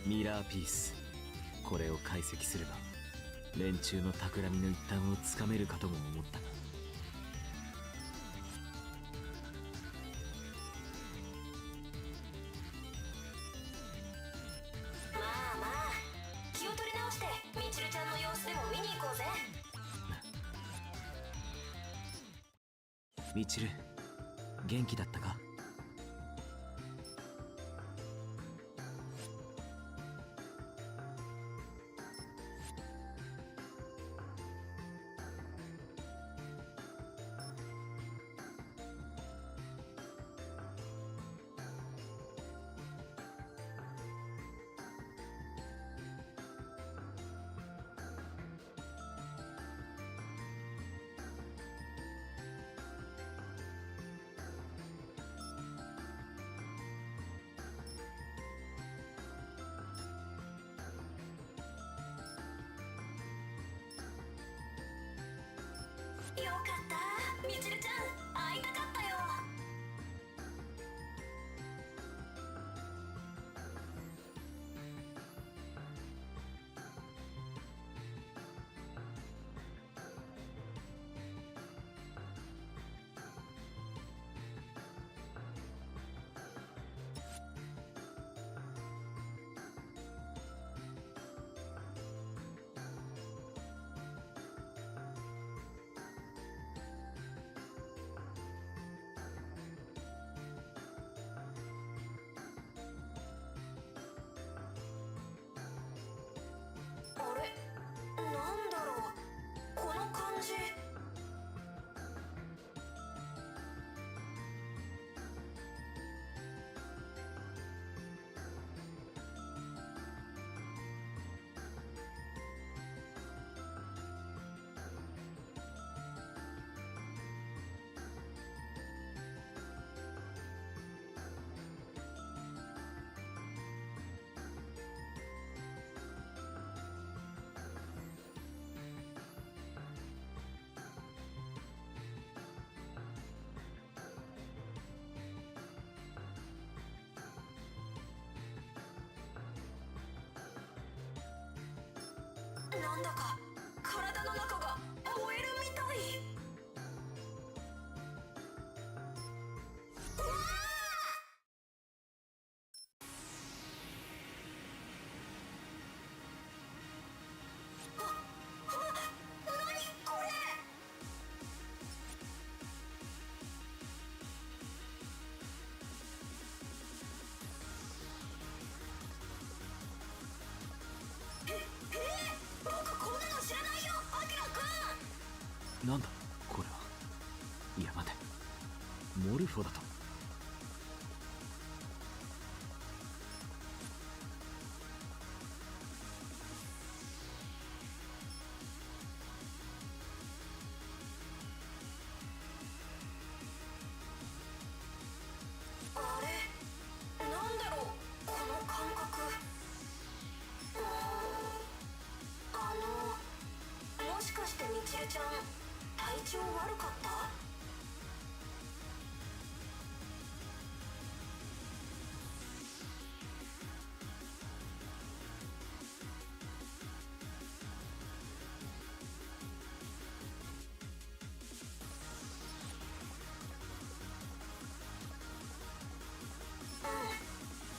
ミラーピース、これを解析すれば連中の企みの一端をつかめるかとも思ったが。まあまあ、気を取り直してみちるちゃんの様子でも見に行こうぜ。みちる、元気だったか？よかった、みちるちゃん、会いたかったよ。あれ、なんだろう、この感じ。なんだか体の中が燃えるみたい。うわー、何これ。僕こんなの知らないよ、アキラくん。なんだこれは。いや待て、モルフォだと。あれ、なんだろう、この感覚。もしかしてみちるちゃん、体調悪かった？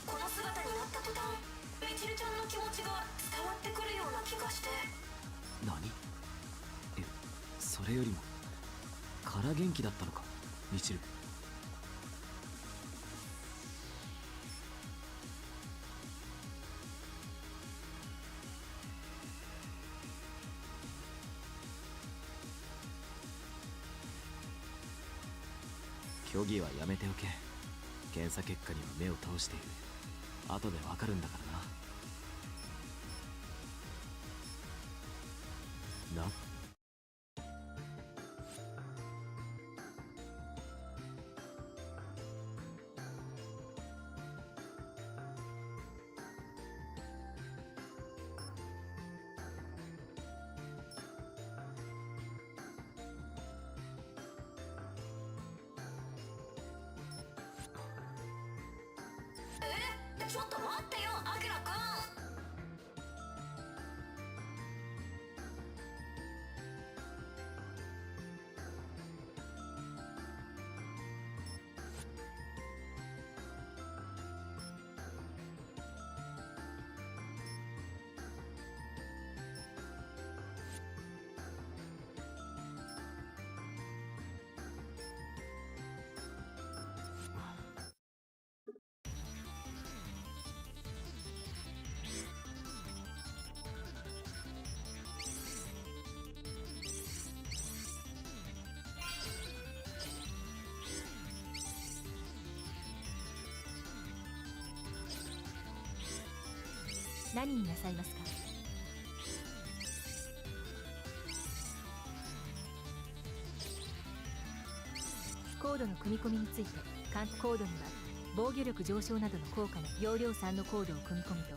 この姿になった途端、みちるちゃんの気持ちが伝わってくるような気がして。何？それよりも空元気だったのか、みちる。虚偽はやめておけ。検査結果には目を通している。後でわかるんだからな。ちょっと待ってよ、アキラくん。何になさいますか？コードの組み込みについて、コードには防御力上昇などの効果の容量3のコードを組み込むと、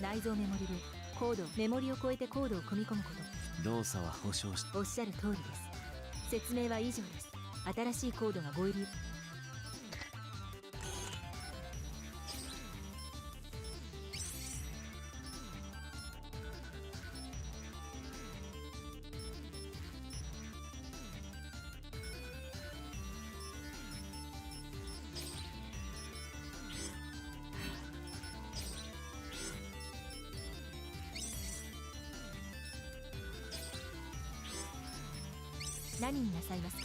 内蔵メモリ分コードメモリを超えてコードを組み込むこと。動作は保証し。おっしゃる通りです。説明は以上です。新しいコードがご入り。何になさいますか？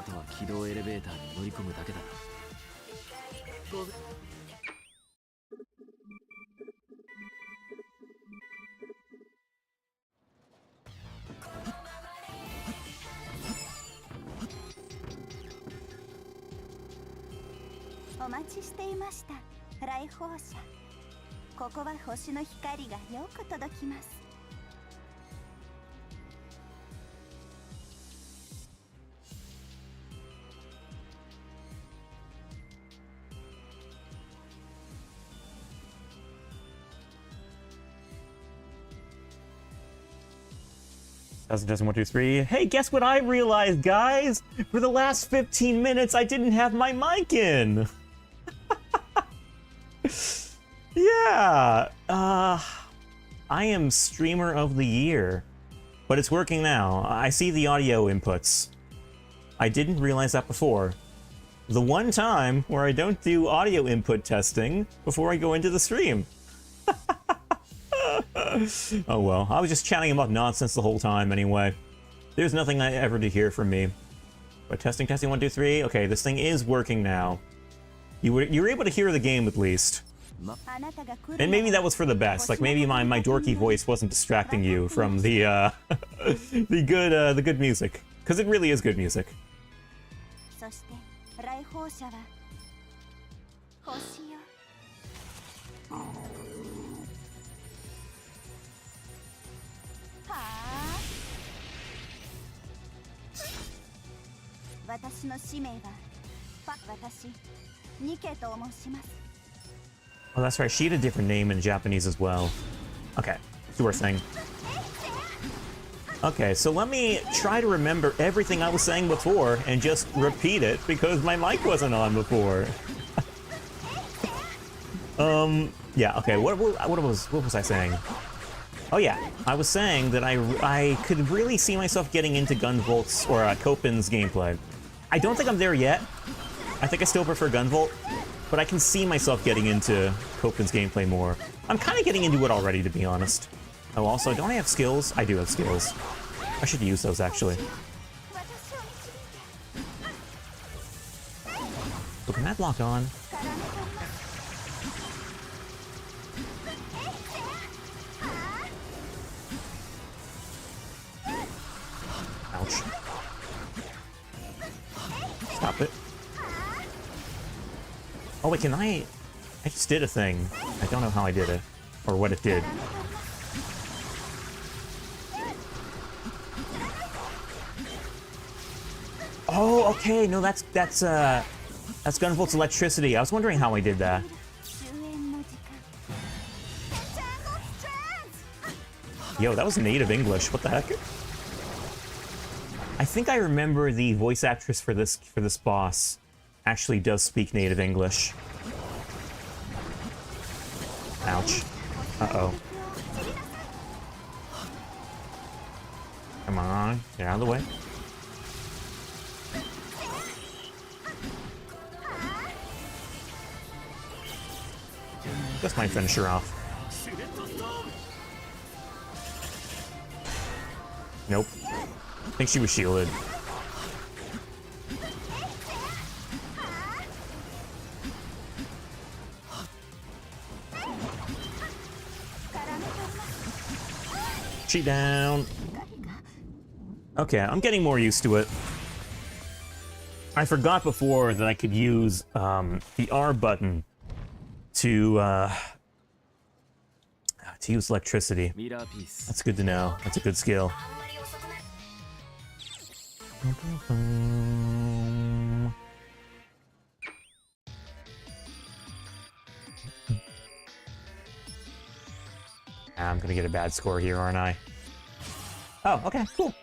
あとは軌道エレベーターに乗り込むだけだな。ごめん。お待ちしていました、来訪者。ここは星の光がよく届きます。Doesn't 1, 2, 3. Hey, guess what I realized, guys? For the last 15 minutes, I didn't have my mic in. Yeah. I am streamer of the year. But it's working now. I see the audio inputs. I didn't realize that before. The one time where I don't do audio input testing before I go into the stream. Oh well, I was just chatting about nonsense the whole time anyway. There's nothing I ever to hear from me. But testing, 1, 2, 3. Okay, this thing is working now. You were able to hear the game at least. And maybe that was for the best. Like maybe my dorky voice wasn't distracting you from the the good music, because it really is good music. 私の使命は私ニケと申します。 Oh, that's right. She had a different name in Japanese as well. Okay, sure thing. Okay, so let me try to remember everything I was saying before and just repeat it because my mic wasn't on before. Yeah. Okay. What was I saying? Oh yeah, I was saying that I could really see myself getting into Gunvolt's or Copen's gameplay. I don't think I'm there yet. I think I still prefer Gunvolt, but I can see myself getting into Copen's gameplay more. I'm kind of getting into it already, to be honest. Oh, also, don't I have skills? I do have skills. I should use those, actually. Oh, can that lock on? Ouch. Stop it. Oh wait, can I just did a thing. I don't know how I did it. Or what it did. Oh, okay, no, that's Gunvolt's electricity. I was wondering how I did that. Yo, that was native English. What the heck? I think I remember the voice actress for this boss actually does speak native English. Ouch. Uh-oh. Come on, get out of the way. This might finish her off. Nope. I think she was shielded. She down. Okay, I'm getting more used to it. I forgot before that I could use the R button to use electricity. That's good to know. That's a good skill. I'm gonna get a bad score here, aren't I? Oh, okay, cool.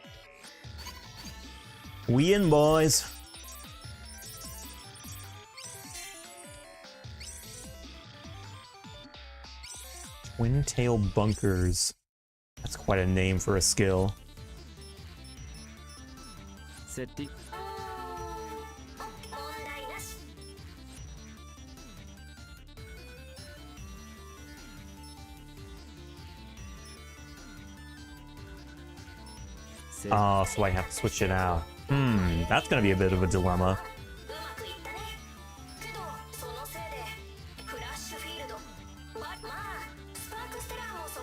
We in, boys. Twin Tail Bunkers. That's quite a name for a skill. Oh, so I have to switch it out. That's gonna be a bit of a dilemma. うまくいったね。けどそのせいでフラッシュフィールドまあスパークステラーもそ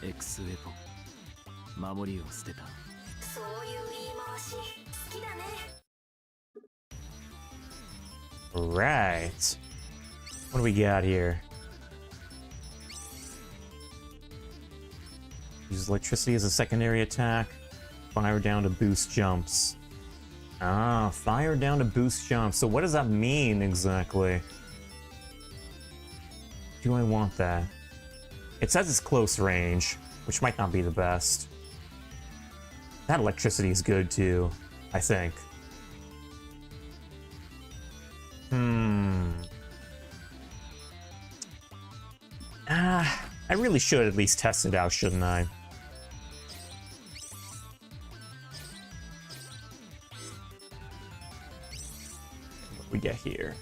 X ウェポン守りを捨てた。そういう言い回し好きだね。 Right. What do we got here? Use electricity as a secondary attack. Fire down to boost jumps. Ah, fire down to boost jumps. So what does that mean exactly? Do I want that? It says it's close range, which might not be the best. That electricity is good too, I think. I really should at least test it out, shouldn't I? What do we get here?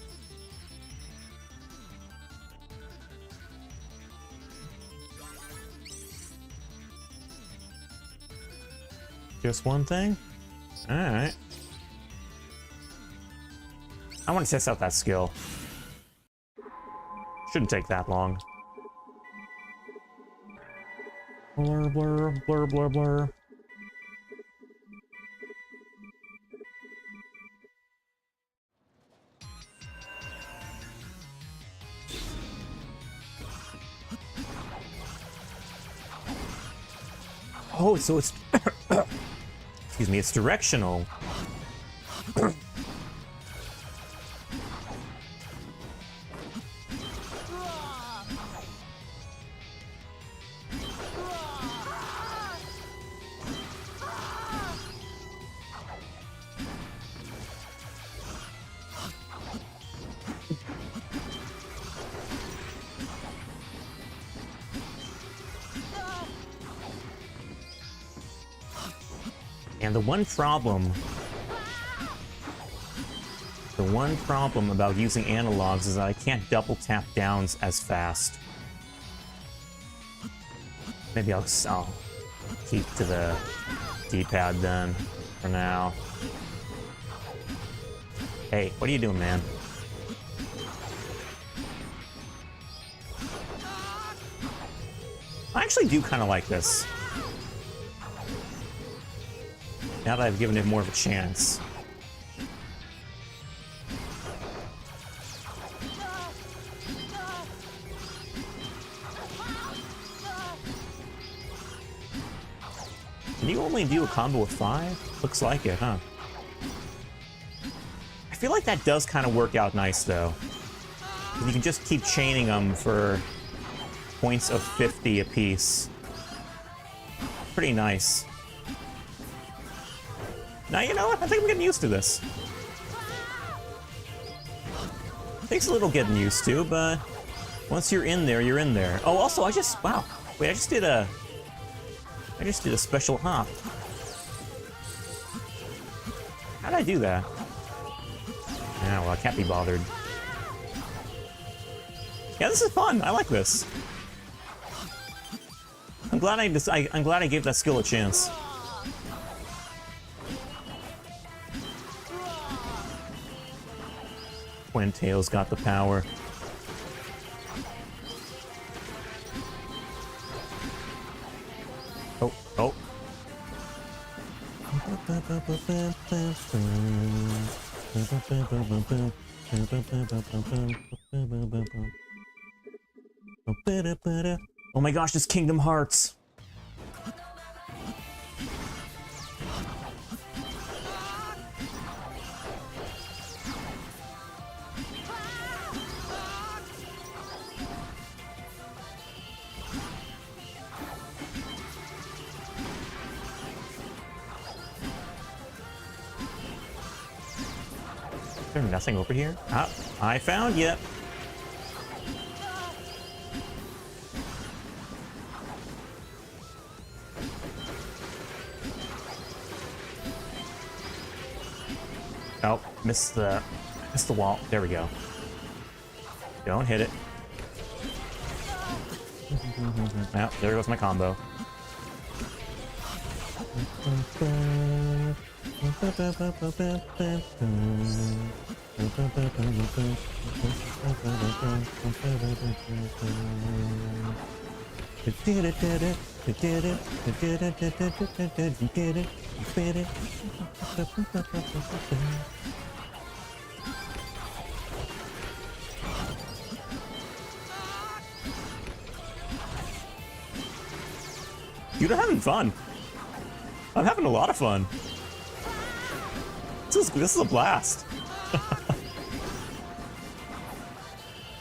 Just one thing? Alright. I want to test out that skill. Shouldn't take that long. Blur, blur, blur, blur, blur. Oh, so it's... Excuse me, it's directional. And the one problem about using analogs is that I can't double tap downs as fast. Maybe I'll keep to the D-pad then, for now. Hey, what are you doing, man? I actually do kind of like this. Now that I've given it more of a chance. Can you only do a combo with 5? Looks like it, huh? I feel like that does kind of work out nice, though. You can just keep chaining them for points of 50 apiece. Pretty nice. Now, you know what? I think I'm getting used to this. It takes a little getting used to, but once you're in there, you're in there. Oh, also, wow. Wait, I just did a special hop. How did I do that? Yeah, well, I can't be bothered. Yeah, this is fun. I like this. I'm glad I gave that skill a chance. When Tails got the power. Oh, oh. Oh my gosh, it's Kingdom Hearts. Is there nothing over here? Ah, I found you. Oh, missed the wall. There we go. Don't hit it. Oh, there goes my combo. Dude, I'm having fun. I'm having a lot of fun. This is a blast.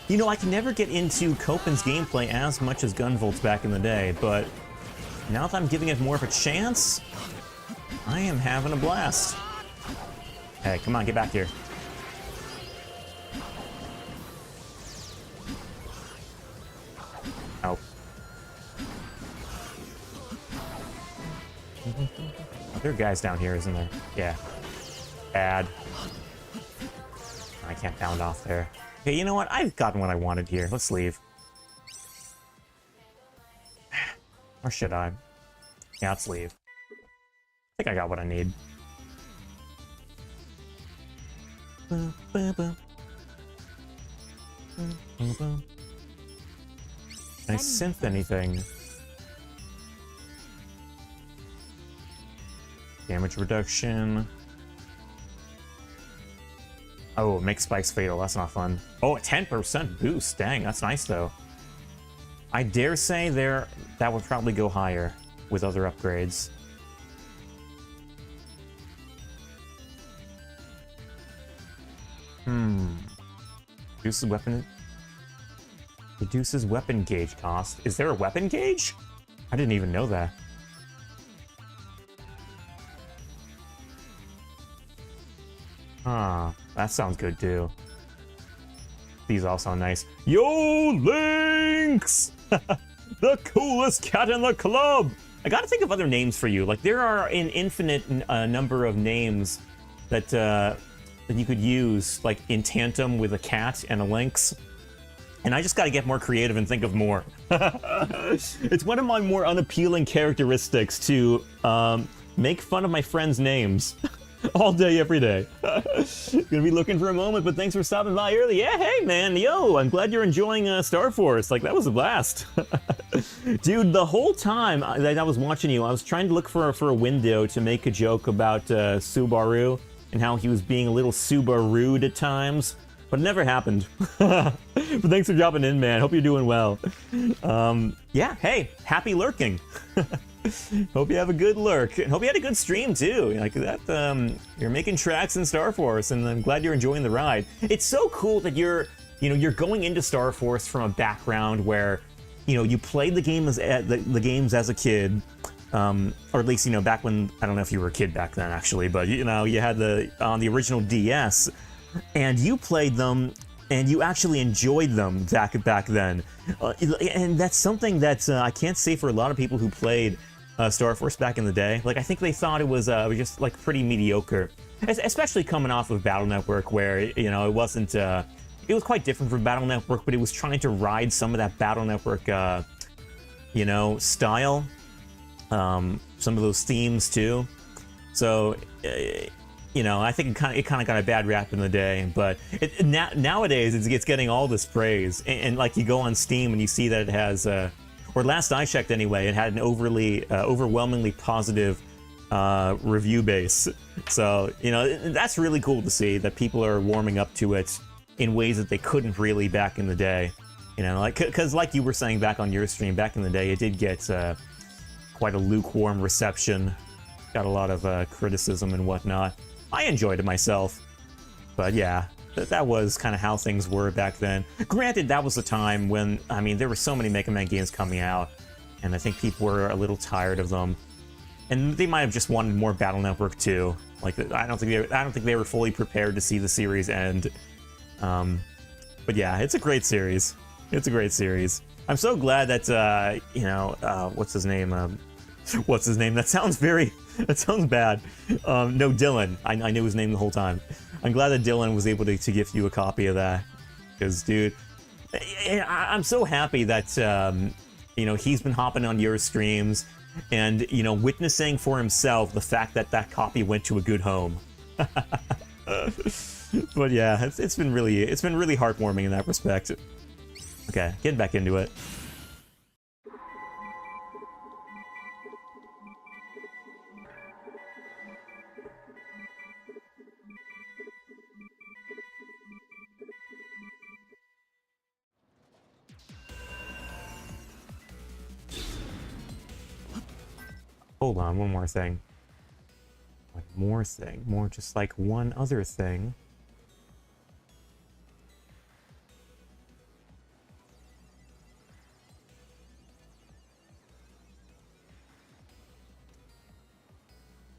You know, I can never get into Copen's gameplay as much as Gunvolt's back in the day, but now that I'm giving it more of a chance, I am having a blast. Hey, come on, get back here. Oh. Oh, there are guys down here, isn't there? Yeah. Bad. I can't pound off there. Okay, you know what? I've gotten what I wanted here. Let's leave. Or should I? Yeah, let's leave. I think I got what I need. Can I synth anything? Damage reduction. Oh, make spikes fatal. That's not fun. Oh, a 10% boost. Dang, that's nice though. I dare say that would probably go higher with other upgrades. Reduces weapon gauge cost. Is there a weapon gauge? I didn't even know that. Huh, that sounds good too. These all sound nice. Yo, Lynx! The coolest cat in the club! I gotta think of other names for you. Like, there are an infinite number of names that you could use, like, in tandem with a cat and a lynx. And I just gotta get more creative and think of more. It's one of my more unappealing characteristics to make fun of my friends' names. All day, every day. Gonna be looking for a moment, but thanks for stopping by early. Yeah, hey, man. Yo, I'm glad you're enjoying Star Force. Like, that was a blast. Dude, the whole time that I was watching you, I was trying to look for a window to make a joke about Subaru and how he was being a little Subaru at times, but it never happened. But thanks for dropping in, man. Hope you're doing well. Yeah, hey, happy lurking. Hope you have a good lurk, and hope you had a good stream too. Like that, you're making tracks in Star Force, and I'm glad you're enjoying the ride. It's so cool that you're going into Star Force from a background where, you played the game as the games as a kid, or at least back when, I don't know if you were a kid back then actually, but you had the original DS, and you played them. And you actually enjoyed them back then, and that's something that I can't say for a lot of people who played Star Force back in the day. Like, I think they thought it was just like pretty mediocre, especially coming off of Battle Network, where it wasn't. It was quite different from Battle Network, but it was trying to ride some of that Battle Network, style, some of those themes too. So. I think it kind of got a bad rap in the day, but nowadays it's getting all this praise. And like, you go on Steam and you see that it has, or last I checked anyway, it had an overwhelmingly positive review base. So that's really cool to see that people are warming up to it in ways that they couldn't really back in the day. Because like you were saying back on your stream, back in the day, it did get quite a lukewarm reception, got a lot of criticism and whatnot. I enjoyed it myself, but yeah, that was kind of how things were back then. Granted, that was a time when, there were so many Mega Man games coming out, and I think people were a little tired of them, and they might have just wanted more Battle Network 2. Like, I don't think they were fully prepared to see the series end. But yeah, it's a great series. It's a great series. I'm so glad that what's his name? That sounds bad. No, Dylan. I knew his name the whole time. I'm glad that Dylan was able to gift you a copy of that. Because, dude, I'm so happy that, You know, he's been hopping on your streams and, you know, witnessing for himself the fact that that copy went to a good home. But yeah, it's been really heartwarming in that respect. Okay, getting back into it. Hold on, one more thing. One more thing. More just like one other thing.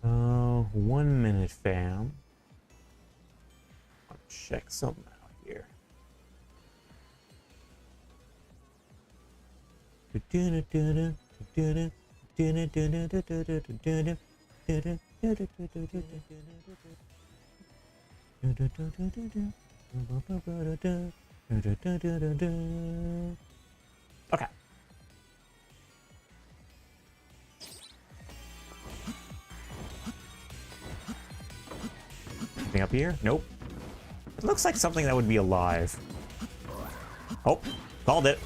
Oh, 1 minute, fam. I'll check something out here. Okay. Anything up here? Nope. It looks like something that would be alive. Oh, called it.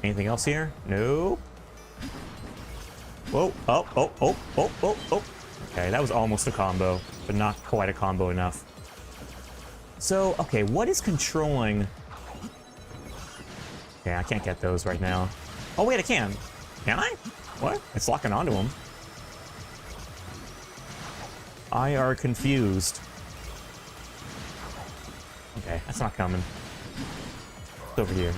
Anything else here? Nope. Whoa, oh. Okay, that was almost a combo, but not quite a combo enough. So, okay, what is controlling... Yeah, I can't get those right now. Oh, wait, I can. Can I? What? It's locking onto them. I are confused. Okay, that's not coming. It's over here.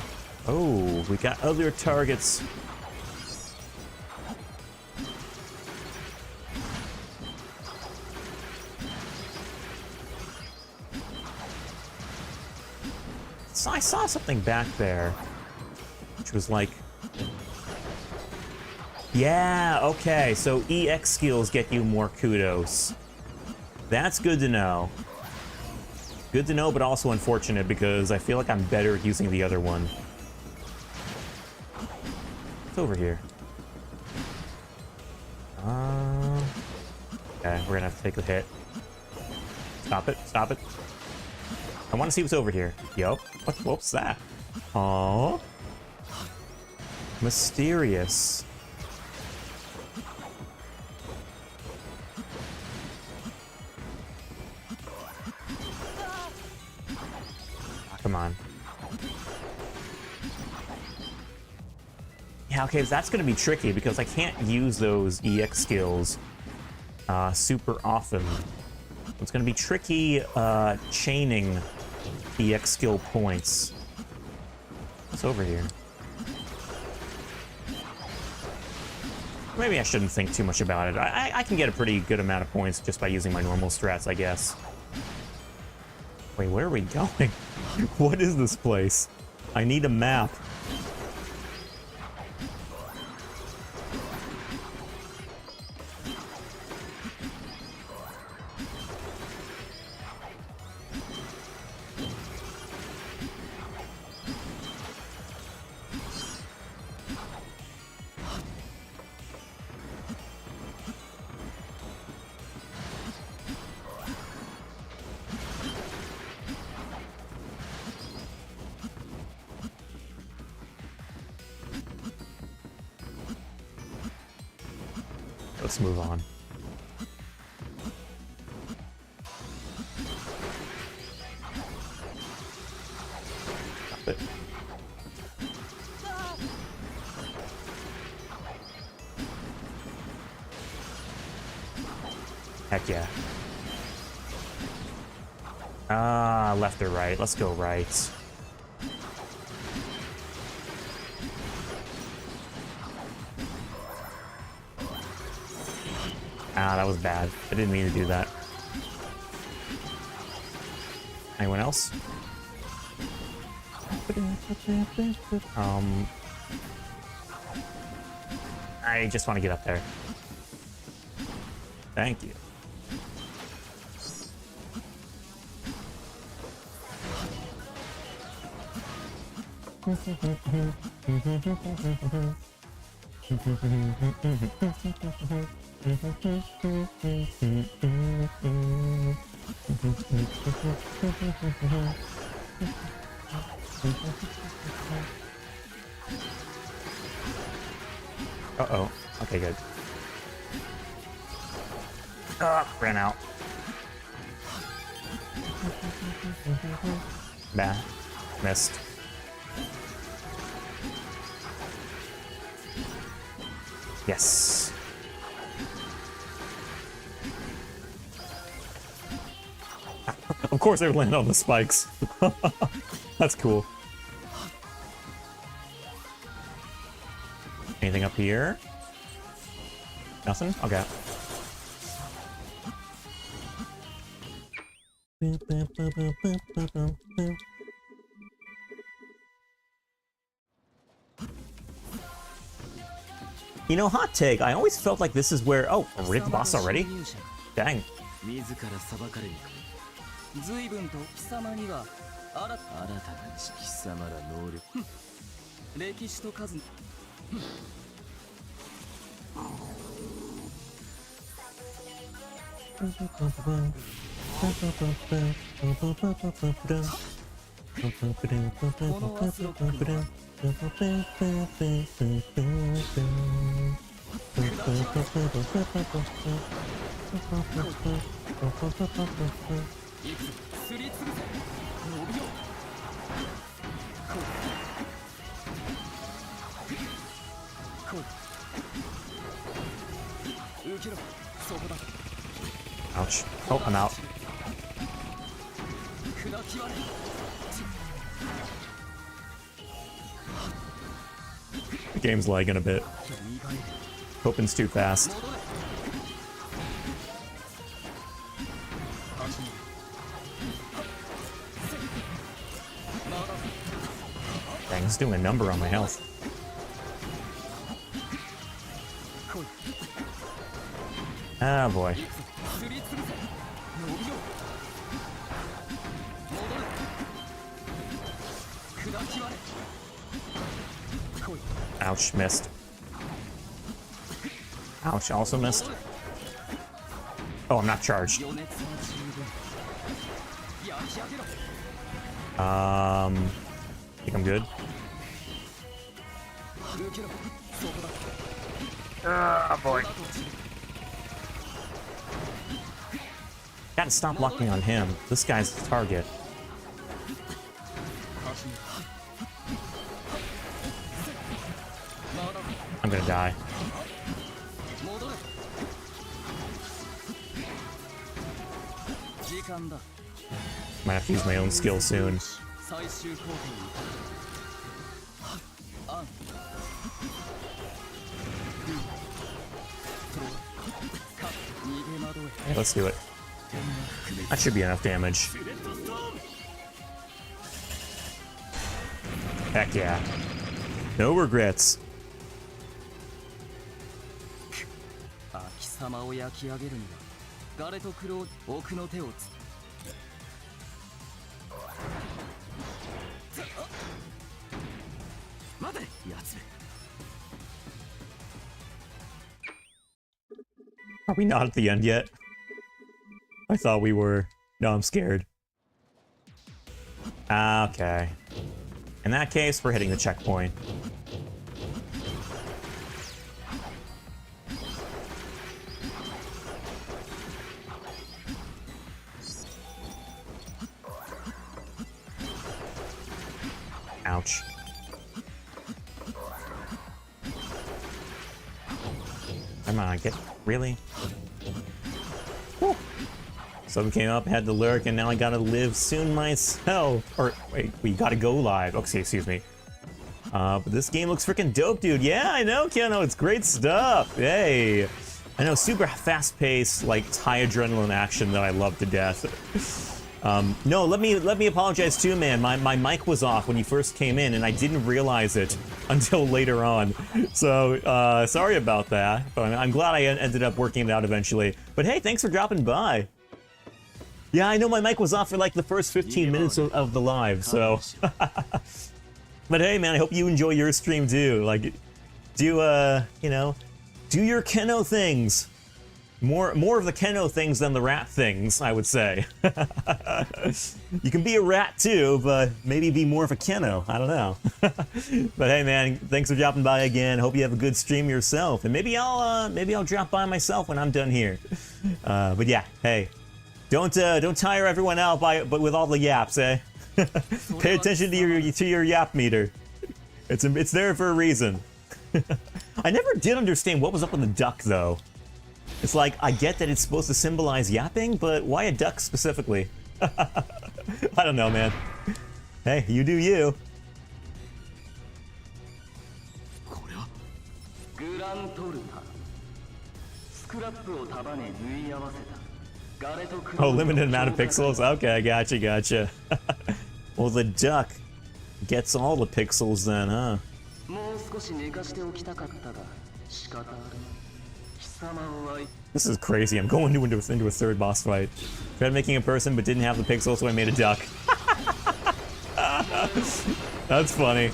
Oh, we got other targets. So I saw something back there, which was like... Yeah, okay, so EX skills get you more kudos. That's good to know. Good to know, but also unfortunate because I feel like I'm better using the other one. It's over here. Okay, we're gonna have to take a hit. Stop it, stop it. I want to see what's over here. Yup. What's that? Aww. Mysterious. Oh, come on. Yeah, okay, that's going to be tricky because I can't use those EX skills super often. It's going to be tricky chaining EX skill points. What's over here? Maybe I shouldn't think too much about it. I can get a pretty good amount of points just by using my normal strats, I guess. Wait, where are we going? What is this place? I need a map. Let's move on. Stop it. Heck yeah. Left or right? Let's go right. Ah, that was bad. I didn't mean to do that. Anyone else? I just want to get up there. Thank you. Uh-oh. Okay, good. Ran out. Bah. Missed. Yes. Of course I would land on the spikes. That's cool. Anything up here? Nothing? Okay. You know, hot take, I always felt like this is where... Oh, we're at the boss already? Dang. 自ら裁かれに来る。随分と貴様には新たな貴様ら能力。歴史と数。すりつぶせ伸びよこう受けろそこだ Ouch. Oh, I'm out. 砕き割れ The game's lagging a bit. よみがえれ Hoping's too fast. 戻れ Dang, it's doing a number on my health. Ah, boy. すりつぶせ伸びよ戻れ砕き割れ来い Ouch, missed. Ouch, also missed. Oh, I'm not charged. 余熱は十分焼き上げろ I think I'm good. 受けろそこだ Ah, boy. Gotta stop locking on him. This guy's the target. I'm gonna die. 戻れ時間だ Might have to use my own skill soon. 最終工程にアン Okay, let's do it. That should be enough damage. Heck yeah. No regrets. 貴様を焼き上げるにはガレとクロー奥の手をつ 待て、奴め。 Are we not at the end yet? I thought we were. No, I'm scared. Okay. In that case, we're hitting the checkpoint. Ouch. Come on, get... Really? Whew. Someone came up, had the lurk, and now I gotta live soon myself. Or, wait, we gotta go live. Okay, excuse me. But this game looks freaking dope, dude. Yeah, I know, Keanu. It's great stuff. Hey. I know, super fast-paced, like, high adrenaline action that I love to death. No, let me apologize too, man. My mic was off when you first came in, and I didn't realize it until later on. So, sorry about that. But I'm glad I ended up working it out eventually. But hey, thanks for dropping by. Yeah, I know my mic was off for like the first 15 minutes of the live, so... But hey, man, I hope you enjoy your stream too. Like, do, you know, do your Keno things. More of the Keno things than the rat things, I would say. You can be a rat too, but maybe be more of a Keno. I don't know. But hey, man, thanks for dropping by again. Hope you have a good stream yourself, and maybe I'll drop by myself when I'm done here. But yeah, hey, don't tire everyone out but with all the yaps, eh? Pay attention to your yap meter. It's there for a reason. I never did understand what was up with the duck though. It's like, I get that it's supposed to symbolize yapping, but why a duck specifically? I don't know, man. Hey, you do you. Oh, limited amount of pixels? Okay, gotcha. Well, the duck gets all the pixels then, huh? This is crazy. I'm going into a third boss fight. Tried making a person, but didn't have the pixels, so I made a duck. That's funny.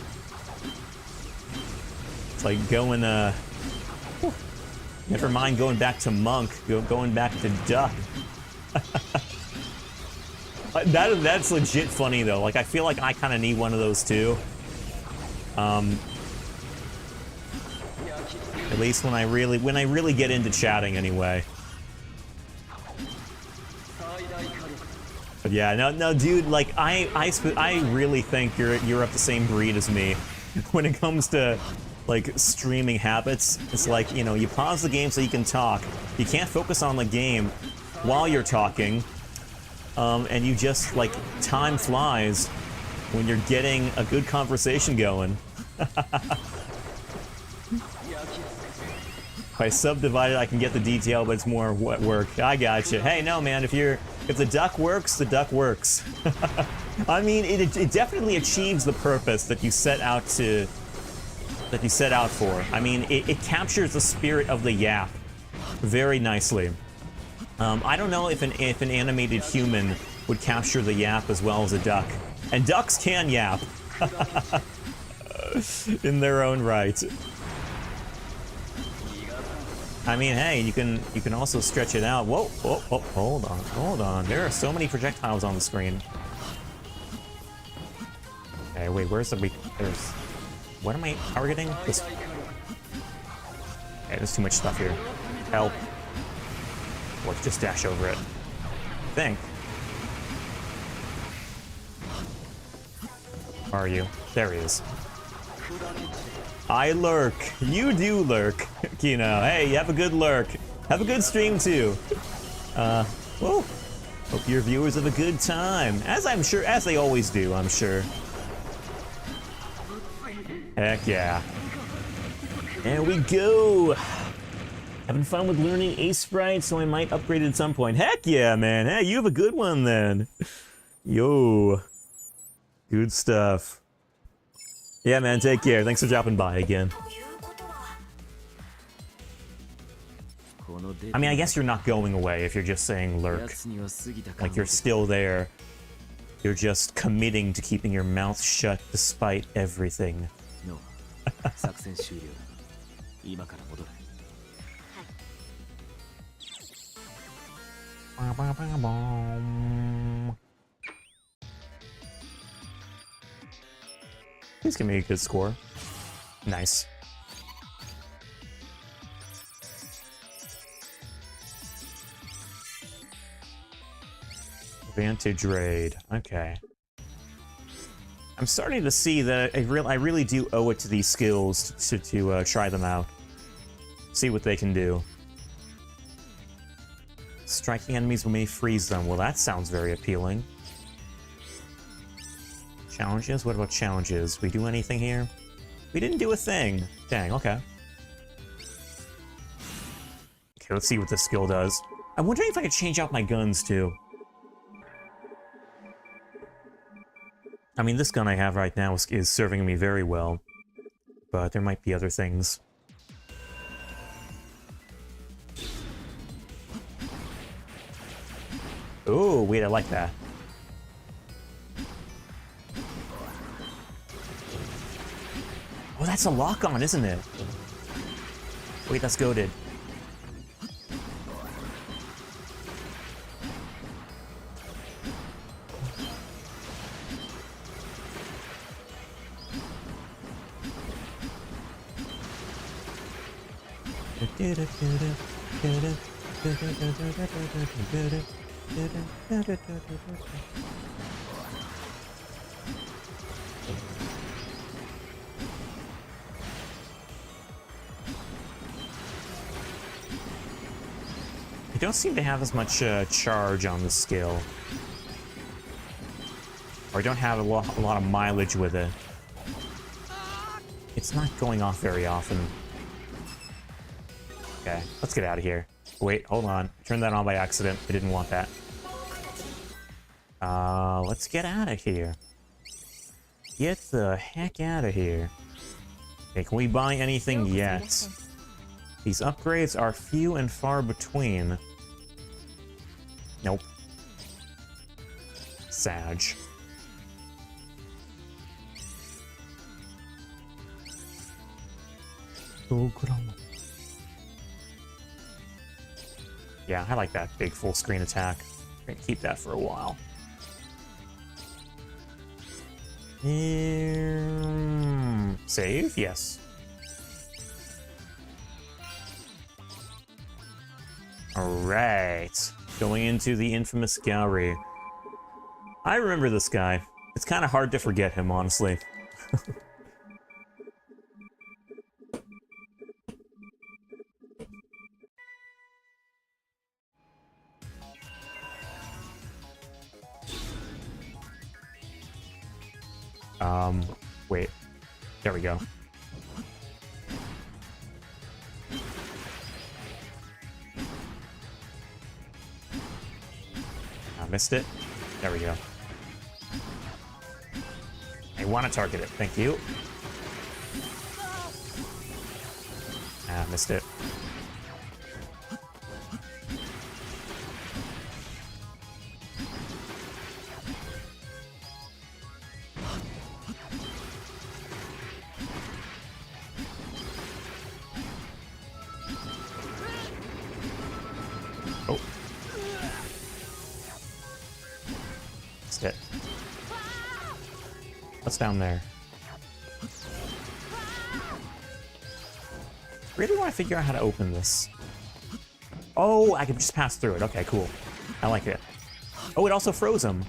It's like going, never mind going back to monk, going back to duck. That's legit funny though. Like, I feel like I kind of need one of those too. At least when I really get into chatting anyway. But yeah, no, dude. Like, I really think you're up the same breed as me when it comes to like streaming habits. It's like, you know, you pause the game so you can talk. You can't focus on the game while you're talking. And you just, like, time flies when you're getting a good conversation going. If I subdivide it, I can get the detail, but it's more work. I gotcha. Hey, no, man, if the duck works, the duck works. I mean, it definitely achieves the purpose that you set out for. I mean, it captures the spirit of the yap very nicely. I don't know if an animated human would capture the yap as well as a duck. And ducks can yap. In their own right. I mean, hey, you can also stretch it out. Whoa, hold on. There are so many projectiles on the screen. Okay, wait, where's the what am I targeting? This. Okay, there's too much stuff here. Help. Let's just dash over it. I think. Where are you? There he is. I lurk. You do lurk, Kino. Hey, you have a good lurk. Have a good stream too. Whoa. Hope your viewers have a good time. As they always do, I'm sure. Heck yeah. There we go. Having fun with learning Ace Sprite, so I might upgrade it at some point. Heck yeah, man. Hey, you have a good one then. Yo. Good stuff. Yeah, man, take care. Thanks for dropping by again. I mean, I guess you're not going away if you're just saying lurk. Like, you're still there. You're just committing to keeping your mouth shut despite everything. No. Please give me a good score. Nice. Vantage raid. Okay. I'm starting to see that I really do owe it to these skills to try them out. See what they can do. Striking enemies may freeze them. Well, that sounds very appealing. Challenges? What about challenges? We do anything here? We didn't do a thing. Dang, okay. Okay, let's see what this skill does. I'm wondering if I could change out my guns, too. I mean, this gun I have right now is serving me very well. but there might be other things. Ooh, wait, I like that. Oh, that's a lock-on, isn't it? Wait, that's goated. I don't seem to have as much charge on the skill. Or I don't have a lot of mileage with it. It's not going off very often. Okay, let's get out of here. Wait, hold on. Turned that on by accident. I didn't want that. Let's get out of here. Get the heck out of here. Okay, can we buy anything yet? These upgrades are few and far between. Nope. Sag. Yeah, I like that big full screen attack. We're gonna keep that for a while. Save? Yes. Alright. Going into the infamous gallery. I remember this guy. It's kind of hard to forget him, honestly. Wait. There we go. I missed it. There we go. I want to target it. Thank you. Ah, missed it. Oh. Missed it. What's down there? Really want to figure out how to open this. Oh, I can just pass through it. Okay, cool. I like it. Oh, it also froze him.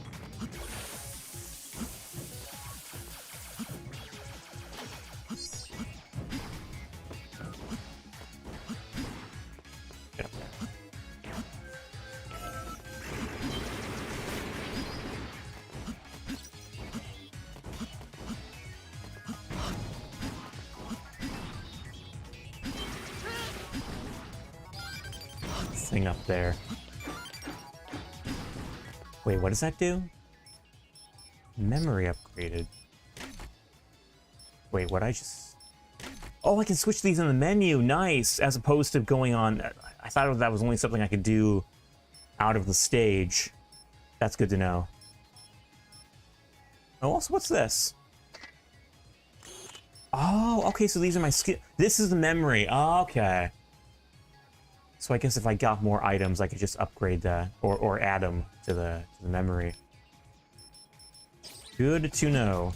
Get up there. Thing up there. Wait, what does that do? Memory upgraded. Wait, what I just... Oh, I can switch these in the menu. Nice! As opposed to going on... I thought that was only something I could do out of the stage. That's good to know. Oh, also, what's this? Oh, okay, so these are my skill... This is the memory. Oh, okay. So I guess if I got more items, I could just upgrade that or add them to the memory. Good to know.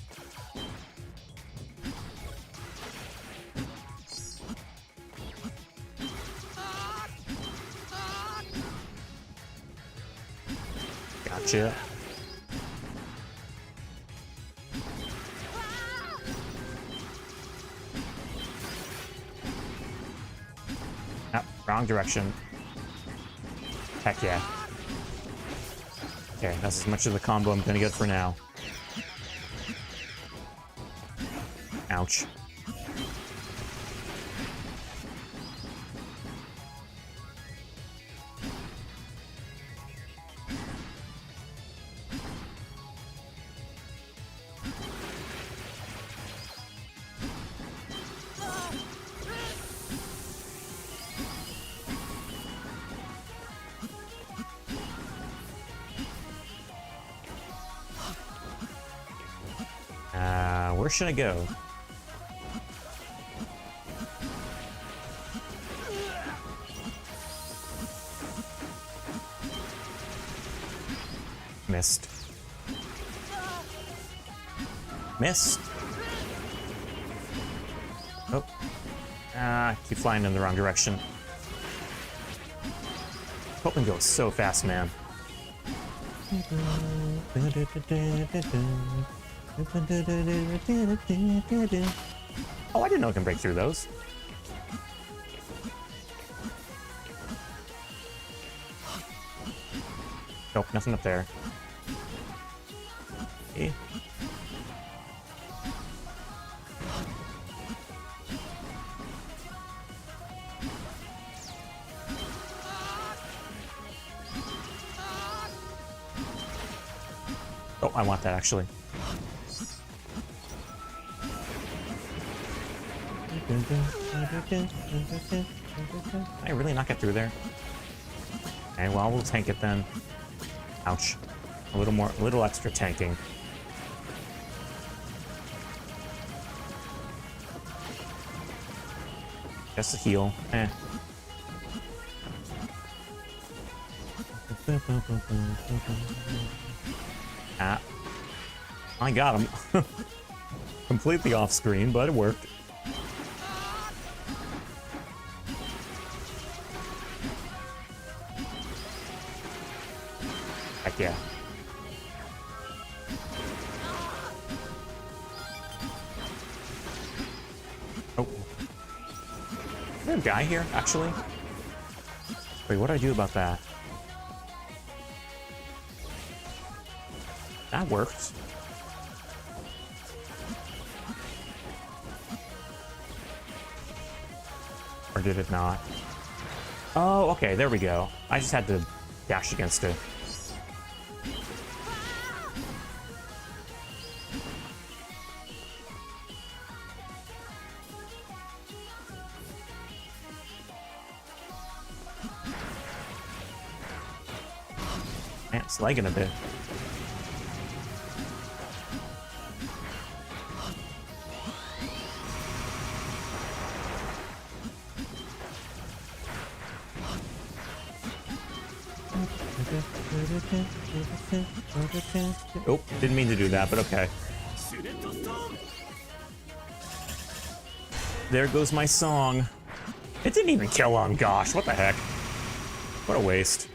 Gotcha. Wrong direction. Heck yeah. Okay, that's as much of the combo I'm gonna get for now. Ouch. where should I go? Missed. Missed. Oh. I keep flying in the wrong direction. Coping goes so fast, man. Oh, I didn't know I can break through those. Nope, nothing up there. Okay. Oh, I want that actually. Can I really not get through there? Okay, well, we'll tank it then. Ouch. A little extra tanking. Just a heal. Eh. Ah. I got him. Completely off screen, but it worked. Heck yeah. Oh. Is there a guy here, actually? Wait, what do I do about that? That worked. Or did it not? Oh, okay, there we go. I just had to dash against it. Man, it's lagging a bit. Oh, didn't mean to do that, but okay. There goes my song. It didn't even kill him, gosh, what the heck? What a waste.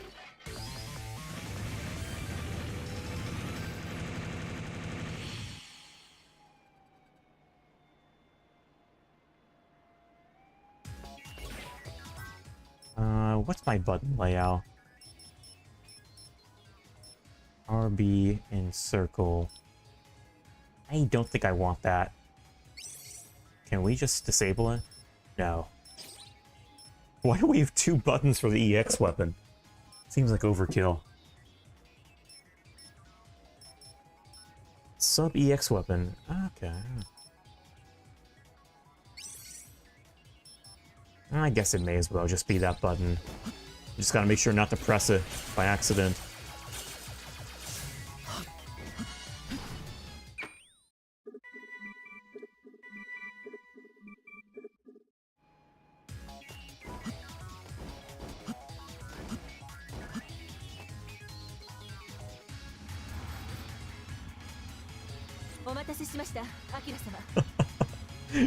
What's my button layout? RB in circle. I don't think I want that. Can we just disable it? No. Why do we have 2 buttons for the EX weapon? Seems like overkill. Sub EX weapon. Okay. I guess it may as well just be that button. Just gotta make sure not to press it by accident.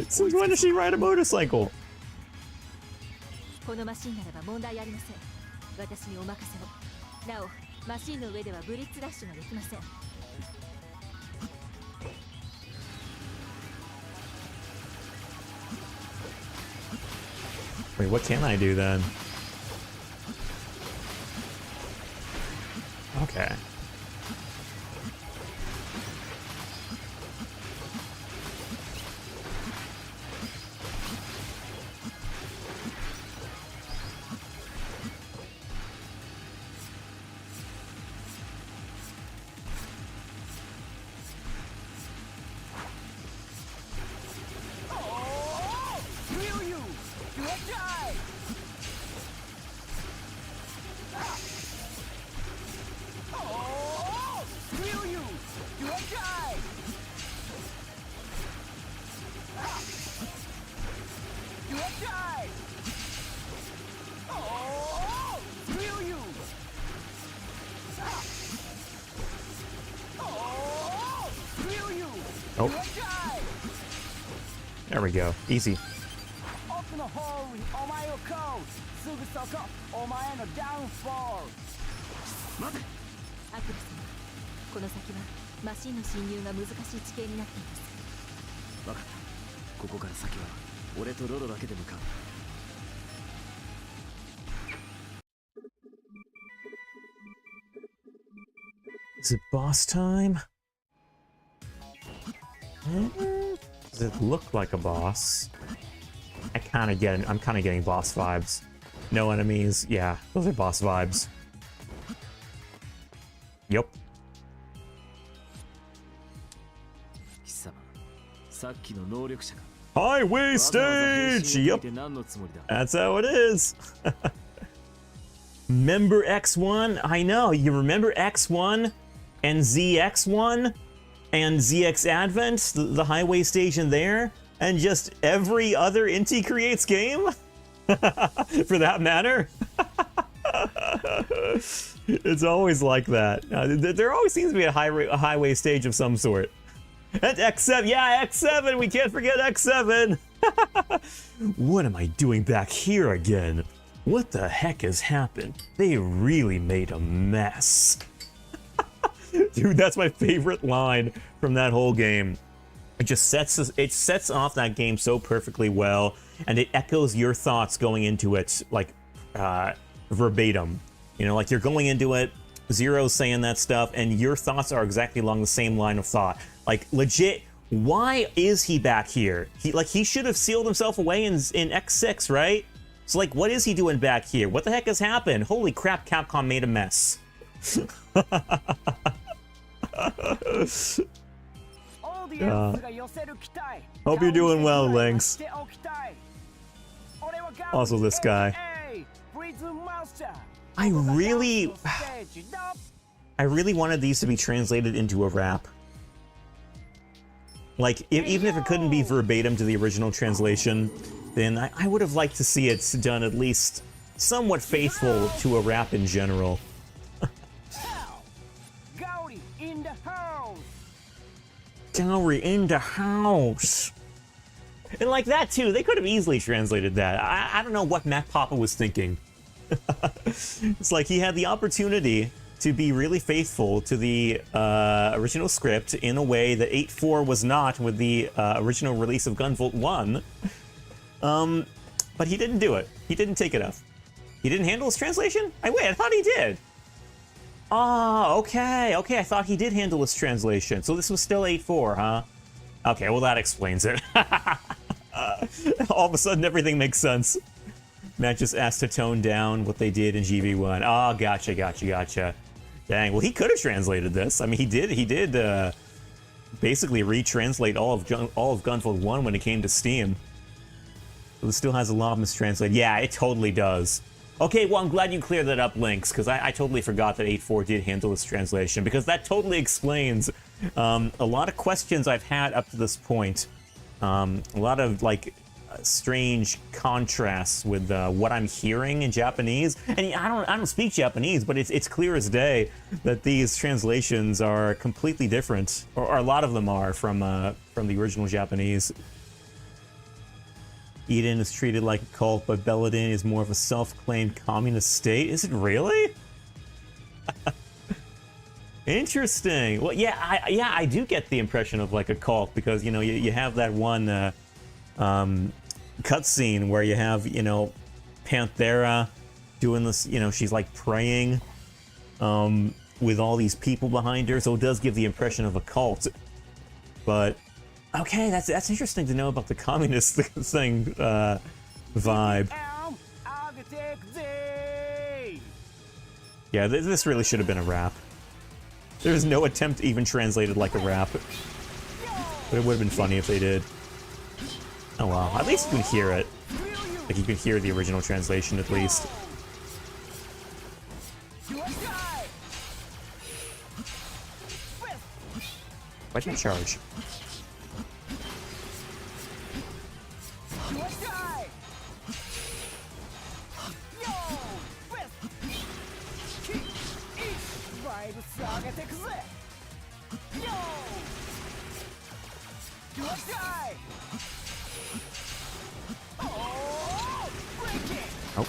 Since when does she ride a motorcycle? このマシンならば問題ありません。私にお任せを。なお、マシンの上ではブリッツダッシュができません。Wait, what can I do then? Okay. Oh. There we go. Easy. 奥の方にお前をこうすぐそこお前のダウンフォールアクル様、この先はマシンの侵入が難しい地形になっています。分かった。ここから先は俺とロロだけで向かう。Is it boss time? Does it look like a boss? I'm kind of getting boss vibes. No enemies. Yeah, those are boss vibes. Yup. 貴様、さっきの能力者か。 Highway stage! Yep. That's how it is. Remember X1? I know. You remember X1 and ZX1 and ZX Advent, the highway station there, and just every other Inti Creates game? For that matter? It's always like that. There always seems to be a highway stage of some sort. And X7, yeah, X7, we can't forget X7. What am I doing back here again? What the heck has happened? They really made a mess. Dude, that's my favorite line from that whole game. It just sets off that game so perfectly well, and it echoes your thoughts going into it, like, verbatim. You know, like you're going into it, Zero's saying that stuff, and your thoughts are exactly along the same line of thought. Like, legit, why is he back here? He should have sealed himself away in X6, right? So, like, what is he doing back here? What the heck has happened? Holy crap, Capcom made a mess. Hope you're doing well, Lynx. Also, this guy. I really wanted these to be translated into a rap. Like, even if it couldn't be verbatim to the original translation, then I would have liked to see it done at least somewhat faithful to a rap in general. Gowdy in the house. Gowry in the house. And like that too, they could have easily translated that. I don't know what Matt Papa was thinking. It's like he had the opportunity to be really faithful to the original script in a way that 8.4 was not with the original release of Gunvolt 1. But he didn't do it. He didn't take it up. He didn't handle his translation? Wait, I thought he did. Oh, okay. Okay, I thought he did handle his translation. So this was still 8.4, huh? Okay, well that explains it. All of a sudden everything makes sense. Matt just asked to tone down what they did in GV1. Oh, gotcha. Dang, well he could have translated this. I mean, he did basically retranslate all of Gunvolt 1 when it came to Steam. So this still has a lot of mistranslated. Yeah, it totally does. Okay, well I'm glad you cleared that up, Lynx, because I totally forgot that 8.4 did handle this translation, because that totally explains a lot of questions I've had up to this point. A lot of, like, strange contrasts with what I'm hearing in Japanese. And I don't speak Japanese, but it's clear as day that these translations are completely different, or a lot of them are from the original Japanese. Eden is treated like a cult, but Belladin is more of a self-claimed communist state. Is it really? Interesting. Well, yeah, I do get the impression of like a cult, because, you know, you have that one cutscene where you have, you know, Panthera doing this, you know, she's like praying with all these people behind her, so it does give the impression of a cult. But okay, that's interesting to know about the communist thing vibe. Yeah, this really should have been a rap. There's no attempt to even translate it like a rap. But it would have been funny if they did. Oh well, at least you can hear it. Like you can hear the original translation at least. Why can't I charge? Oh,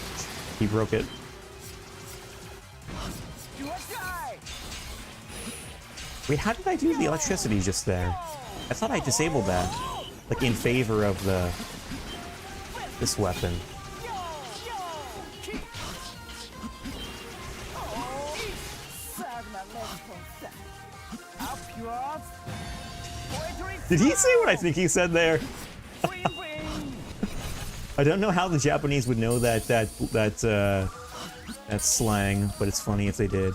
he broke it. Wait, how did I do the electricity just there? I thought I disabled that. Like in favor of this weapon. Did he say what I think he said there? I don't know how the Japanese would know that slang, but it's funny if they did.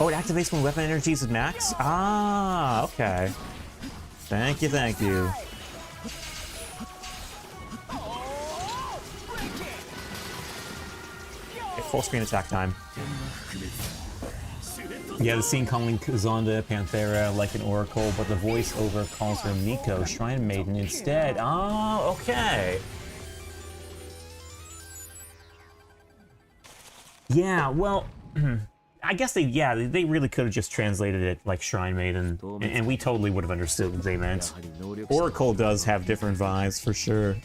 Oh, it activates when weapon energy is at max? Ah, okay. Thank you, thank you. Okay, full screen attack time. Yeah, the scene calling Zonda Panthera like an oracle, but the voiceover calls her Miko, Shrine Maiden, instead. Oh, okay. Yeah, well, I guess they really could have just translated it like Shrine Maiden, and we totally would have understood what they meant. Oracle does have different vibes, for sure.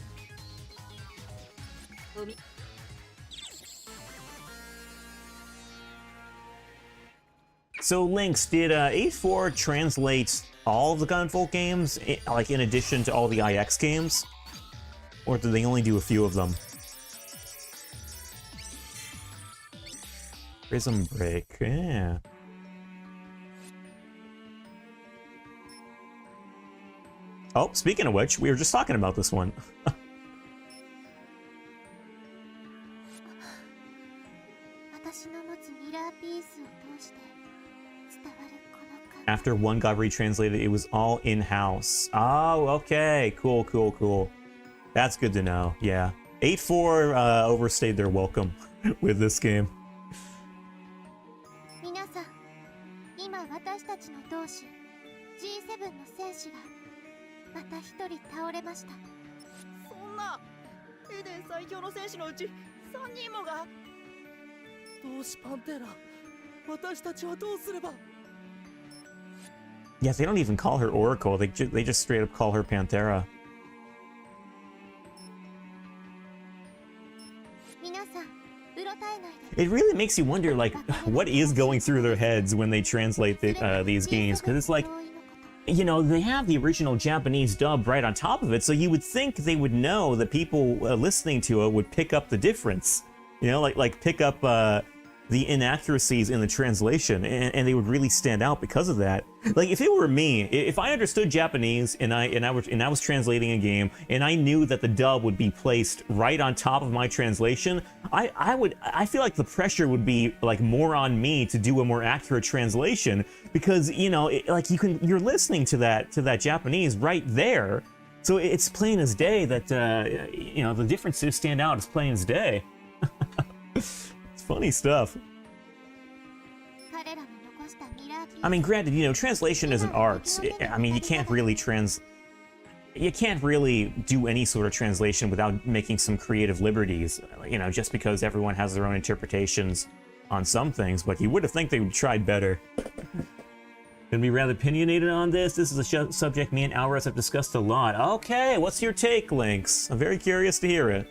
So, Lynx, did 8.4 translate all of the Gunvolt games, like in addition to all the IX games? Or did they only do a few of them? Prism Break, yeah. Oh, speaking of which, we were just talking about this one. After one got retranslated, it was all in-house. Oh, okay. Cool, cool, cool. That's good to know, yeah. 8.4 overstayed their welcome with this game. Yeah, they don't even call her Oracle. They just straight up call her Panthera. It really makes you wonder, like, what is going through their heads when they translate these games? Because it's like, you know, they have the original Japanese dub right on top of it, so you would think they would know that people listening to it would pick up the difference. You know, like pick up the inaccuracies in the translation, and they would really stand out because of that. Like, if it were me, if I understood Japanese and I was translating a game and I knew that the dub would be placed right on top of my translation, I feel like the pressure would be like more on me to do a more accurate translation, because, you know, you're listening to that Japanese right there, so it's plain as day that you know, the differences stand out as plain as day. It's funny stuff. I mean, granted, you know, translation is an art. I mean, you can't really do any sort of translation without making some creative liberties, you know, just because everyone has their own interpretations on some things, but you would have think they would try better. Gonna be rather opinionated on this. This is a subject me and Alvarez have discussed a lot. Okay, what's your take, Lynx? I'm very curious to hear it.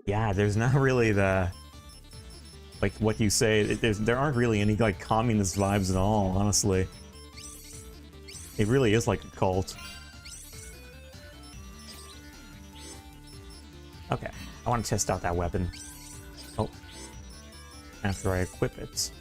Yeah, there's not really the, like, what you say, there aren't really any, like, communist vibes at all, honestly. It really is like a cult. Okay, I want to test out that weapon. Oh. After I equip it.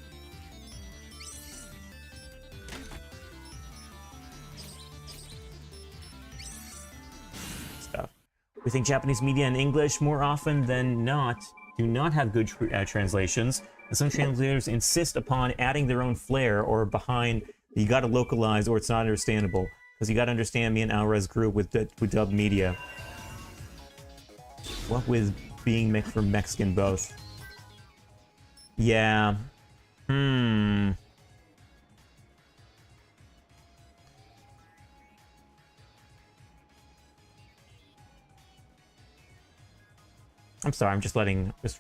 We think Japanese media in English more often than not do not have good translations, and some translators insist upon adding their own flair or behind, you gotta localize or it's not understandable. Because you gotta understand, me and Alvarez grew up with dubbed media. What with being mixed from Mexican both? Yeah. I'm sorry, I'm just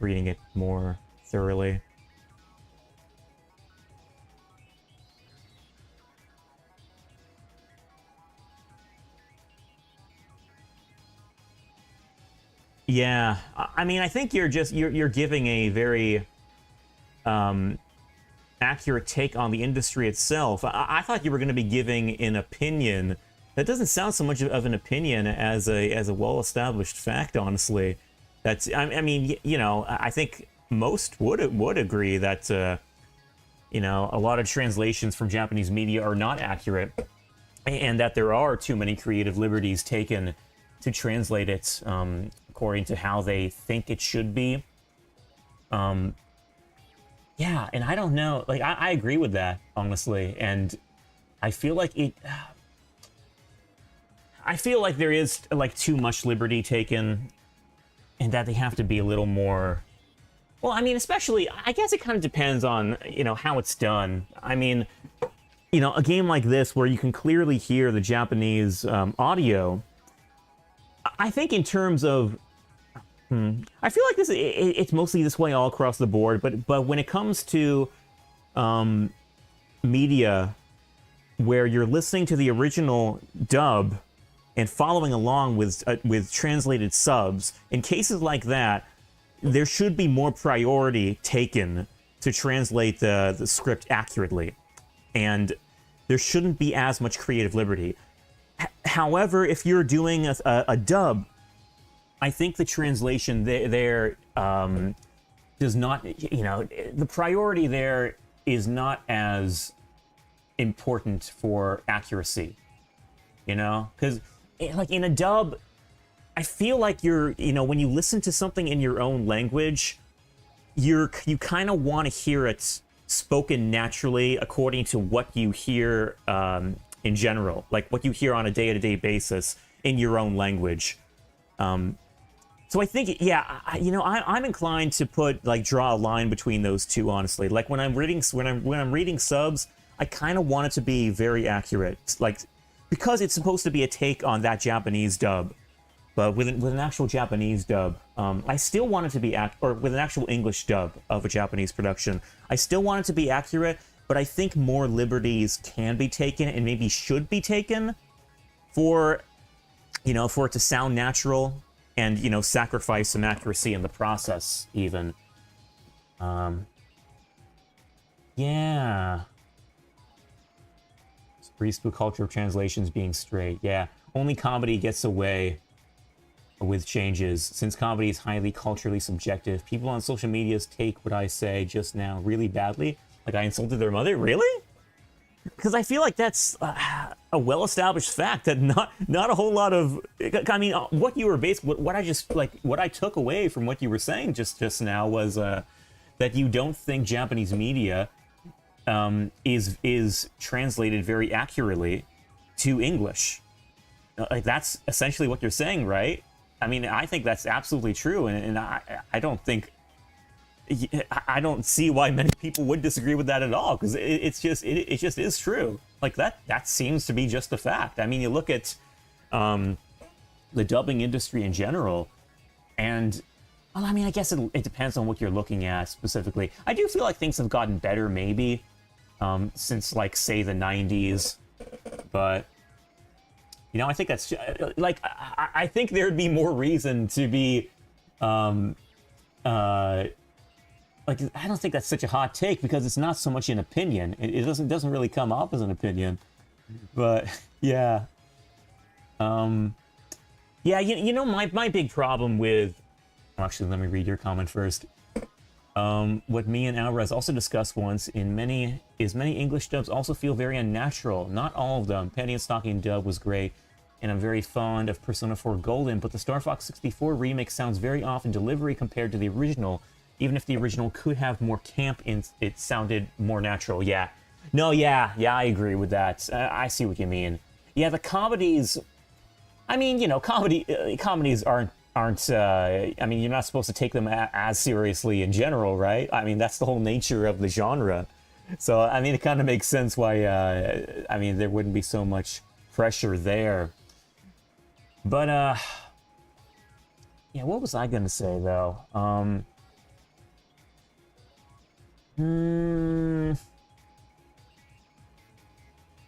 reading it more thoroughly. Yeah, I mean, I think you're giving a very accurate take on the industry itself. I thought you were going to be giving an opinion. That doesn't sound so much of an opinion as a well-established fact, honestly. That's, I mean, you know, I think most would agree that, you know, a lot of translations from Japanese media are not accurate, and that there are too many creative liberties taken to translate it according to how they think it should be. Yeah, and I don't know, like, I agree with that, honestly, and I feel like there is, like, too much liberty taken, and that they have to be a little more... Well, I mean, especially, I guess it kind of depends on, you know, how it's done. I mean, you know, a game like this where you can clearly hear the Japanese audio, I think in terms of... I feel like it's mostly this way all across the board, but when it comes to media where you're listening to the original dub and following along with translated subs, in cases like that, there should be more priority taken to translate the script accurately, and there shouldn't be as much creative liberty. However, if you're doing a dub, I think the translation there does not, you know, the priority there is not as important for accuracy, you know? Because, like, in a dub, I feel like you know, when you listen to something in your own language, you kind of want to hear it spoken naturally according to what you hear in general, like what you hear on a day-to-day basis in your own language. So I think, yeah, you know, I'm inclined to draw a line between those two, honestly. Like when I'm reading subs, I kind of want it to be very accurate, like, because it's supposed to be a take on that Japanese dub. But with an actual Japanese dub, I still want it to be or with an actual English dub of a Japanese production, I still want it to be accurate. But I think more liberties can be taken and maybe should be taken for, you know, for it to sound natural. And, you know, sacrifice some accuracy in the process, even. Yeah. Prespook culture of translations being straight. Yeah. Only comedy gets away with changes. Since comedy is highly culturally subjective, people on social medias take what I say just now really badly. Like I insulted their mother? Really? Because I feel like that's a well-established fact that not a whole lot of... I mean, what you were what I took away from what you were saying just now was that you don't think Japanese media is translated very accurately to English. Like that's essentially what you're saying, right? I mean, I think that's absolutely true, and I don't think... I don't see why many people would disagree with that at all, because it just is true. Like that seems to be just a fact. I mean, you look at the dubbing industry in general, and well, I mean, I guess it depends on what you're looking at specifically. I do feel like things have gotten better, maybe, since like say the 90s, but you know, I think that's like I think there'd be more reason to be like, I don't think that's such a hot take because it's not so much an opinion. It doesn't really come off as an opinion. But yeah. Yeah, you know, my big problem with... Actually, let me read your comment first. What me and Alvarez also discussed once many English dubs also feel very unnatural. Not all of them. Penny and Stocking dub was great, and I'm very fond of Persona 4 Golden, but the Star Fox 64 remake sounds very off in delivery compared to the original. Even if the original could have more camp in it, sounded more natural. Yeah. No, yeah, I agree with that. I see what you mean. Yeah, the comedies... I mean, you know, comedies aren't I mean, you're not supposed to take them as seriously in general, right? I mean, that's the whole nature of the genre. So, I mean, it kind of makes sense why, I mean, there wouldn't be so much pressure there. But, yeah, what was I gonna say, though? What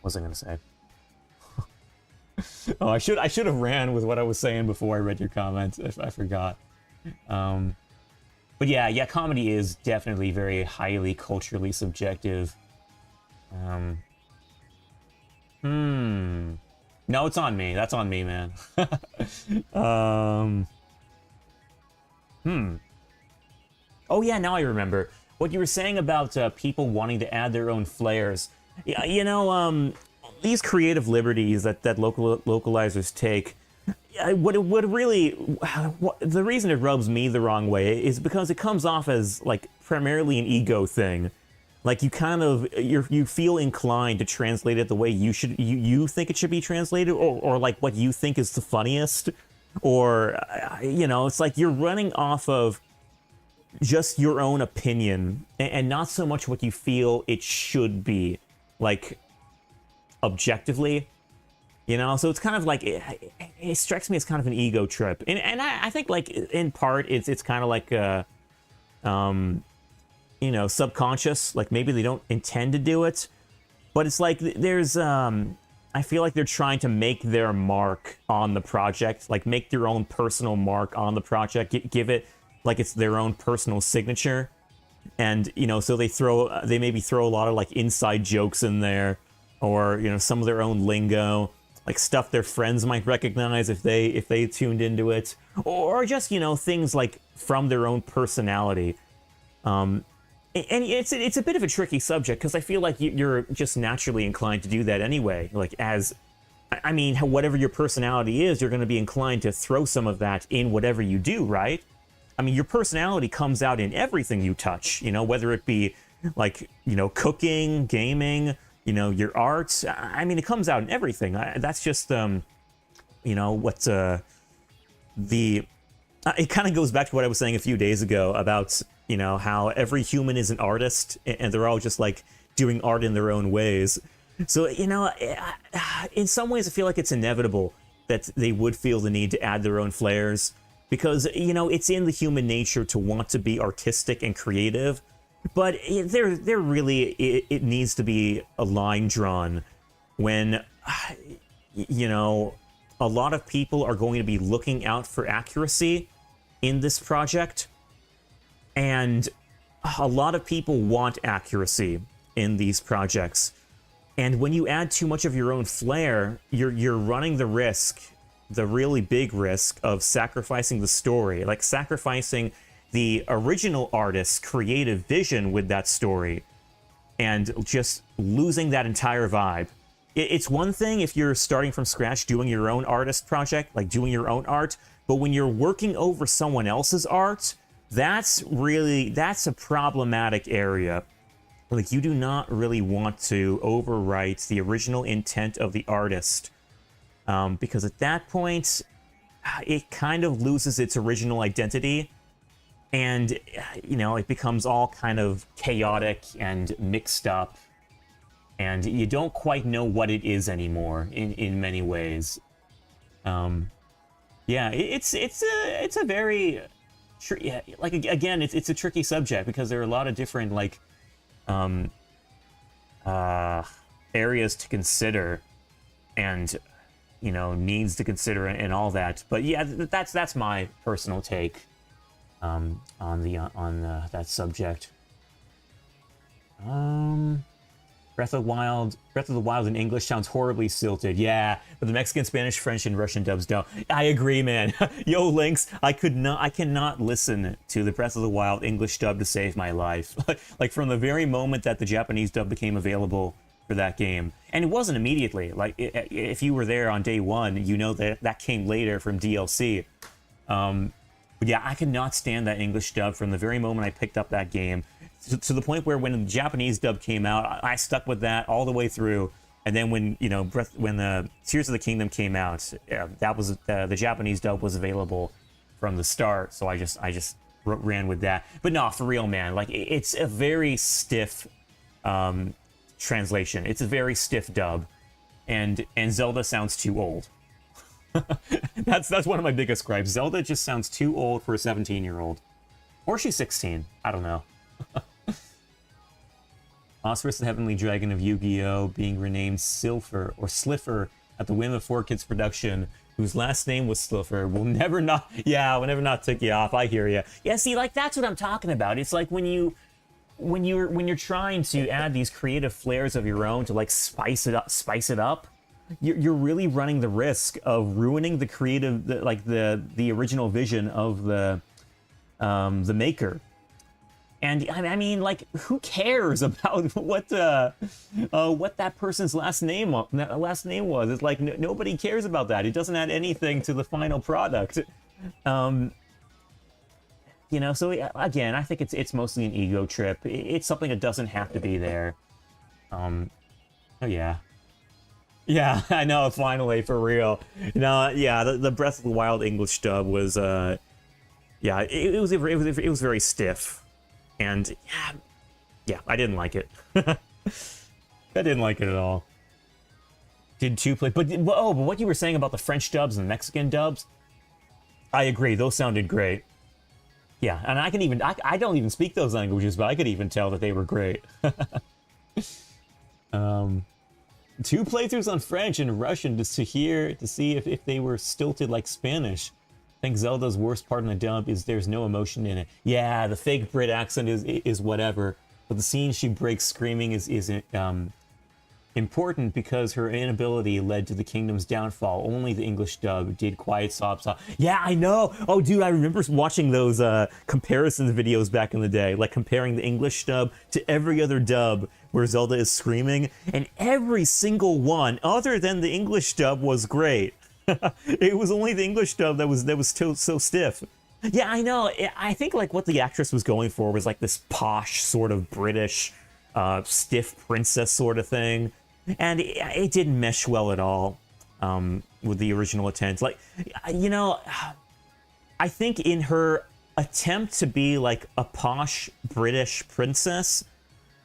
was I gonna say? Oh, I should have ran with what I was saying before I read your comments. If I forgot. But yeah, comedy is definitely very highly culturally subjective. No, it's on me. That's on me, man. Oh yeah, now I remember. What you were saying about people wanting to add their own flares. Yeah, you know, these creative liberties that localizers take, the reason it rubs me the wrong way is because it comes off as like primarily an ego thing. Like you kind of you feel inclined to translate it the way you think it should be translated, or like what you think is the funniest, or you know, it's like you're running off of just your own opinion and not so much what you feel it should be, like objectively, you know. So it's kind of like it strikes me as kind of an ego trip, and I think like in part it's kind of like you know, subconscious, like maybe they don't intend to do it, but it's like there's I feel like they're trying to make their mark on the project, like make their own personal mark on the project, give it like it's their own personal signature. And you know, so they maybe throw a lot of like inside jokes in there, or you know, some of their own lingo, like stuff their friends might recognize if they tuned into it, or just, you know, things like from their own personality. And it's a bit of a tricky subject because I feel like you're just naturally inclined to do that anyway. Like I mean, whatever your personality is, you're going to be inclined to throw some of that in whatever you do, right? I mean, your personality comes out in everything you touch, you know, whether it be like, you know, cooking, gaming, you know, your art. I mean, it comes out in everything. That's just, you know, what's it kind of goes back to what I was saying a few days ago about, you know, how every human is an artist and they're all just like doing art in their own ways. So, you know, in some ways I feel like it's inevitable that they would feel the need to add their own flares, because, you know, it's in the human nature to want to be artistic and creative, but there really, it needs to be a line drawn when, you know, a lot of people are going to be looking out for accuracy in this project, and a lot of people want accuracy in these projects. And when you add too much of your own flair, you're running the risk, the really big risk of sacrificing the story, like sacrificing the original artist's creative vision with that story, and just losing that entire vibe. It's one thing if you're starting from scratch doing your own artist project, like doing your own art, but when you're working over someone else's art, that's a problematic area. Like, you do not really want to overwrite the original intent of the artist, because at that point, it kind of loses its original identity, and, you know, it becomes all kind of chaotic and mixed up, and you don't quite know what it is anymore in many ways. Yeah, it's a very, yeah, like, again, it's a tricky subject because there are a lot of different, like, areas to consider, and, you know, needs to consider and all that. But yeah, that's my personal take on that subject. Breath of the Wild in English sounds horribly silted. Yeah, but the Mexican, Spanish, French, and Russian dubs don't. I agree, man. Yo, Lynx, I cannot listen to the Breath of the Wild English dub to save my life. Like, from the very moment that the Japanese dub became available, for that game. And it wasn't immediately. Like, if you were there on day one, you know that that came later from DLC. But yeah, I could not stand that English dub from the very moment I picked up that game. To the point where when the Japanese dub came out, I stuck with that all the way through. And then when, you know, when the Tears of the Kingdom came out, that was the Japanese dub was available from the start. So I just ran with that. But no, for real, man, like it's a very stiff translation. It's a very stiff dub, and Zelda sounds too old. that's one of my biggest gripes. Zelda just sounds too old for a 17-year-old, or she's 16. I don't know. Osirus, the Heavenly Dragon of Yu-Gi-Oh! Being renamed Silfer or Sliffer at the whim of 4Kids Production, whose last name was Sliffer, will never not tick you off. I hear you. Yeah, see, like that's what I'm talking about. It's like when you're trying to add these creative flares of your own to like spice it up, you're really running the risk of ruining the creative, the original vision of the maker. And I mean, like, who cares about what that person's last name was? It's like nobody cares about that. It doesn't add anything to the final product. You know, so again, I think it's mostly an ego trip. It's something that doesn't have to be there. Oh yeah. Yeah, I know, finally, for real. You know, yeah, the Breath of the Wild English dub was yeah, it was very stiff. And yeah, I didn't like it. I didn't like it at all. Did two play? But what you were saying about the French dubs and the Mexican dubs, I agree. Those sounded great. Yeah, and I don't even speak those languages, but I could even tell that they were great. 2 playthroughs on French and Russian to see if they were stilted like Spanish. I think Zelda's worst part in the dub is there's no emotion in it. Yeah, the fake Brit accent is whatever, but the scene she breaks screaming is important because her inability led to the kingdom's downfall. Only the English dub did quiet sobs. Yeah, I know. Oh, dude, I remember watching those comparisons videos back in the day, like comparing the English dub to every other dub where Zelda is screaming, and every single one, other than the English dub, was great. It was only the English dub that was so stiff. Yeah, I know. I think like what the actress was going for was like this posh sort of British, stiff princess sort of thing, and it didn't mesh well at all with the original intent. Like, you know, I think in her attempt to be like a posh British princess,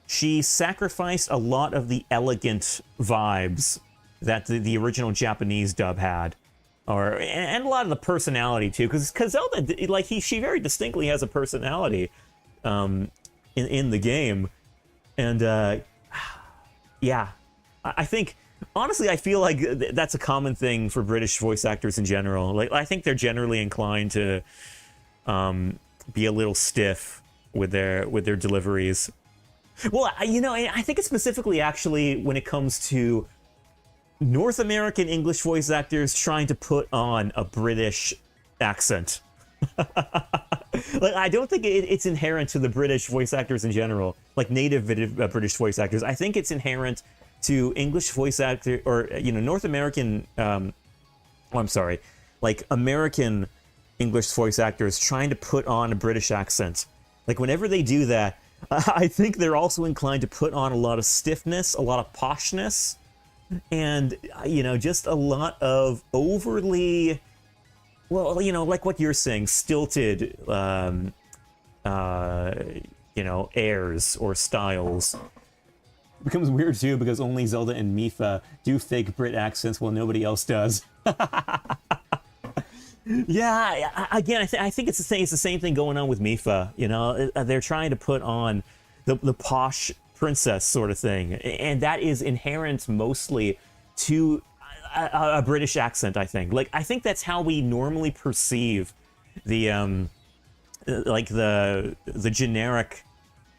she sacrificed a lot of the elegant vibes that the original Japanese dub had, and a lot of the personality too, because Zelda, like she very distinctly has a personality, in the game, and yeah, I think honestly I feel like that's a common thing for British voice actors in general. Like I think they're generally inclined to be a little stiff with their deliveries. Well, you know, I think it's specifically actually when it comes to North American English voice actors trying to put on a British accent. Like, I don't think it's inherent to the British voice actors in general, like native British voice actors. I think it's inherent to English voice actor, or, you know, North American, like American English voice actors trying to put on a British accent. Like, whenever they do that, I think they're also inclined to put on a lot of stiffness, a lot of poshness, and, you know, just a lot of overly, well, you know, like what you're saying, stilted, you know, airs or styles. It becomes weird, too, because only Zelda and Mipha do fake Brit accents while nobody else does. Yeah, again, I think it's the same thing going on with Mipha, you know? They're trying to put on the posh princess sort of thing, and that is inherent mostly to a British accent, I think. Like, I think that's how we normally perceive the like the generic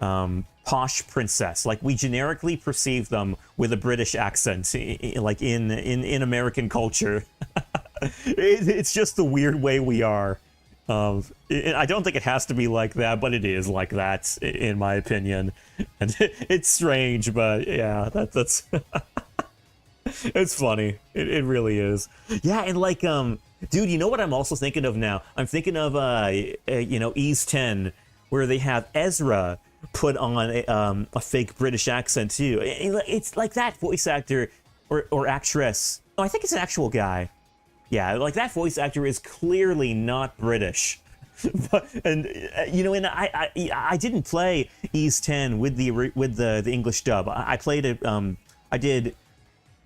posh princess. Like, we generically perceive them with a British accent, like in American culture. It's just the weird way we are. I don't think it has to be like that, but it is like that, in my opinion. And it's strange, but yeah, that's it's funny. It really is. Yeah, and like, dude, you know what I'm also thinking of now? I'm thinking of, you know, Ease 10, where they have Ezra put on a fake British accent too. It's like that voice actor or actress. Oh, I think it's an actual guy. Yeah, like that voice actor is clearly not British. And you know, and I didn't play Ease 10 with the English dub. I played it. I did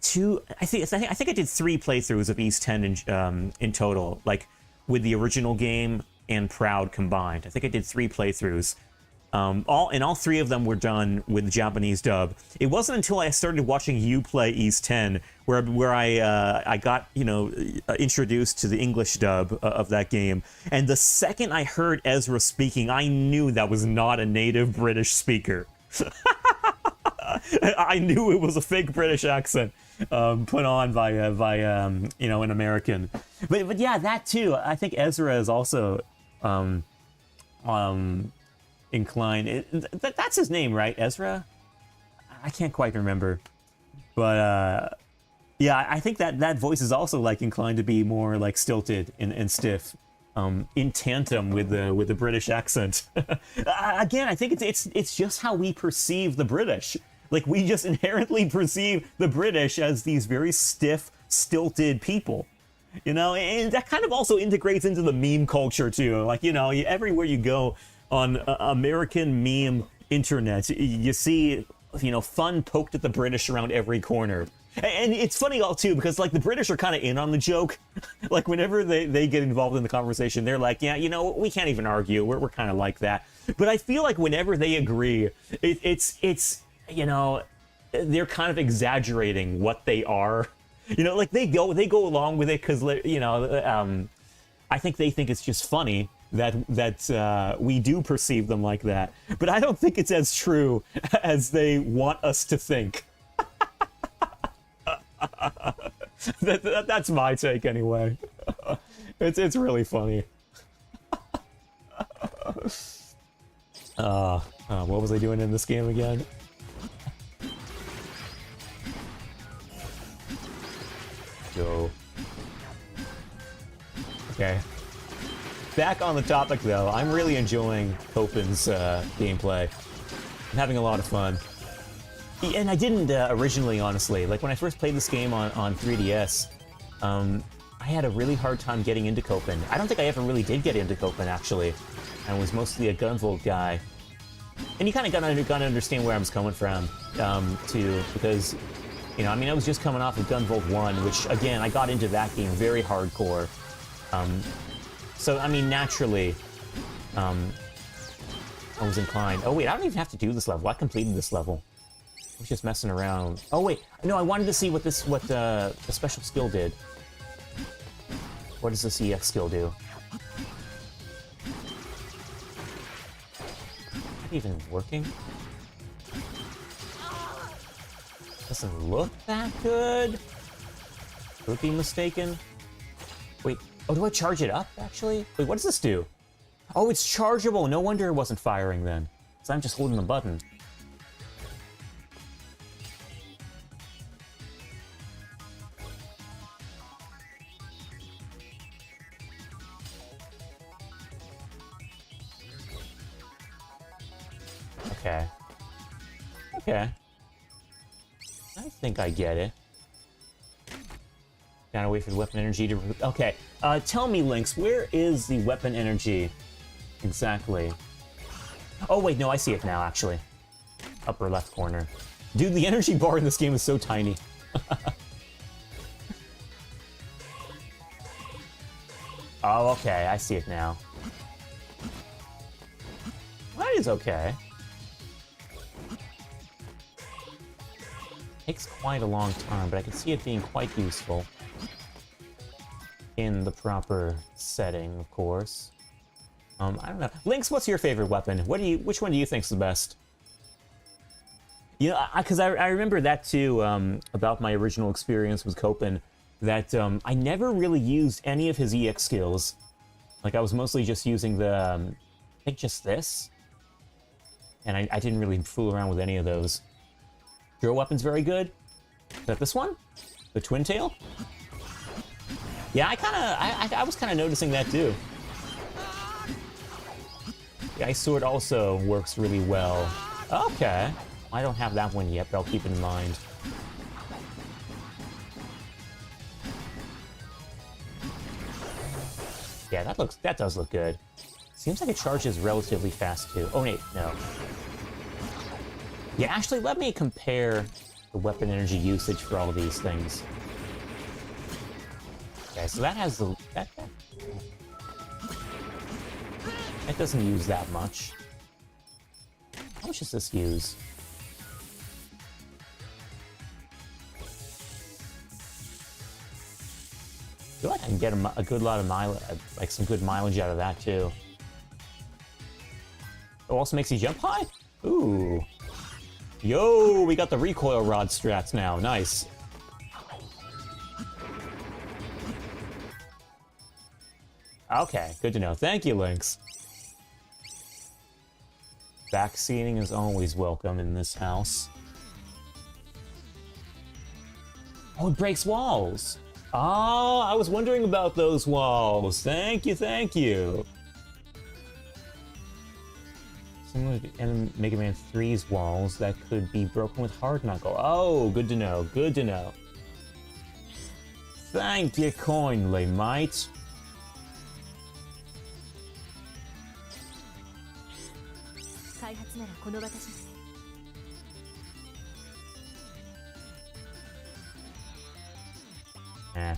two. I think I did 3 playthroughs of Ease 10 in total, like with the original game and Proud combined. I think I did 3 playthroughs. All 3 of them were done with the Japanese dub. It wasn't until I started watching you play Ease 10 where I got, you know, introduced to the English dub of that game. And the second I heard Ezra speaking, I knew that was not a native British speaker. I knew it was a fake British accent put on by you know, an American. But yeah, that too. I think Ezra is also inclined. That's his name, right? Ezra? I can't quite remember. But yeah, I think that voice is also like inclined to be more like stilted and stiff, in tandem with the British accent. Again, I think it's just how we perceive the British. Like, we just inherently perceive the British as these very stiff, stilted people. You know, and that kind of also integrates into the meme culture too. Like, you know, everywhere you go on American meme internet, you see, you know, fun poked at the British around every corner. And it's funny all too, because like the British are kind of in on the joke. Like whenever they get involved in the conversation, they're like, yeah, you know, we can't even argue. We're kind of like that. But I feel like whenever they agree, it's you know, they're kind of exaggerating what they are. You know, like they go along with it because, you know, I think they think it's just funny that we do perceive them like that. But I don't think it's as true as they want us to think. That's my take anyway. It's really funny. What was I doing in this game again? Go. Okay. Back on the topic though, I'm really enjoying Copen's gameplay. I'm having a lot of fun. And I didn't originally, honestly. Like when I first played this game on 3DS, I had a really hard time getting into Copen. I don't think I ever really did get into Copen actually. I was mostly a Gunvolt guy. And you kind of gotta understand where I was coming from, too, because, you know, I mean, I was just coming off of Gunvolt 1, which, again, I got into that game very hardcore. So, I mean, naturally, I was inclined. Oh, wait, I don't even have to do this level. I completed this level. I was just messing around. Oh, wait, no, I wanted to see what the special skill did. What does this EX skill do? Is it even working? Doesn't look that good. Could be mistaken. Wait, oh, do I charge it up, actually? Wait, what does this do? Oh, it's chargeable. No wonder it wasn't firing then. So I'm just holding the button. Okay. Okay. I think I get it. Gotta wait for the weapon energy to... Okay, tell me, Lynx, where is the weapon energy exactly? Oh, wait, no, I see it now, actually. Upper left corner. Dude, the energy bar in this game is so tiny. Oh, okay, I see it now. That is okay. Takes quite a long time, but I can see it being quite useful. In the proper setting, of course. I don't know. Lynx, what's your favorite weapon? Which one do you think's the best? You know, because I remember that too, about my original experience with Copen, that I never really used any of his EX skills. Like, I was mostly just using the, I think just this. And I didn't really fool around with any of those. Drill weapon's very good. Is that this one? The twin tail? Yeah, I was kind of noticing that too. The ice sword also works really well. Okay. I don't have that one yet, but I'll keep it in mind. Yeah, that does look good. Seems like it charges relatively fast too. Oh wait, no. Yeah, actually, let me compare the weapon energy usage for all of these things. Okay, so that has the that doesn't use that much. How much does this use? I feel like I can get a good lot of mileage, like some good mileage out of that too. It also makes you jump high? Ooh. Yo, we got the recoil rod strats now. Nice. Okay, good to know. Thank you, Lynx. Backseating is always welcome in this house. Oh, it breaks walls. Oh, I was wondering about those walls. Thank you, thank you. Similar to Mega Man 3's walls that could be broken with hard knuckle. Oh, good to know, good to know. Thank you kindly, mate. Eh.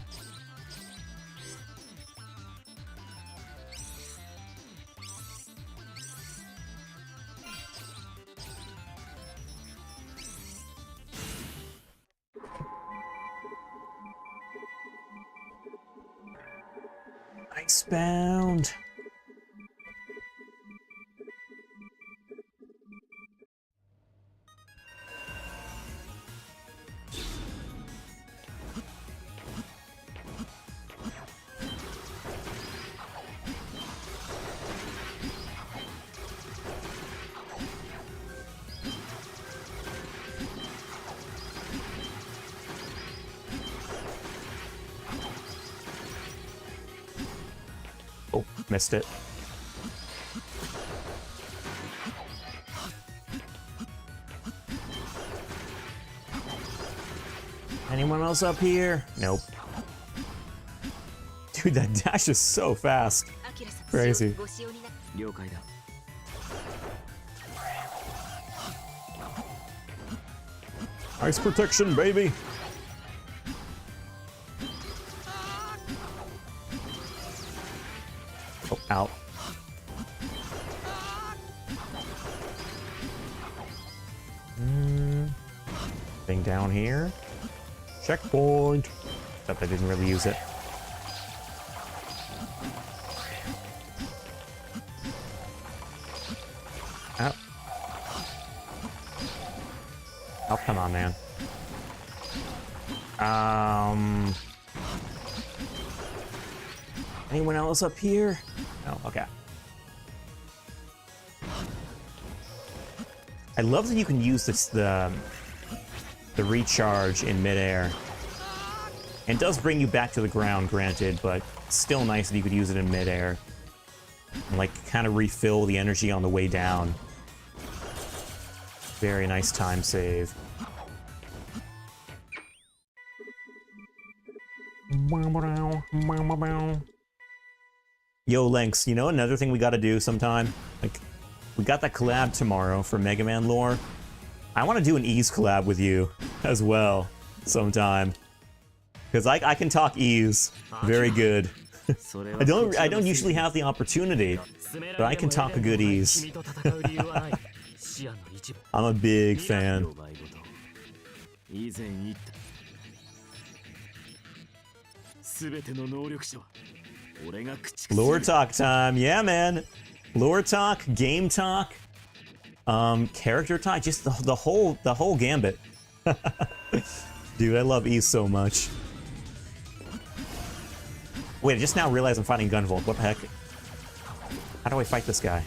Icebound. Oh, missed it. Anyone else up here? Nope. Dude, that dash is so fast. Crazy. 了解だ Ice protection, baby. Oh, out. Thing down here. Checkpoint. Except I didn't really use it. Out. Oh, come on, man. Anyone else up here? No, okay. I love that you can use this the recharge in midair. It does bring you back to the ground, granted, but still nice that you could use it in midair. And like kind of refill the energy on the way down. Very nice time save. Yo, Lynx, you know another thing we gotta do sometime? Like, we got that collab tomorrow for Mega Man lore. I want to do an Ys collab with you as well sometime. Because I can talk Ys very good. I don't usually have the opportunity, but I can talk a good Ys. I'm a big fan. Lore talk time, yeah, man. Lore talk, game talk, character talk, just the whole gambit. Dude, I love Ys so much. Wait, I just now realized I'm fighting Gunvolt. What the heck? How do I fight this guy?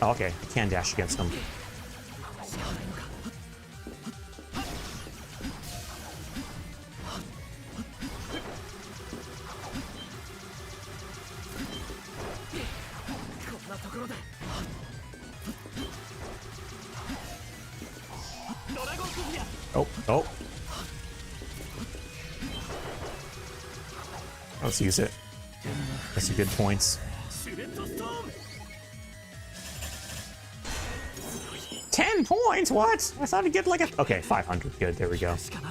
Oh, okay, I can dash against him. Oh, oh. Let's use it. That's some good points. 10 points? What? I thought I'd get like a... Okay, 500. Good, there we go. 逃げた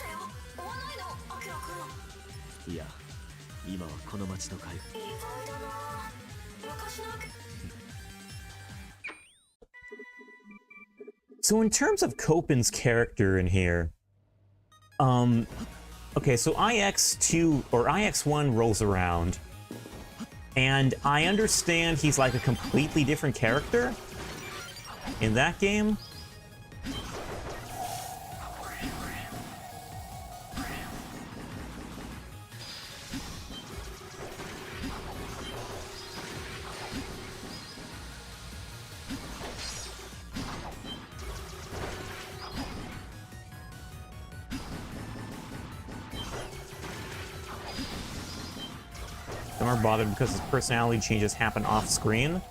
よ終わんないのアキラ君。いや今はこの町の回復意外だな昔のアキ So in terms of Copen's character in here, okay, so IX2 or IX1 rolls around, and I understand he's like a completely different character in that game. Some are bothered because his personality changes happen off screen.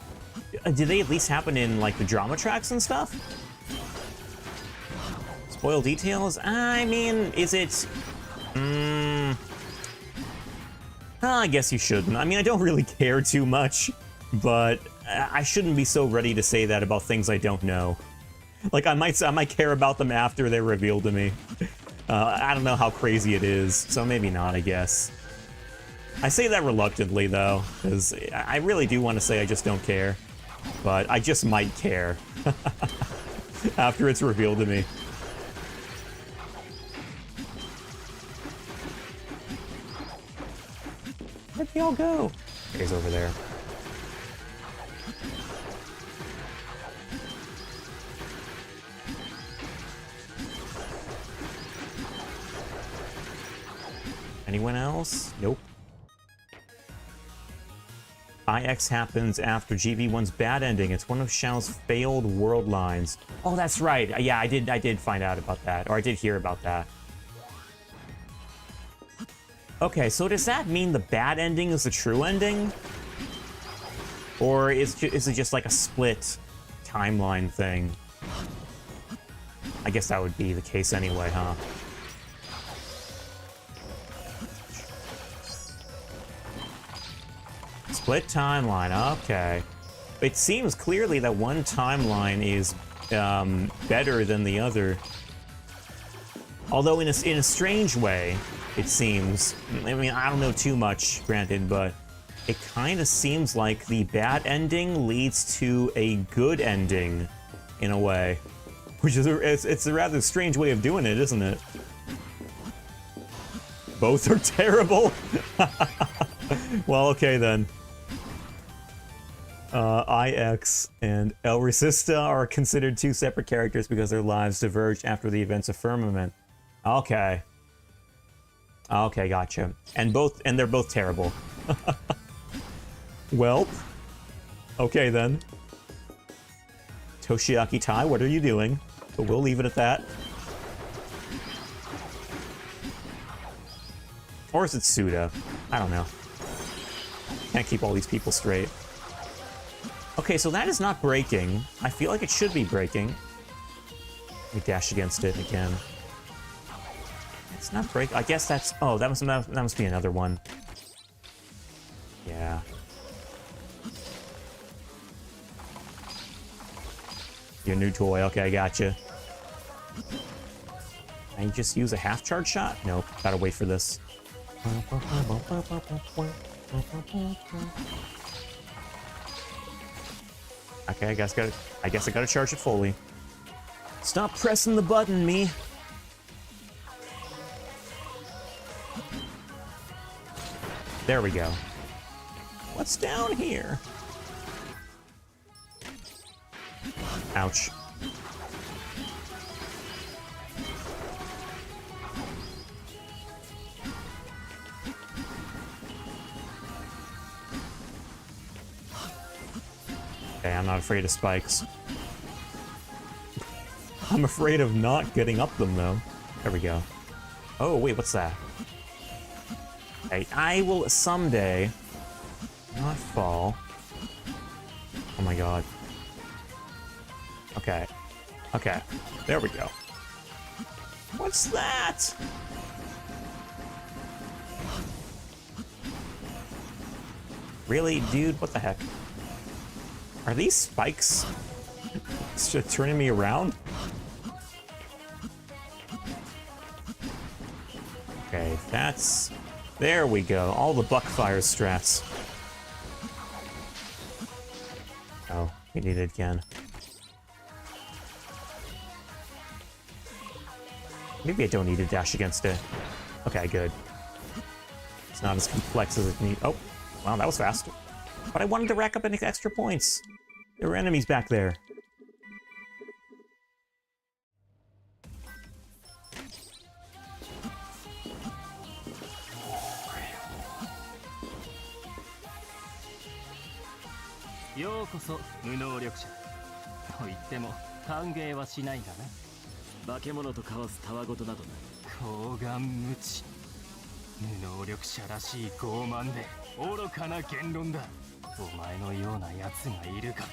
Did they at least happen in like the drama tracks and stuff? Spoil details? I mean, is it... I guess you shouldn't. I mean, I don't really care too much, but I shouldn't be so ready to say that about things I don't know. Like, I might care about them after they're revealed to me. I don't know how crazy it is, so maybe not, I guess. I say that reluctantly, though, because I really do want to say I just don't care. But I just might care after it's revealed to me. Where'd they all go? He's over there. Anyone else? Nope. IX happens after GV1's bad ending. It's one of Xiao's failed world lines. Oh, that's right. Yeah, I did find out about that, or I did hear about that. Okay, so does that mean the bad ending is the true ending? Or is it just like a split timeline thing? I guess that would be the case anyway, huh? Split timeline, okay. It seems clearly that one timeline is better than the other. Although in a strange way, it seems. I mean, I don't know too much, granted, but it kind of seems like the bad ending leads to a good ending, in a way. Which is it's a rather strange way of doing it, isn't it? Both are terrible? Well, okay then. IX and El Resista are considered two separate characters because their lives diverged after the events of Firmament. Okay. Okay, gotcha. And they're both terrible. Well, okay then. Toshiaki Tai, what are you doing? But we'll leave it at that. Or is it Suda? I don't know. Can't keep all these people straight. Okay, so that is not breaking. I feel like it should be breaking. Let me dash against it again. It's not break. I guess that's... Oh, that must be another one. Yeah. Your new toy. Okay, I gotcha. Can you just use a half charge shot? Nope. Gotta wait for this. Okay, I guess I gotta charge it fully. Stop pressing the button, me. There we go. What's down here? Okay, I'm not afraid of spikes. I'm afraid of not getting up them, though. There we go. Oh, wait, what's that? Okay, I will someday not fall. Oh my god. Okay. Okay. There we go. What's that? Really, dude? What the heck? Are these spikes just turning me around? Okay, that's... There we go. All the Buckfire strats. Oh, we need it again. Maybe I don't need to dash against it. Okay, good. It's not as complex as it needs. Oh, wow, that was fast. But I wanted to rack up any extra points. There were enemies back there.ようこそ無能力者と言っても歓迎はしないがな。化け物と交わすたわごとなど厚顔無知、無能力者らしい傲慢で愚かな言論だ。お前のような奴がいるか。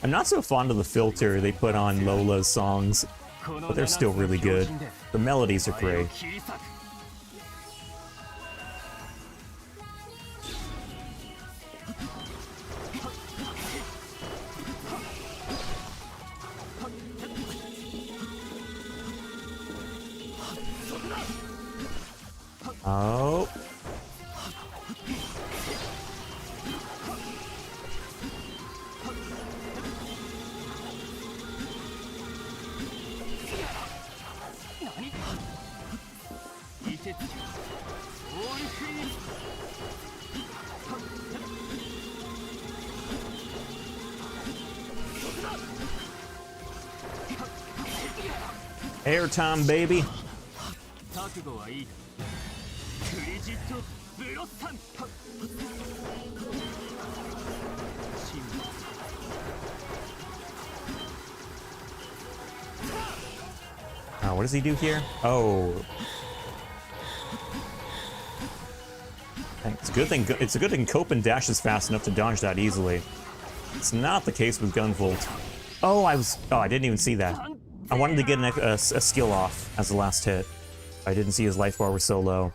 I'm not so fond of the filter they put on Lola's songs, but they're still really good. The melodies are great. Oh. Airtime, baby. What does he do here? Oh. It's a good thing. It's a good thing Copen dashes fast enough to dodge that easily. It's not the case with Gunvolt. Oh, I didn't even see that. I wanted to get a skill off as the last hit. I didn't see his life bar was so low.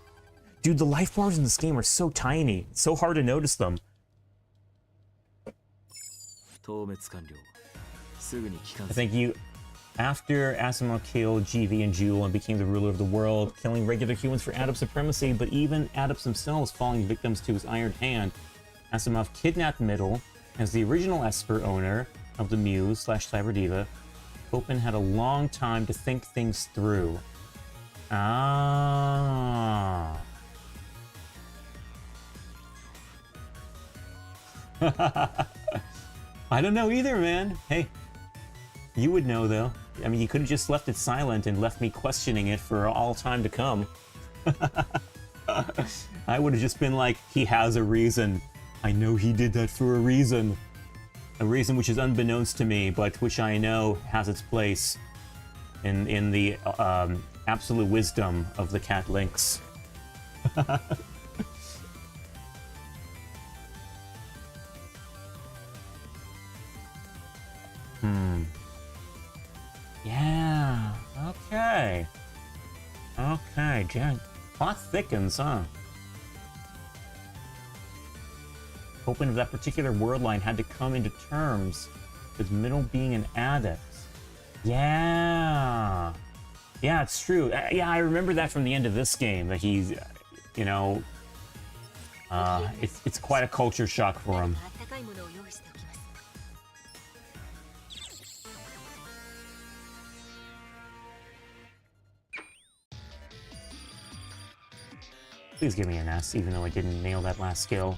Dude, the life bars in this game are so tiny. It's so hard to notice them. I think you... After Asimov killed GV and Jewel and became the ruler of the world, killing regular humans for Adept's supremacy, but even Adepts themselves falling victims to his iron hand, Asimov kidnapped Middle as the original Esper owner of the Muse/Cyber Diva. Copen had a long time to think things through. Ah. I don't know either, man. Hey, you would know, though. I mean, you could have just left it silent and left me questioning it for all time to come. I would have just been like, he has a reason. I know he did that for a reason. A reason which is unbeknownst to me, but which I know has its place in the absolute wisdom of the cat Lynx. Yeah, okay. Okay, Jen. Plot thickens, huh? Hoping of that particular word line had to come into terms with Middle being an adept. Yeah. Yeah, it's true. Yeah, I remember that from the end of this game, that he's, you know, it's quite a culture shock for him. Please give me an S, even though I didn't nail that last skill.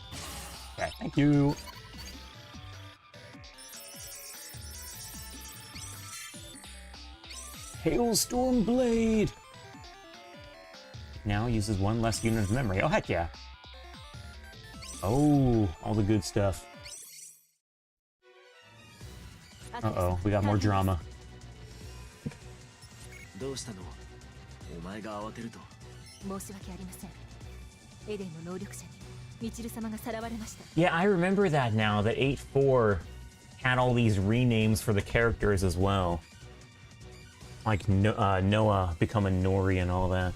Okay, thank you. Hailstorm Blade! Now uses one less unit of memory. Oh, heck yeah. Oh, all the good stuff. Uh-oh, we got more drama. どうしたの？お前が慌てると。申し訳ありません。エデンの能力者にミチル様がさらわれました。 Yeah, I remember that now, that 8-4 had all these renames for the characters as well. Like Noah becoming Nori and all that.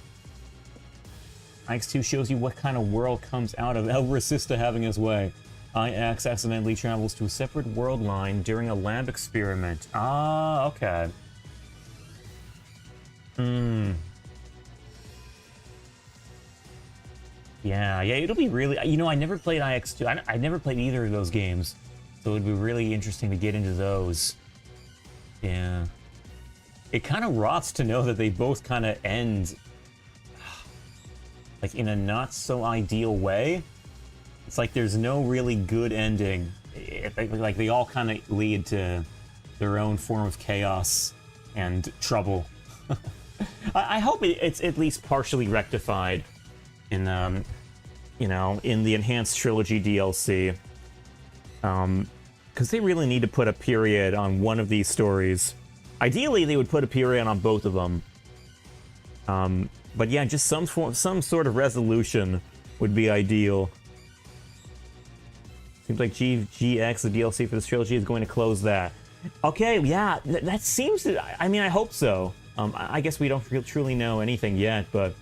IX2 shows you what kind of world comes out of El Resista having his way. IX accidentally travels to a separate world line during a lab experiment. Ah, okay. Yeah, it'll be really... You know, I never played IX2. I never played either of those games. So it'd be really interesting to get into those. Yeah. It kind of rots to know that they both kind of end... like, in a not-so-ideal way. It's like there's no really good ending. Like, they all kind of lead to their own form of chaos and trouble. I hope it's at least partially rectified in, you know, in the Enhanced Trilogy DLC. Because they really need to put a period on one of these stories. Ideally, they would put a period on both of them. But yeah, just some sort of resolution would be ideal. Seems like GX, the DLC for this trilogy, is going to close that. Okay, yeah, that seems to... I mean, I hope so. I guess we don't truly know anything yet, but...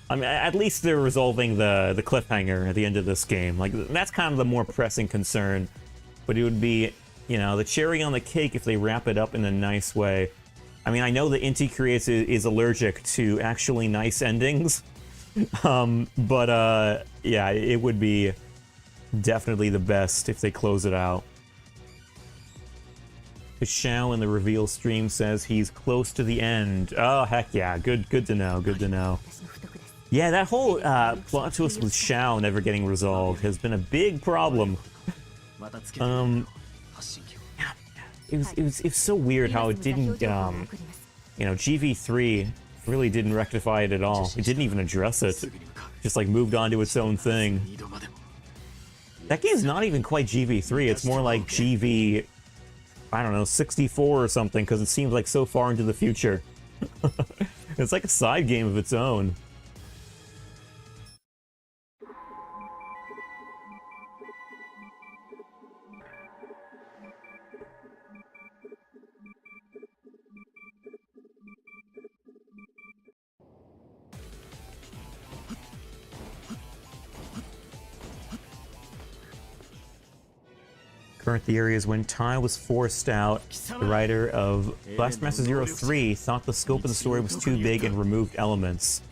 I mean, at least they're resolving the cliffhanger at the end of this game. Like, that's kind of the more pressing concern. But it would be, you know, the cherry on the cake if they wrap it up in a nice way. I mean, I know that Inti Creates is allergic to actually nice endings. But yeah, it would be definitely the best if they close it out. Shao in the reveal stream says he's close to the end. Oh, heck yeah. Good to know. Good to know. Yeah, that whole plot twist with Shao never getting resolved has been a big problem. It was so weird how it didn't, you know, GV3 really didn't rectify it at all. It didn't even address it. Just like moved on to its own thing. That game's not even quite GV3, it's more like GV, I don't know, 64 or something, because it seems like so far into the future. It's like a side game of its own. Current theory is when Tai was forced out, the writer of Blastmaster 03 thought the scope of the story was too big and removed elements.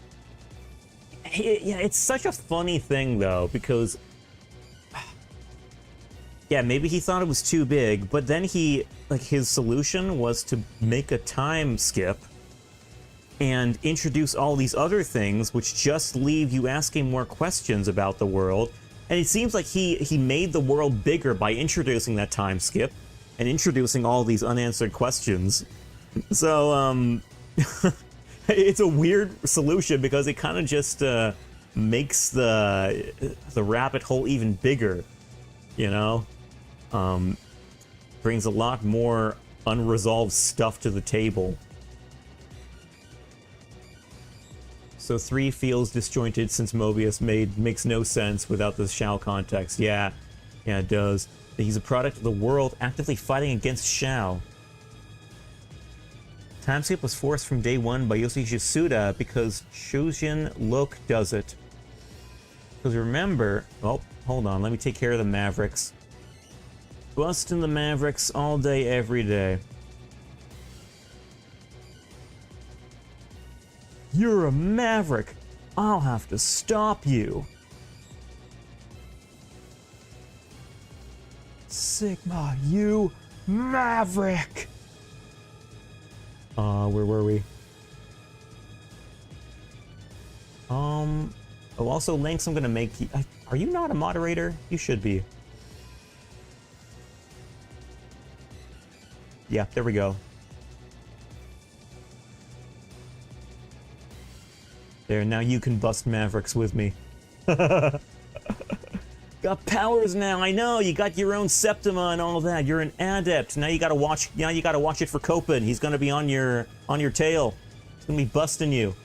Yeah, it's such a funny thing, though, because... yeah, maybe he thought it was too big, but then his solution was to make a time skip and introduce all these other things which just leave you asking more questions about the world. And it seems like he made the world bigger by introducing that time skip and introducing all these unanswered questions. So, it's a weird solution because it kind of just makes the rabbit hole even bigger, you know? Brings a lot more unresolved stuff to the table. So 3 feels disjointed since Mobius makes no sense without the Shao context. Yeah, it does. He's a product of the world actively fighting against Shao. Timeskip was forced from day 1 by Yoshihisa Suda because Shujin Lok does it. Because remember... oh, hold on, let me take care of the Mavericks. Busting the Mavericks all day, every day. You're a maverick. I'll have to stop you. Sigma, you maverick. Where were we? Oh, also, Lynx, I'm gonna make you... are you not a moderator? You should be. Yeah, there we go. There, now you can bust Mavericks with me. Got powers now. I know you got your own Septima and all that. You're an adept. Now you gotta watch. Now you gotta watch it for Copen. He's gonna be on your tail. He's gonna be busting you.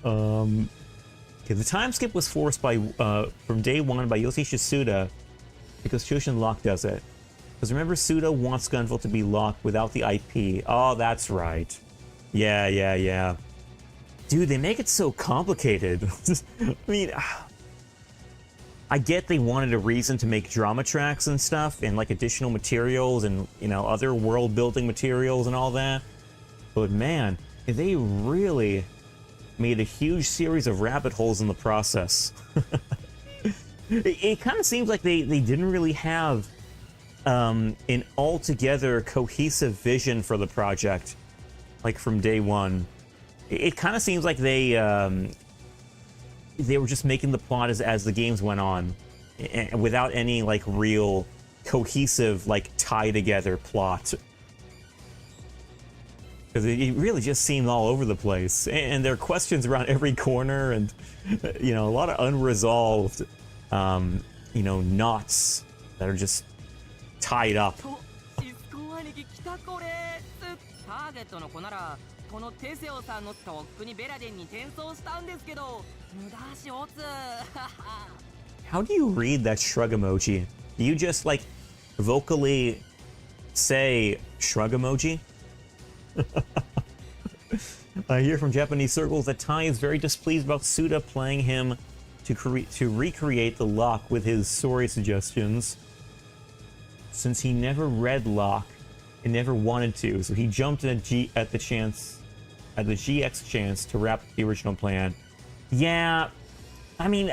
Okay, the time skip was forced by from day one by Yoshi Suda because Shoshin Lock does it. Because remember, Suda wants Gunvolt to be locked without the IP. Oh, that's right. Yeah. Dude, they make it so complicated. I mean, I get they wanted a reason to make drama tracks and stuff, and like additional materials and, you know, other world building materials and all that. But man, they really made a huge series of rabbit holes in the process. It kind of seems like they didn't really have an altogether cohesive vision for the project, like from day one. It kind of seems like they were just making the plot as the games went on, without any like real cohesive like tie together plot. Because it really just seemed all over the place, and there are questions around every corner, and you know, a lot of unresolved you know, knots that are just tied up. ターゲットの子ならこのテセオさんのとっくにベラデンに転送したんですけど無駄足オツ How do you read that shrug emoji? Do you just like vocally say shrug emoji? I hear from Japanese circles that Tai is very displeased about Suda playing him to recreate the lock with his story suggestions, since he never read lock and never wanted to, so he jumped at the GX chance to wrap the original plan. Yeah, I mean,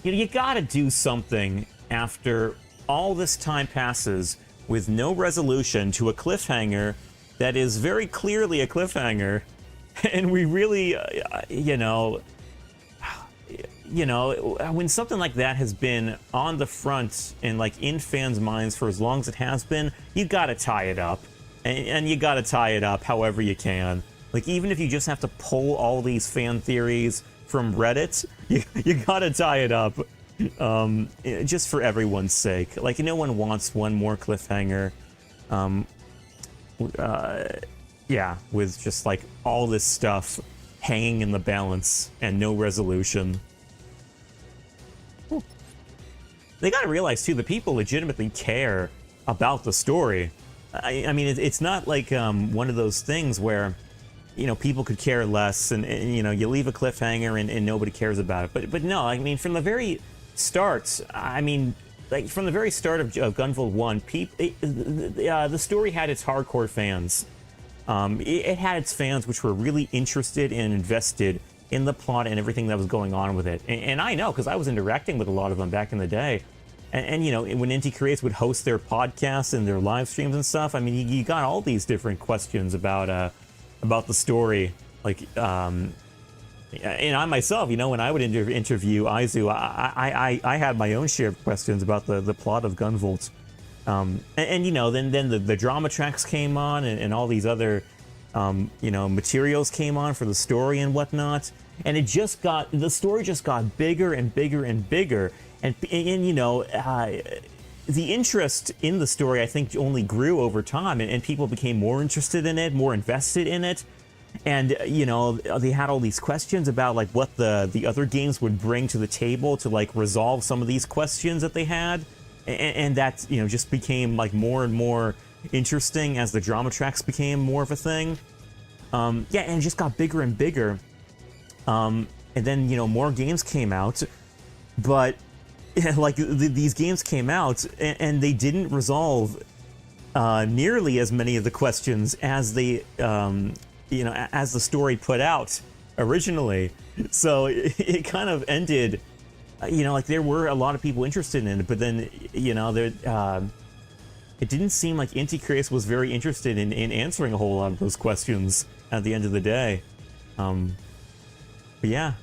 you gotta do something after all this time passes with no resolution to a cliffhanger that is very clearly a cliffhanger, and we really, you know, when something like that has been on the front and like in fans' minds for as long as it has been, you gotta tie it up, and you gotta tie it up however you can. Like, even if you just have to pull all these fan theories from Reddit, you gotta tie it up, just for everyone's sake. Like, no one wants one more cliffhanger. Yeah, with just like all this stuff hanging in the balance and no resolution. They gotta realize too, the people legitimately care about the story. I mean, it's not like one of those things where, you know, people could care less, and you know, you leave a cliffhanger and nobody cares about it. But no, I mean, from the very start, I mean, like from the very start of Gunvolt 1, the story had its hardcore fans. It had its fans which were really interested and invested in the plot and everything that was going on with it. And I know, because I was interacting with a lot of them back in the day. And you know, when Inti Creates would host their podcasts and their live streams and stuff, I mean, you got all these different questions about the story. Like, and I myself, you know, when I would interview Aizu, I had my own share of questions about the plot of Gunvolt. And you know, then the drama tracks came on, and all these other you know, materials came on for the story and whatnot, and the story just got bigger and bigger and bigger, and you know, the interest in the story, I think, only grew over time, and people became more interested in it, more invested in it. And you know, they had all these questions about like what the other games would bring to the table to like resolve some of these questions that they had. And that, you know, just became like more and more interesting as the drama tracks became more of a thing. Yeah, and it just got bigger and bigger. And then, you know, more games came out, but like these games came out and they didn't resolve nearly as many of the questions as they, you know, as the story put out originally. So it kind of ended. You know, like there were a lot of people interested in it, but then, you know, there, it didn't seem like Inti Creates was very interested in answering a whole lot of those questions at the end of the day. But yeah.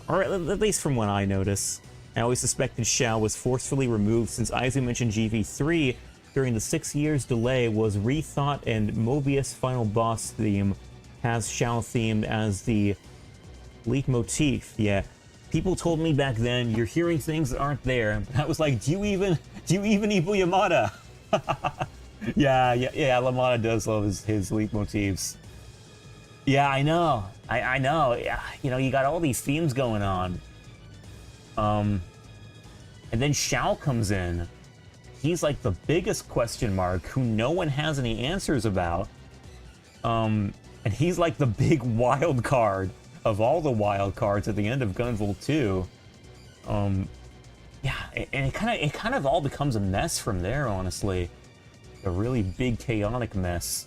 Or at least from what I notice. I always suspected Xiao was forcefully removed since Aizu mentioned GV3 during the 6 years delay was rethought, and Mobius final boss theme has Shao theme as the leitmotif. Yeah, people told me back then, you're hearing things that aren't there. I was like, do you even Ibu Yamada? yeah, Lamada does love his leitmotifs. Yeah, I know. I know. Yeah, you know, you got all these themes going on. And then Shao comes in. He's like the biggest question mark who no one has any answers about. And he's like the big wild card of all the wild cards at the end of Gunvolt 2. Yeah, and it kind of all becomes a mess from there, honestly. A really big chaotic mess.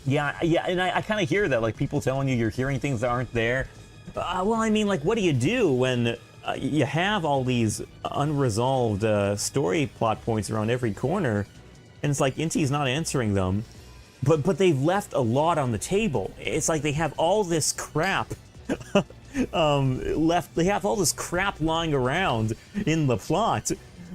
Yeah, and I kind of hear that, like, people telling you you're hearing things that aren't there. Well, I mean, like, what do you do when you have all these unresolved story plot points around every corner, and it's like Inti's not answering them, but they've left a lot on the table. It's like they have all this crap left. They have all this crap lying around in the plot,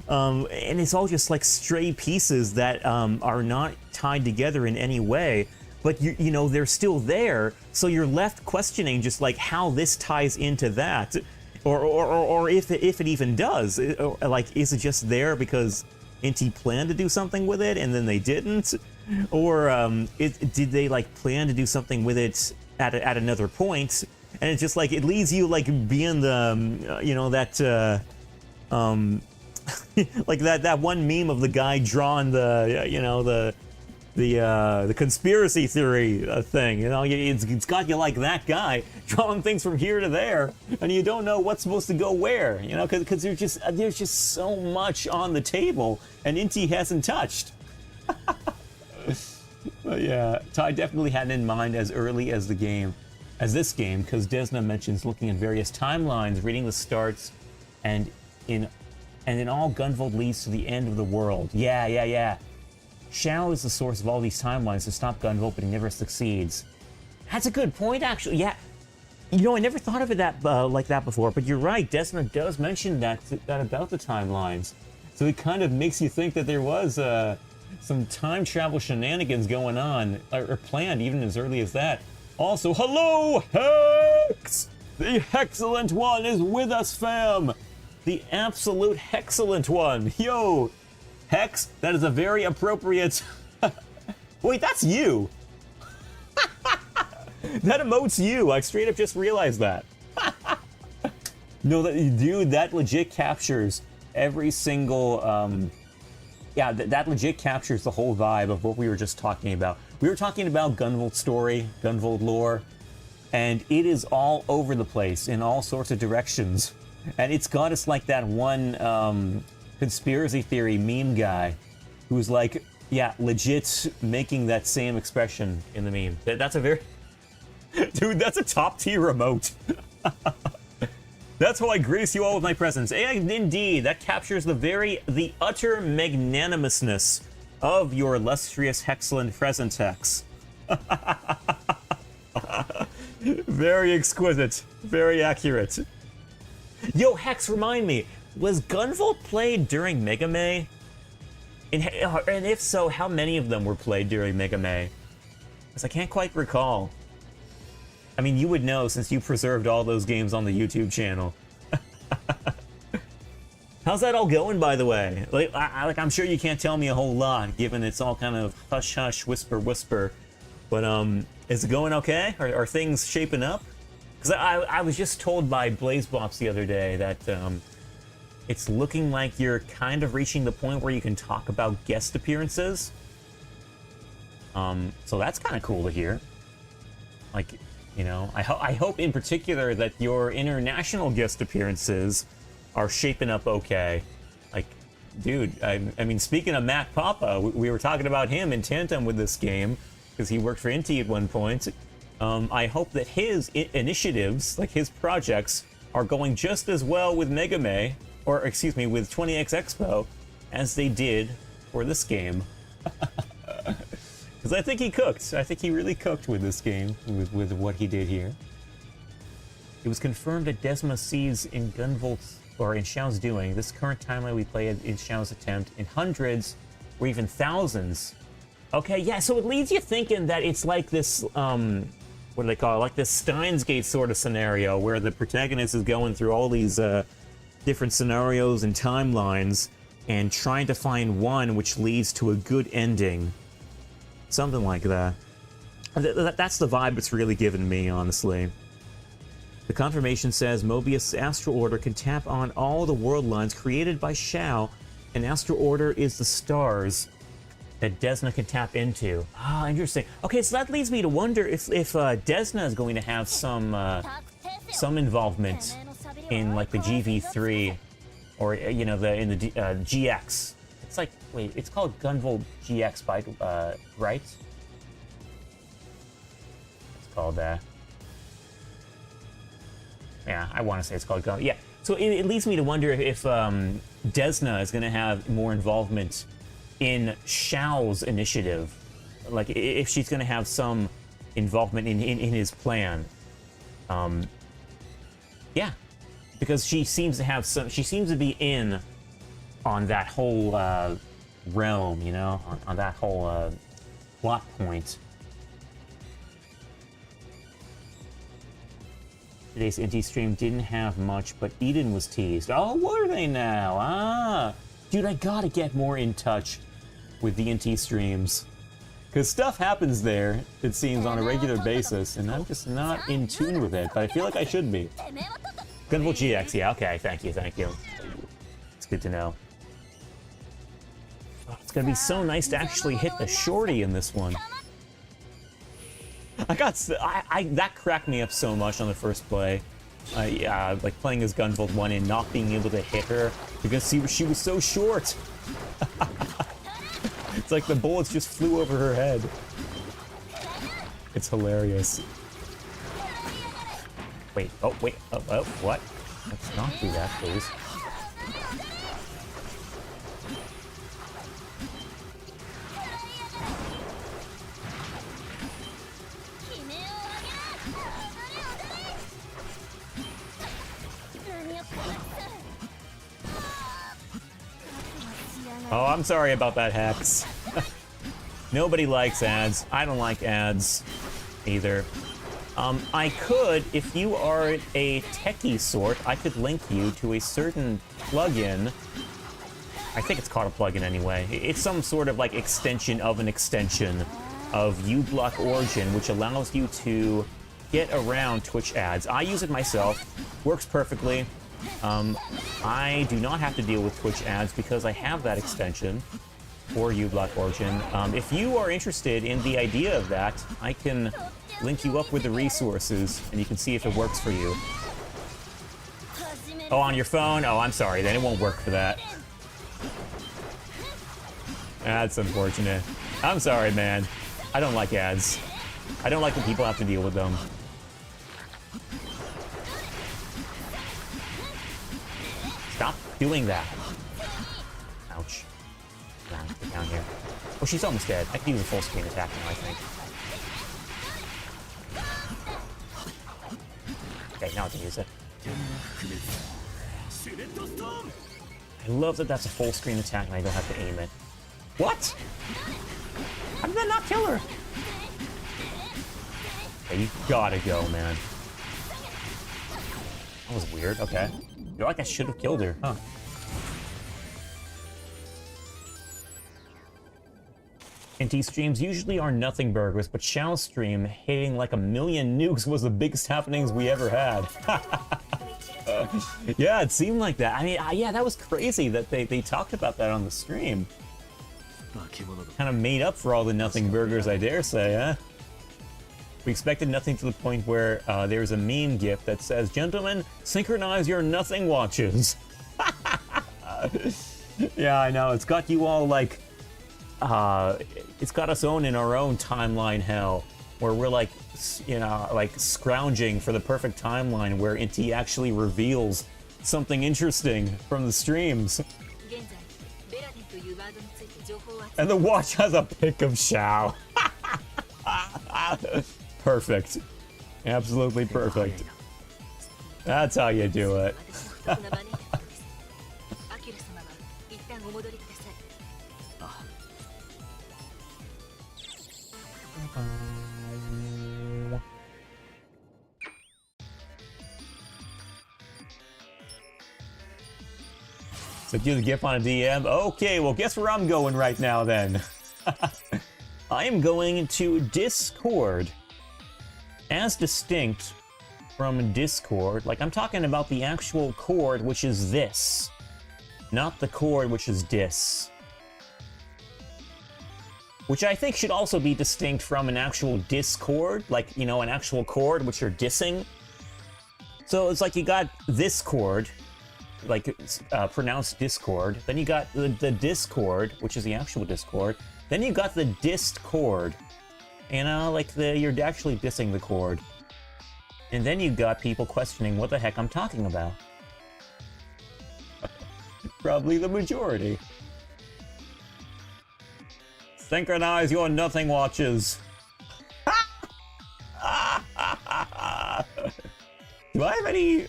and it's all just like stray pieces that are not tied together in any way. But you know, they're still there, so you're left questioning just like how this ties into that, or if it even does. Like, is it just there because Inti planned to do something with it and then they didn't, or did they like plan to do something with it at another point, and it's just like it leaves you like being the you know, that like that one meme of the guy drawing the you know, the conspiracy theory thing, you know, it's got you like that guy drawing things from here to there, and you don't know what's supposed to go where, you know, because there's just so much on the table, and Inti hasn't touched. But yeah, Ty definitely had it in mind as early as this game, because Desna mentions looking at various timelines, reading the starts, and in all, Gunvolt leads to the end of the world. Yeah. Shao is the source of all these timelines to stop Gunvolt, but he never succeeds. That's a good point, actually. Yeah, you know, I never thought of it like that before, but you're right. Desna does mention that about the timelines, so it kind of makes you think that there was some time travel shenanigans going on, or planned even as early as that. Also, hello, Hex! The Hexcellent One is with us, fam! The absolute Hexcellent One! Yo! Hex, that is a very appropriate... Wait, that's you! That emote's you. I straight up just realized that. No, dude, that legit captures every single... yeah, that legit captures the whole vibe of what we were just talking about. We were talking about Gunvolt story, Gunvolt lore, and it is all over the place in all sorts of directions. And it's got us like that one... conspiracy theory meme guy who's like, yeah, legit making that same expression in the meme. That's a very... Dude, that's a top tier remote. That's how I grace you all with my presence. And indeed, that captures the utter magnanimousness of your illustrious Hexcellent presence, Hex. Very exquisite. Very accurate. Yo, Hex, remind me, was Gunvolt played during Mega May? And if so, how many of them were played during Mega May? Because I can't quite recall. I mean, you would know since you preserved all those games on the YouTube channel. How's that all going, by the way? Like, I'm sure you can't tell me a whole lot, given it's all kind of hush-hush, whisper-whisper. But, is it going okay? Are things shaping up? Because I was just told by BlazeBops the other day that, it's looking like you're kind of reaching the point where you can talk about guest appearances. So that's kind of cool to hear. Like, you know, I hope in particular that your international guest appearances are shaping up okay. Like, dude, I mean, speaking of Matt Papa, we were talking about him in tandem with this game, because he worked for Inti at one point. I hope that his initiatives, like his projects, are going just as well with Mega May, or excuse me, with 20X Expo, as they did for this game. Because I think he cooked. I think he really cooked with this game, with what he did here. It was confirmed that Desma sees in Gunvolt's or in Xiao's doing. This current timeline we play in Xiao's attempt in hundreds or even thousands. Okay, yeah, so it leaves you thinking that it's like this, what do they call it? Like this Steins Gate sort of scenario where the protagonist is going through all these different scenarios and timelines and trying to find one which leads to a good ending. Something like that. That's the vibe it's really given me, honestly. The confirmation says Mobius' Astral Order can tap on all the world lines created by Xiao, and Astral Order is the stars that Desna can tap into. Ah, interesting. Okay, so that leads me to wonder if Desna is going to have some involvement in like the GV3, or in the GX. It's like, wait, it's called Gunvolt GX, right? It's called that. Yeah, I want to say it's called Gun. Yeah, so it leads me to wonder if Desna is going to have more involvement in Xiao's initiative, like if she's going to have some involvement in his plan. Yeah, because she seems to have some. She seems to be in on that whole realm, on that whole plot point. Today's Inti stream didn't have much, but Eden was teased. Oh, were they now? Ah, dude, I gotta get more in touch with the Inti streams, because stuff happens there, it seems, on a regular basis, and I'm just not in tune with it, but I feel like I should be. Gunvolt GX, yeah, okay, thank you. It's good to know. Oh, it's gonna be so nice to actually hit the shorty in this one. That cracked me up so much on the first play. Like playing as Gunvolt 1 and not being able to hit her because she was so short. It's like the bullets just flew over her head. It's hilarious. Wait, oh, what? Let's not do that, please. Oh, I'm sorry about that, Hex. Nobody likes ads. I don't like ads either. I could, if you are a techie sort, I could link you to a certain plugin. I think it's called a plugin anyway. It's some sort of like extension of an extension of uBlock Origin, which allows you to get around Twitch ads. I use it myself. Works perfectly. I do not have to deal with Twitch ads because I have that extension for uBlock Origin. If you are interested in the idea of that, I can link you up with the resources and you can see if it works for you. Oh, on your phone? Oh, I'm sorry, then it won't work for that. That's unfortunate. I'm sorry, man. I don't like ads. I don't like when people have to deal with them. Stop doing that. Ouch. Come on, get down here. Oh, she's almost dead. I can use a full screen attack now, I think. Okay, now I can use it. I love that that's a full screen attack and I don't have to aim it. What? How did that not kill her? Okay, you gotta go, man. That was weird, okay. I feel like I should have killed her, huh? NT streams usually are nothing burgers, but Xiao's stream hitting like 1,000,000 nukes was the biggest happenings we ever had. Yeah, it seemed like that. I mean, yeah, that was crazy that they talked about that on the stream. Kind of made up for all the nothing burgers, I dare say, huh? We expected nothing to the point where there's a meme gif that says, "Gentlemen, synchronize your nothing watches." Yeah, I know. It's got you all like, it's got us in our own timeline hell, where we're like, like scrounging for the perfect timeline where Inti actually reveals something interesting from the streams. And the watch has a pic of Xiao. Perfect. Absolutely perfect. That's how you do it. So do the GIF on a DM? Okay, well guess where I'm going right now then. I am going to Discord. As distinct from Discord, like I'm talking about the actual chord, which is this. Not the chord, which is dis. Which I think should also be distinct from an actual Discord, like, you know, an actual chord, which you're dissing. So it's like you got this chord, like pronounced Discord, then you got the Discord, which is the actual Discord, then you got the dissed chord, you know, like you're actually dissing the chord, and then you got people questioning what the heck I'm talking about. Probably the majority. Synchronize your nothing watches. Do I have any?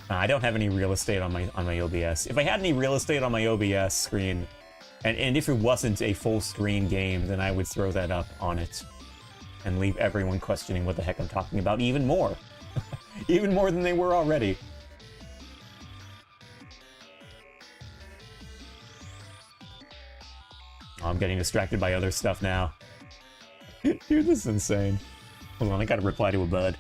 I don't have any real estate on my OBS. If I had any real estate on my OBS screen, and if it wasn't a full screen game, then I would throw that up on it and leave everyone questioning what the heck I'm talking about even more. Even more than they were already. Oh, I'm getting distracted by other stuff now. Dude, this is insane. Hold on, I gotta reply to a bud.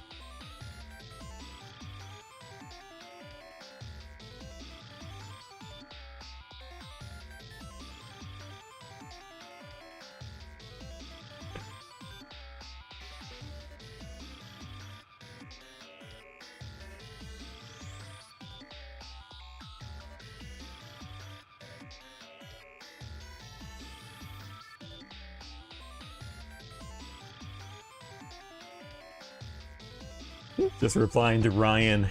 Just replying to Ryan,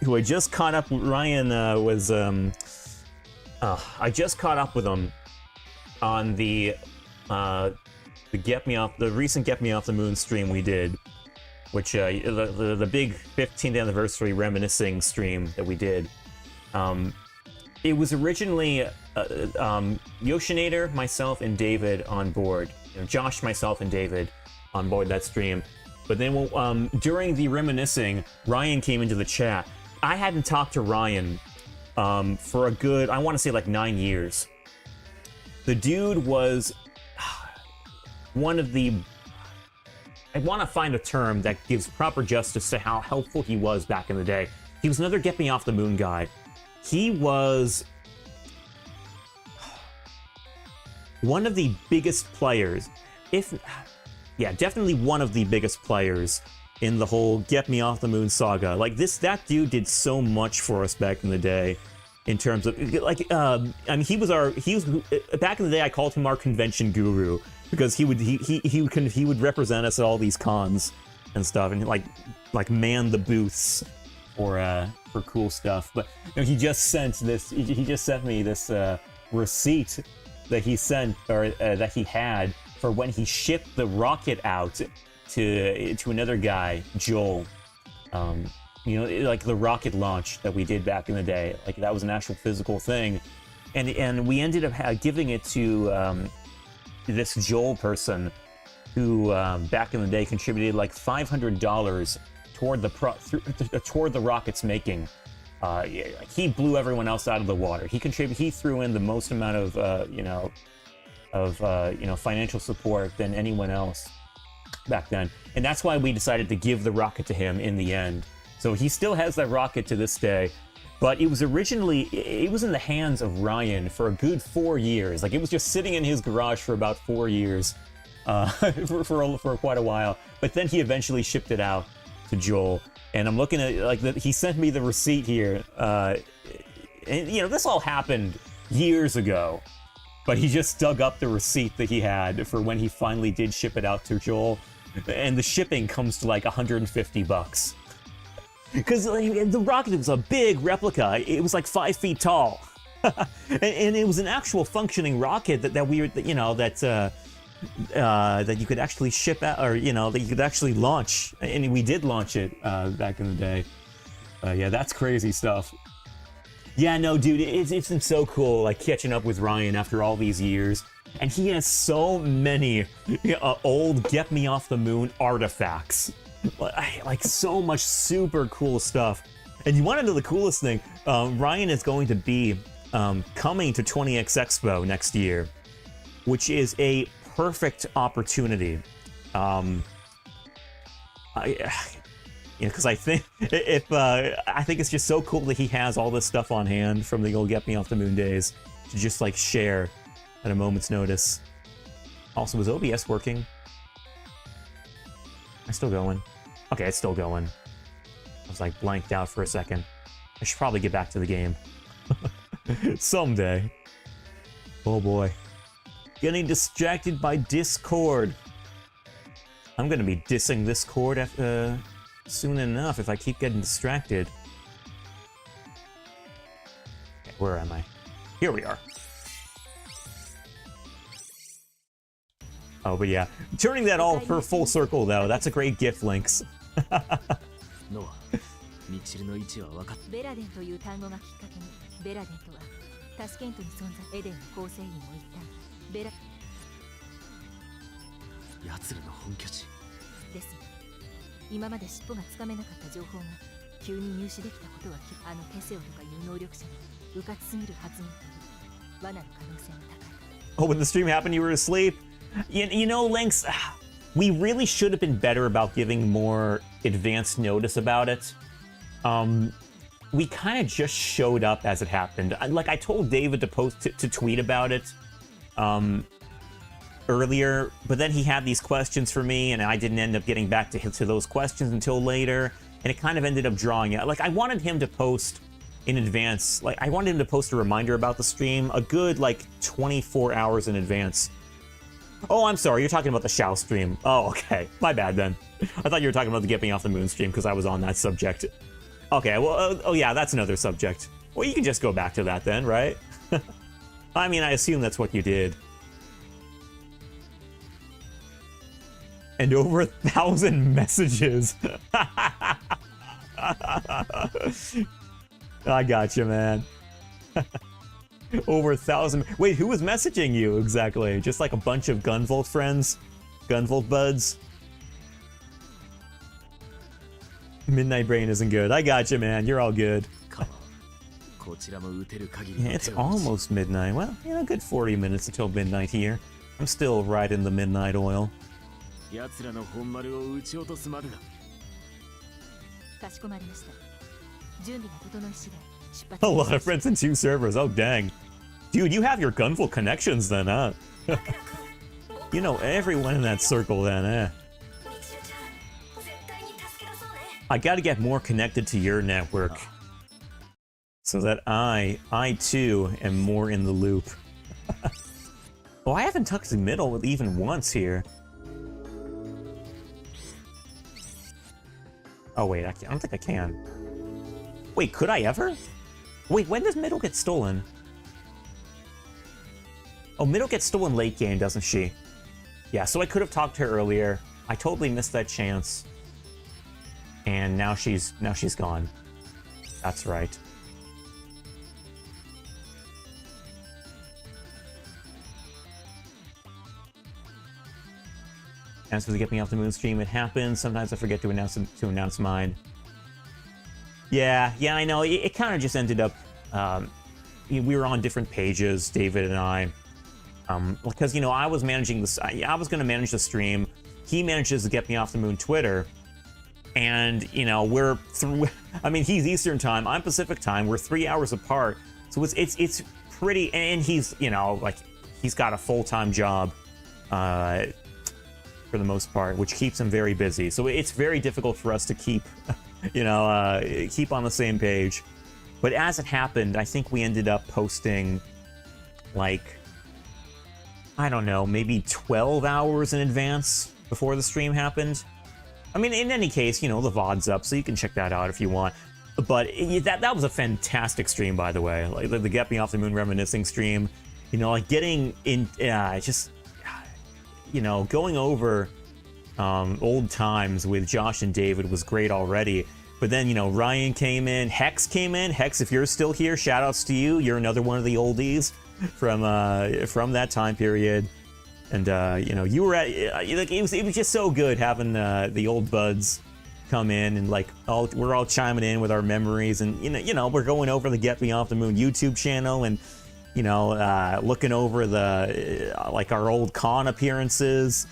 who I just caught up with. Ryan I just caught up with him on the recent Get Me Off the Moon stream we did, which the big 15th anniversary reminiscing stream that we did. It was originally Yoshinator, myself, and David on board. You know, Josh, myself, and David on board that stream. But then during the reminiscing, Ryan came into the chat. I hadn't talked to Ryan for a good, I want to say like 9 years. The dude was one of the, I want to find a term that gives proper justice to how helpful he was back in the day. He was another Get Me Off the Moon guy. He was one of the biggest players, definitely one of the biggest players in the whole Get Me Off the Moon saga. Like that dude did so much for us back in the day, in terms of like, I mean, he was back in the day. I called him our convention guru because he would represent us at all these cons and stuff, and like man the booths for cool stuff. But you know, he just sent me this receipt that he sent, or that he had, for when he shipped the rocket out to another guy, Joel. You know, like the rocket launch that we did back in the day. Like that was an actual physical thing, and we ended up giving it to this Joel person who back in the day contributed like $500 toward the rocket's making. He blew everyone else out of the water. He threw in the most amount of financial support than anyone else back then. And that's why we decided to give the rocket to him in the end. So he still has that rocket to this day. But it was in the hands of Ryan for a good 4 years. Like, it was just sitting in his garage for about 4 years, for quite a while. But then he eventually shipped it out to Joel. And I'm looking at, he sent me the receipt here. And, you know, this all happened years ago. But he just dug up the receipt that he had for when he finally did ship it out to Joel. And the shipping comes to like $150. Because the rocket was a big replica. It was like 5 feet tall. And it was an actual functioning rocket that you could actually ship out, or, you know, that you could actually launch. And we did launch it back in the day. Yeah, that's crazy stuff. Yeah, no, dude, it's been so cool, like, catching up with Ryan after all these years. And he has so many old Get Me Off the Moon artifacts. Like so much super cool stuff. And you want to know the coolest thing? Ryan is going to be coming to 20X Expo next year, which is a perfect opportunity. Because I think I think it's just so cool that he has all this stuff on hand from the old Get Me Off the Moon days to just like share at a moment's notice. Also, is OBS working? Am I still going? Okay, it's still going. I was like blanked out for a second. I should probably get back to the game. Someday. Oh boy. Getting distracted by Discord. I'm gonna be dissing Discord soon enough if I keep getting distracted. Okay, where am I? Here we are. Oh, but yeah. Turning that all for full circle, though. That's a great gift, Lynx. ノアミチルの位置は分かっベラデンという単語がきっかけに、ベラデンとはタスケントに存在エデンの構成員も言ったベラ奴らの本拠地。ですが、今まで尻尾がつかめなかった情報が急に入手できたことはあのテセオとかいう能力者の迂闊すぎる発言という罠の可能性が高い。 Oh, when the stream happened, you were asleep? You know, Lynx, we really should have been better about giving more advanced notice about it. We kind of just showed up as it happened. Like, I told David to to tweet about it earlier, but then he had these questions for me, and I didn't end up getting back to those questions until later, and it kind of ended up drawing out. Like, I wanted him to post in advance. Like, I wanted him to post a reminder about the stream a good, like, 24 hours in advance. Oh, I'm sorry, you're talking about the Shao stream. Oh, okay. My bad, then. I thought you were talking about the Get Me Off the Moon stream, because I was on that subject. Okay, well, oh yeah, that's another subject. Well, you can just go back to that then, right? I mean, I assume that's what you did. And over 1,000 messages. I got you, man. Over 1,000. Wait, who was messaging you exactly? Just like a bunch of Gunvolt friends? Gunvolt buds? Midnight Brain isn't good. I got you, man. You're all good. こちらも打てる限りの Yeah, it's almost midnight. Well, you know, a good 40 minutes until midnight here. I'm still right in the midnight oil. 奴らの本丸を撃ち落とすまでだ。かしこまりました。準備が整い次第出発。 A lot of friends in 2 servers. Oh, dang. Dude, you have your Gunvolt connections then, huh? You know everyone in that circle then, eh? ミチルちゃん、絶対に助け出そうね。 I gotta get more connected to your network. So that I too am more in the loop. Oh, I haven't touched the middle even once here. Oh wait, I don't think I can. Wait, could I ever? Wait, when does middle get stolen? Oh, middle gets stolen late game, doesn't she? Yeah, so I could have talked to her earlier. I totally missed that chance. And now she's gone. That's right. As for the Get Me Off the Moon stream, it happens. Sometimes I forget to announce mine. Yeah, I know. It kind of just ended up. We were on different pages, David and I, because I was managing this. I was going to manage the stream. He manages the Get Me Off the Moon Twitter, and we're through. I mean, he's Eastern time. I'm Pacific time. We're 3 hours apart, so it's pretty. And he's like he's got a full-time job. For the most part, which keeps him very busy. So it's very difficult for us to keep, keep on the same page. But as it happened, I think we ended up posting, like, I don't know, maybe 12 hours in advance before the stream happened. I mean, in any case, the VOD's up, so you can check that out if you want. But that was a fantastic stream, by the way. Like the Get Me Off the Moon reminiscing stream. Like getting in, just... going over old times with Josh and David was great already. But then, Ryan came in, Hex came in. Hex, if you're still here, shout outs to you. You're another one of the oldies. from that time period. And you know, you were at like it was just so good having the old buds come in and like we're all chiming in with our memories, and you know we're going over the Get Me Off the Moon YouTube channel, and you know looking over the like our old con appearances,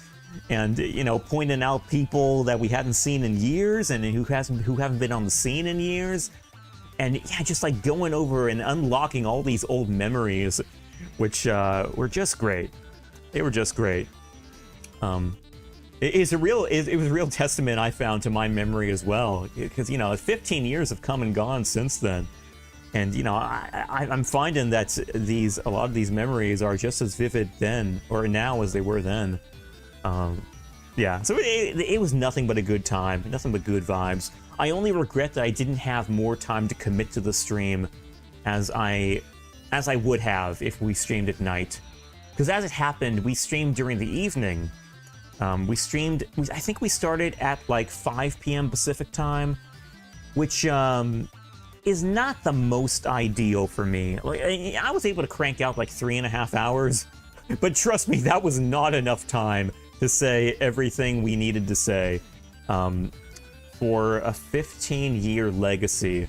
and you know pointing out people that we hadn't seen in years and who haven't been on the scene in years, and yeah, just like going over and unlocking all these old memories, which were just great. They were just great. It was a real testament, I found, to my memory as well, because you know 15 years have come and gone since then, and you know I'm finding that a lot of these memories are just as vivid then or now as they were then. Yeah, so it was nothing but a good time, nothing but good vibes. I only regret that I didn't have more time to commit to the stream as I would have if we streamed at night. Because as it happened, we streamed during the evening. I think we started at like 5 p.m. Pacific time, which is not the most ideal for me. Like, I was able to crank out like 3.5 hours, but trust me, that was not enough time to say everything we needed to say for a 15-year legacy.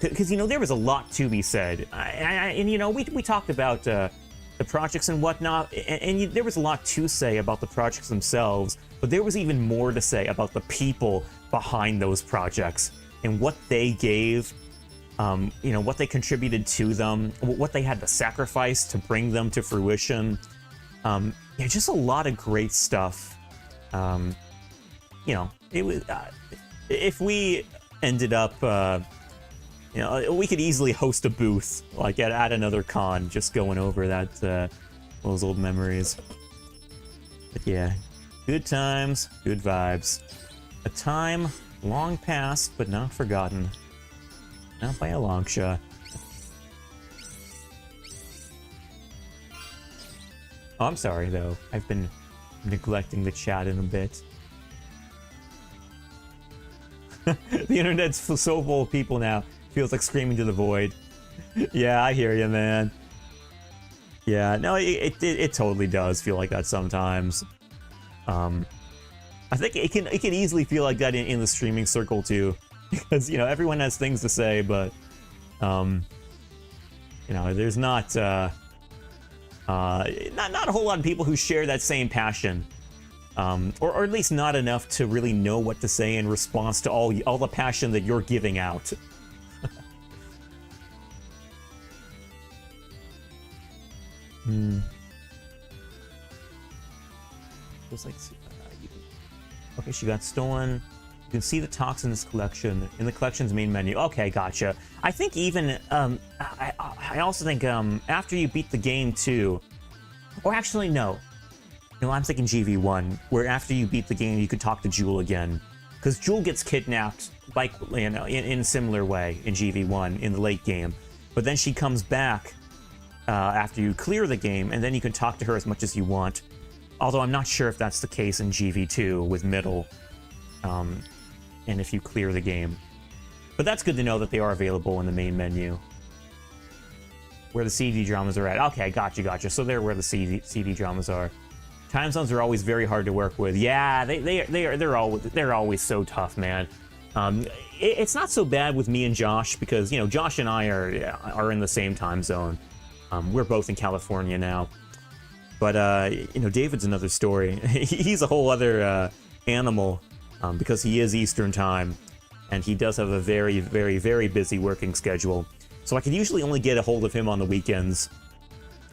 Because, you know, there was a lot to be said. And, you know, we talked about the projects and whatnot, and there was a lot to say about the projects themselves, but there was even more to say about the people behind those projects and what they gave, you know, what they contributed to them, what they had to sacrifice to bring them to fruition. Yeah, just a lot of great stuff. You know, it was, if we ended up... you know, we could easily host a booth, like at another con, just going over that those old memories. But yeah, good times, good vibes. A time long past, but not forgotten. Not by a long shot. Oh, I'm sorry, though. I've been neglecting the chat in a bit. The internet's so full of people now. Feels like screaming to the void. Yeah, I hear you, man. Yeah, no, it totally does feel like that sometimes. I think it can easily feel like that in the streaming circle too, because you know everyone has things to say, but you know there's not a whole lot of people who share that same passion, or at least not enough to really know what to say in response to all the passion that you're giving out. Looks like okay, she got stolen. You can see the toxins collection in the collection's main menu. Okay, gotcha. I think even I also think after you beat the game too, or actually no, I'm thinking GV1, where after you beat the game you could talk to Jewel again, because Jewel gets kidnapped like you know in a similar way in GV1 in the late game, but then she comes back. After you clear the game, and then you can talk to her as much as you want. Although I'm not sure if that's the case in GV2 with Middle, and if you clear the game. But that's good to know that they are available in the main menu. Where the CD dramas are at. Okay, gotcha. So they're where the CD dramas are. Time zones are always very hard to work with. Yeah, they're always so tough, man. It's not so bad with me and Josh because you know Josh and I are in the same time zone. We're both in California now. But, you know, David's another story. He's a whole other animal because he is Eastern time. And he does have a very, very, very busy working schedule. So I can usually only get a hold of him on the weekends.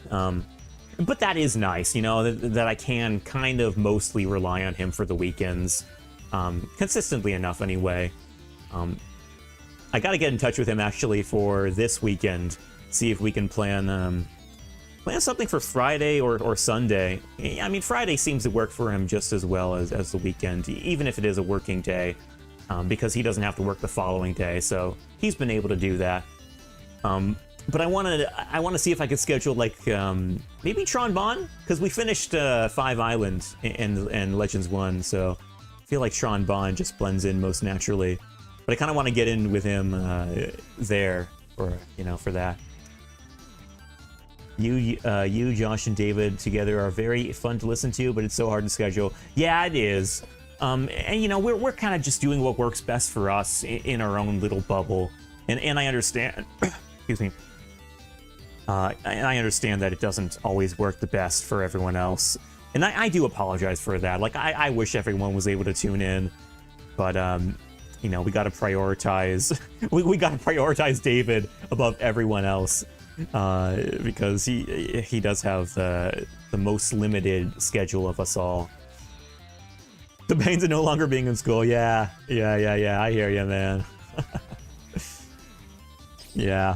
But that is nice, you know, that I can kind of mostly rely on him for the weekends. Consistently enough, anyway. I gotta get in touch with him, actually, for this weekend. See if we can plan something for Friday or Sunday. I mean, Friday seems to work for him just as well as the weekend, even if it is a working day, because he doesn't have to work the following day, so he's been able to do that. But I want to see if I could schedule, like, maybe Tron Bon, because we finished 5 Island and Legends 1, so I feel like Tron Bon just blends in most naturally. But I kind of want to get in with him there, for that. You, Josh, and David together are very fun to listen to, but it's so hard to schedule. Yeah, it is. And you know, we're kind of just doing what works best for us in our own little bubble. And I understand. Excuse me. And I understand that it doesn't always work the best for everyone else. And I do apologize for that. Like, I wish everyone was able to tune in. But, you know, we got to prioritize. we got to prioritize David above everyone else. Because he does have the most limited schedule of us all. The pains of no longer being in school. Yeah. I hear you, man. Yeah.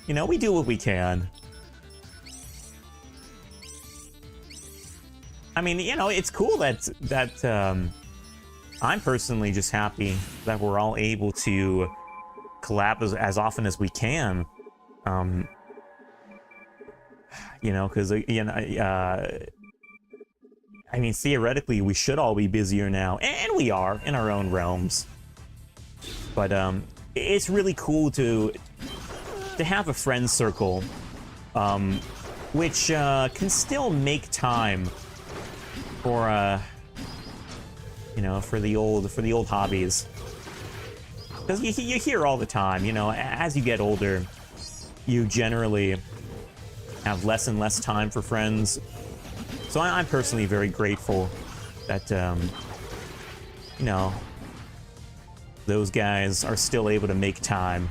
You know, we do what we can. I mean, you know, it's cool that I'm personally just happy that we're all able to collab as often as we can. You know, because, you know, I mean, theoretically, we should all be busier now, and we are in our own realms. But it's really cool to have a friend circle, which can still make time for you know, for the old hobbies. Because you hear all the time, you know, as you get older, you generally have less and less time for friends. So I'm personally very grateful that, you know, those guys are still able to make time.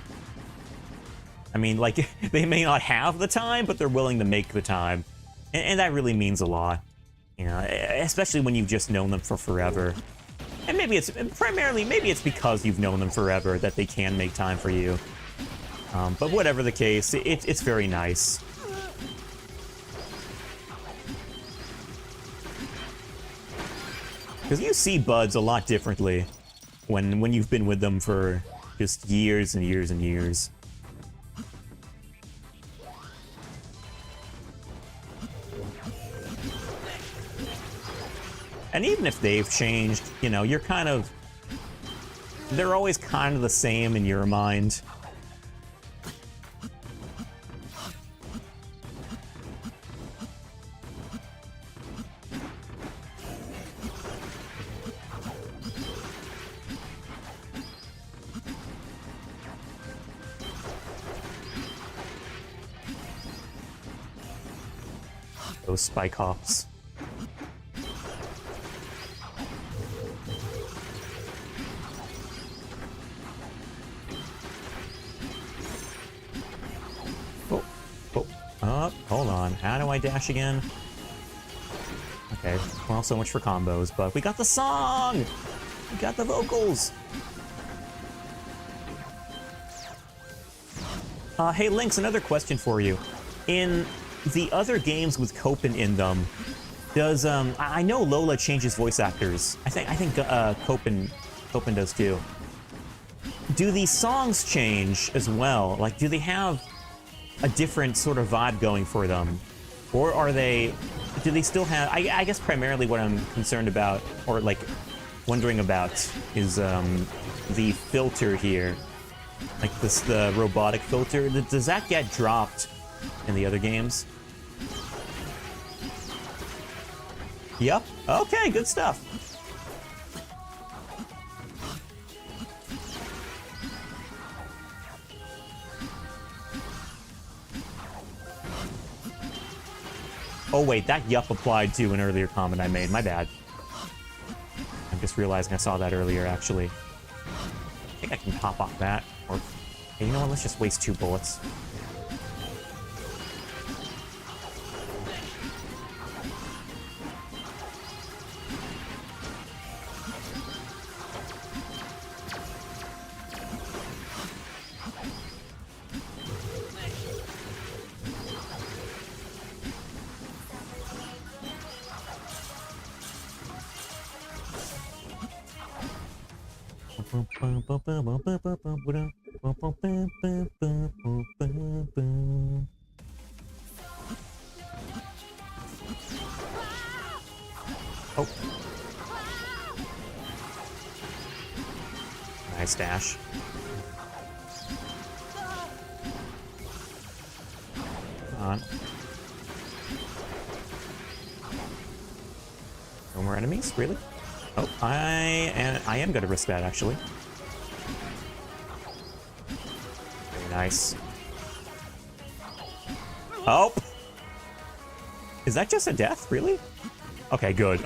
I mean, like, they may not have the time, but they're willing to make the time. And that really means a lot. You know, especially when you've just known them for forever. And maybe it's because you've known them forever that they can make time for you. But whatever the case, it's very nice. Because you see buds a lot differently when you've been with them for just years and years and years. And even if they've changed, you know, they're always kind of the same in your mind. Those spike hops. Hold on. How do I dash again? Okay, well, so much for combos, but we got the song! We got the vocals! Hey, Lynx, another question for you. In the other games with Copen in them, does, I know Lola changes voice actors. I think Copen does too. Do these songs change as well? Like, do they have a different sort of vibe going for them? Or do they still have, I guess primarily what I'm concerned about, or like wondering about, is the filter here. Like the robotic filter, does that get dropped in the other games? Yep, okay, good stuff. Oh wait, that yup applied to an earlier comment I made. My bad. I'm just realizing I saw that earlier, actually. I think I can pop off that. Or, hey, you know what? Let's just waste 2 bullets. Oh. Nice dash. on. No more enemies? Really? Oh, I am gonna risk that, actually. Very nice. Oh! Is that just a death? Really? Okay, good.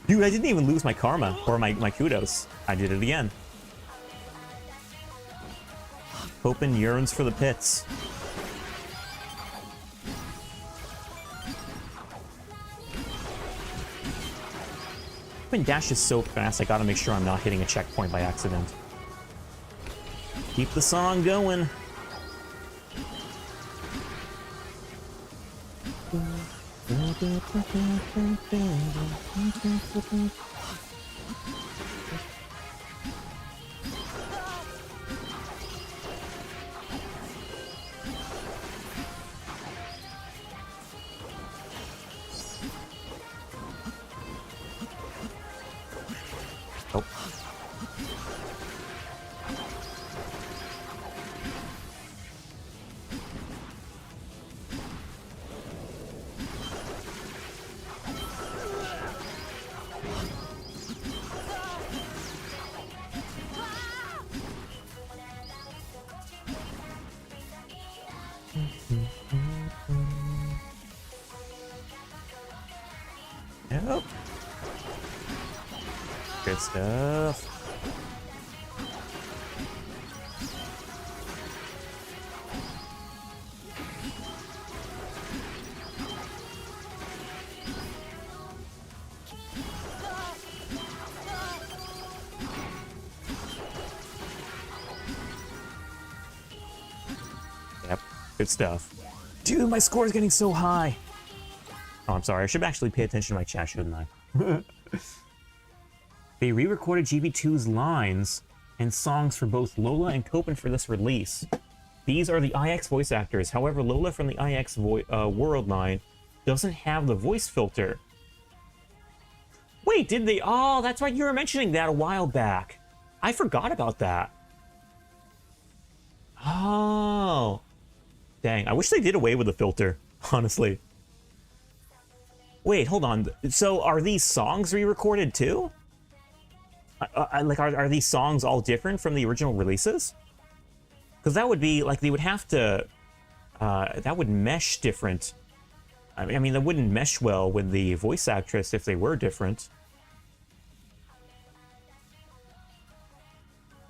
Dude, I didn't even lose my karma, or my kudos. I did it again. Copen yearns for the pits. Copen dashes so fast, I gotta make sure I'm not hitting a checkpoint by accident. Keep the song going. Oh. Yep. Good stuff. Yep, good stuff. Dude, my score is getting so high. Oh, I'm sorry. I should actually pay attention to my chat, shouldn't I? They re-recorded GB2's lines and songs for both Lola and Copen for this release. These are the IX voice actors. However, Lola from the IX World line doesn't have the voice filter. Wait, did they? Oh, that's right. You were mentioning that a while back. I forgot about that. Oh. Dang, I wish they did away with the filter, honestly. Wait, hold on. So are these songs re-recorded too? Like, are these songs all different from the original releases? Because that would be, like, they would have to... that would mesh different. I mean, that wouldn't mesh well with the voice actress if they were different.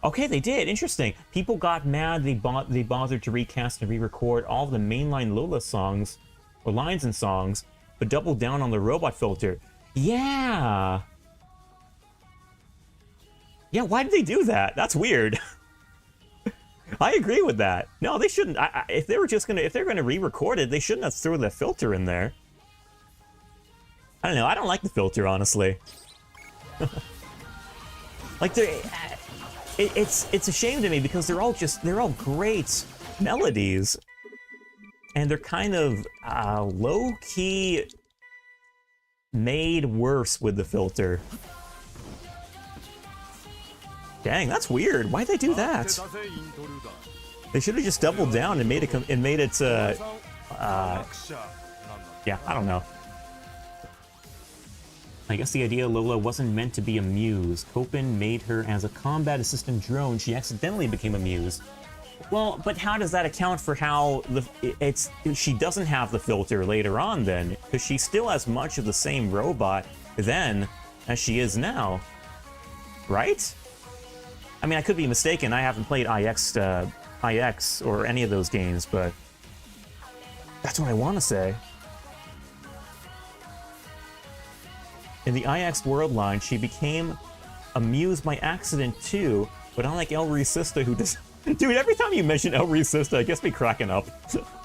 Okay, they did. Interesting. People got mad they bothered to recast and re-record all of the mainline Lola songs, or lines and songs, but doubled down on the robot filter. Yeah! Yeah, why did they do that? That's weird. I agree with that. No, they shouldn't. If they were just gonna, if they're gonna re-record it, they shouldn't have thrown the filter in there. I don't know. I don't like the filter, honestly. Like, it's a shame to me because they're all great melodies, and they're kind of low key made worse with the filter. Dang, that's weird. Why'd they do that? They should have just doubled down and made it. Yeah, I don't know. I guess the idea Lola wasn't meant to be a muse. Copen made her as a combat assistant drone. She accidentally became a muse. Well, but how does that account for how she doesn't have the filter later on then? Because she's still as much of the same robot then as she is now, right? I mean, I could be mistaken. I haven't played IX or any of those games, but that's what I want to say. In the IX World line, she became a muse by accident too, but unlike Elri's sister who does... Dude, every time you mention Elri's sister, it gets me cracking up.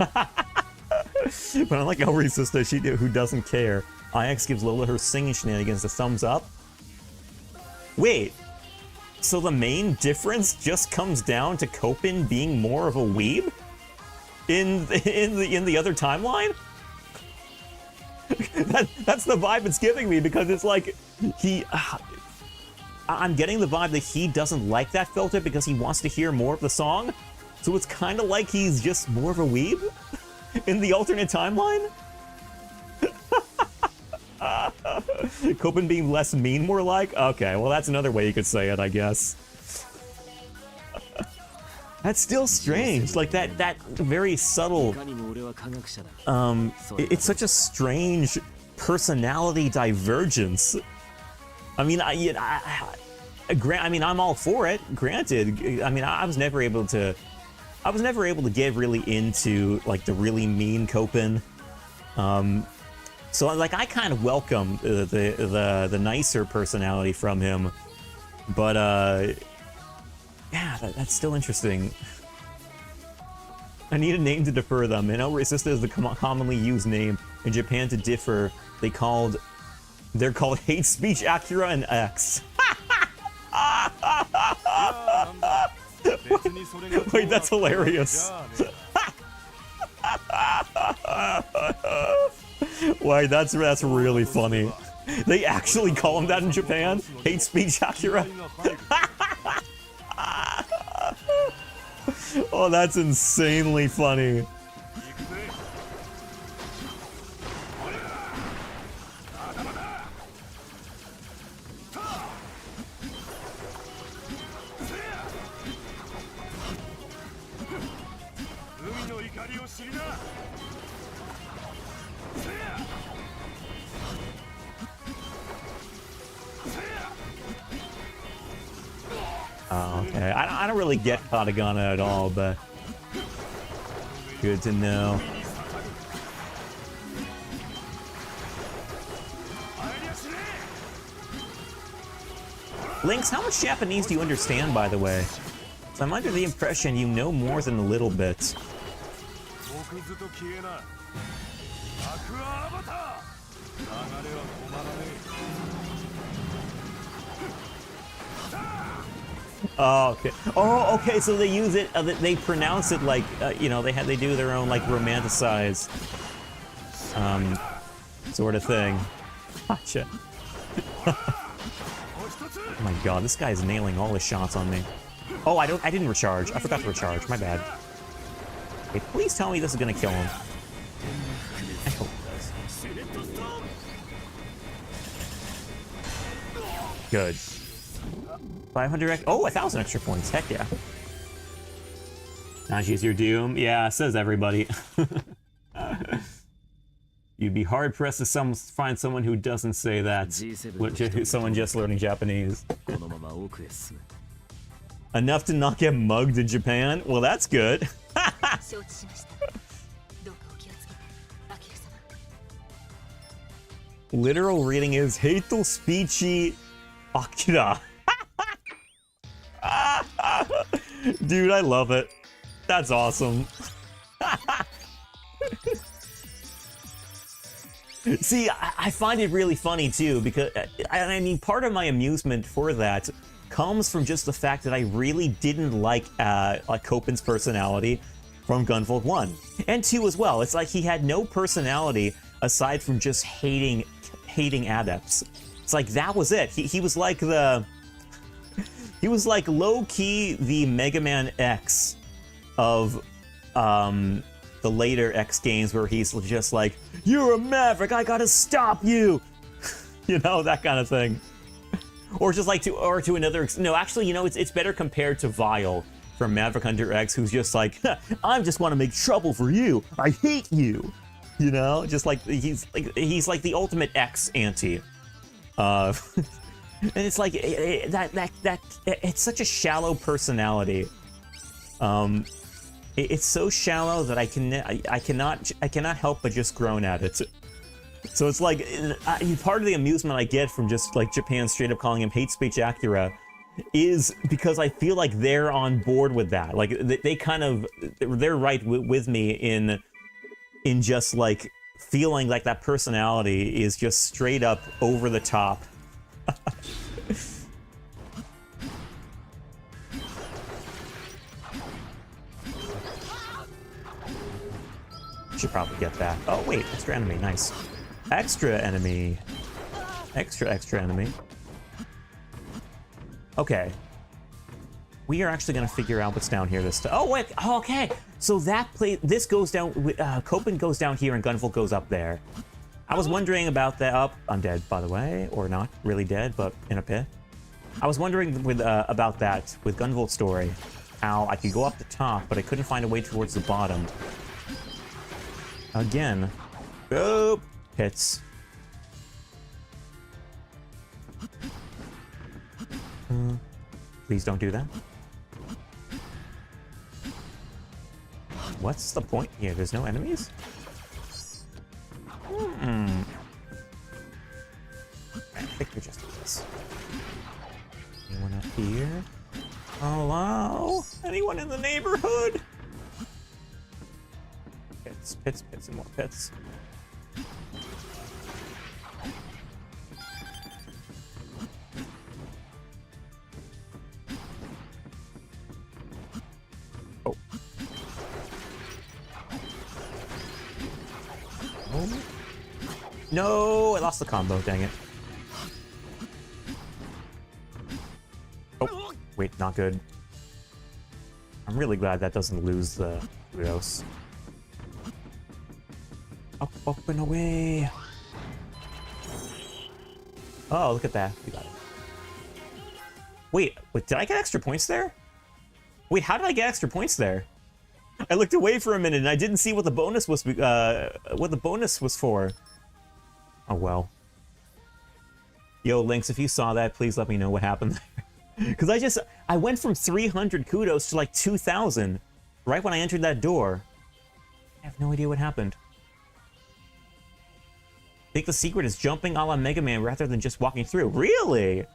But unlike Elri's sister, who doesn't care, IX gives Lola her singing shenanigans a thumbs up. Wait, so the main difference just comes down to Copen being more of a weeb in the other timeline? That's the vibe it's giving me, because it's like I'm getting the vibe that he doesn't like that filter because he wants to hear more of the song. So it's kind of like he's just more of a weeb. In the alternate timeline? Copen being less mean, more like? Okay, well that's another way you could say it, I guess. That's still strange, like that very subtle, it's such a strange personality divergence. I mean, I mean, I'm all for it, granted. I mean, I was never able to get really into, like, the really mean Copen. So, like, I kind of welcome the nicer personality from him. But, yeah, that's still interesting. I need a name to defer them. You know, Resista is the commonly used name. In Japan, to differ, they're called Hate Speech Acura and X. Wait, that's hilarious. Wait, that's really funny. They actually call him that in Japan? Hate Speech Acura? Oh, that's insanely funny. Oh, okay. I don't really get Katagana at all, but good to know. Lynx, how much Japanese do you understand, by the way? So I'm under the impression you know more than a little bit. Oh, okay. Oh, okay. So they use it. They pronounce it like, you know, they do their own like romanticized, sort of thing. Gotcha. Oh my God, this guy is nailing all his shots on me. Oh, I didn't recharge. I forgot to recharge. My bad. Okay, please tell me this is gonna kill him. I hope it does. Good. 500 oh, 1,000 extra points. Heck yeah. Naji's your doom. Yeah, says everybody. You'd be hard pressed to find someone who doesn't say that. Someone just learning Japanese. Enough to not get mugged in Japan? Well, that's good. Literal reading is Heito Speechy Akira. Dude, I love it. That's awesome. See, I find it really funny too, because I mean, part of my amusement for that comes from just the fact that I really didn't like Copen's personality from Gunvolt 1 and 2 as well. It's like he had no personality aside from just hating adepts. It's like that was it. He was like low-key the Mega Man X of the later X games, where he's just like, "You're a maverick, I gotta stop you," you know, that kind of thing. Or just like to another. No, actually, you know, it's better compared to Vile from Maverick Hunter X, who's just like, "I just want to make trouble for you. I hate you," you know, just like he's like the ultimate X anti. And it's like it's such a shallow personality. It's so shallow that I cannot help but just groan at it. So it's like part of the amusement I get from just like Japan straight up calling him Hate Speech Acura is because I feel like they're on board with that. Like they're right with me in just like feeling like that personality is just straight up over the top. Should probably get that. Oh wait, extra enemy, nice. Extra enemy. Extra enemy. Okay. We are actually gonna figure out what's down here this time. Oh wait, okay. So that this goes down, Copen goes down here and Gunvolt goes up there. I was wondering about that. Oh, I'm dead, by the way, or not really dead, but in a pit. I was wondering with about that with Gunvolt's story, how I could go up the top, but I couldn't find a way towards the bottom. Again. Oh, hits. Please don't do that. What's the point here? There's no enemies? I think we're just this. Anyone up here? Hello? Anyone in the neighborhood? Pits, pits, pits, and more pits. Oh. Oh. No, I lost the combo, dang it. Oh, wait, not good. I'm really glad that doesn't lose the kudos. Up, up, and away. Oh, look at that. We got it. Wait, did I get extra points there? Wait, how did I get extra points there? I looked away for a minute and I didn't see what the bonus was. For. Oh well. Yo, Lynx, if you saw that, please let me know what happened there. Because I went from 300 kudos to like 2,000 right when I entered that door. I have no idea what happened. I think the secret is jumping a la Mega Man rather than just walking through. Really?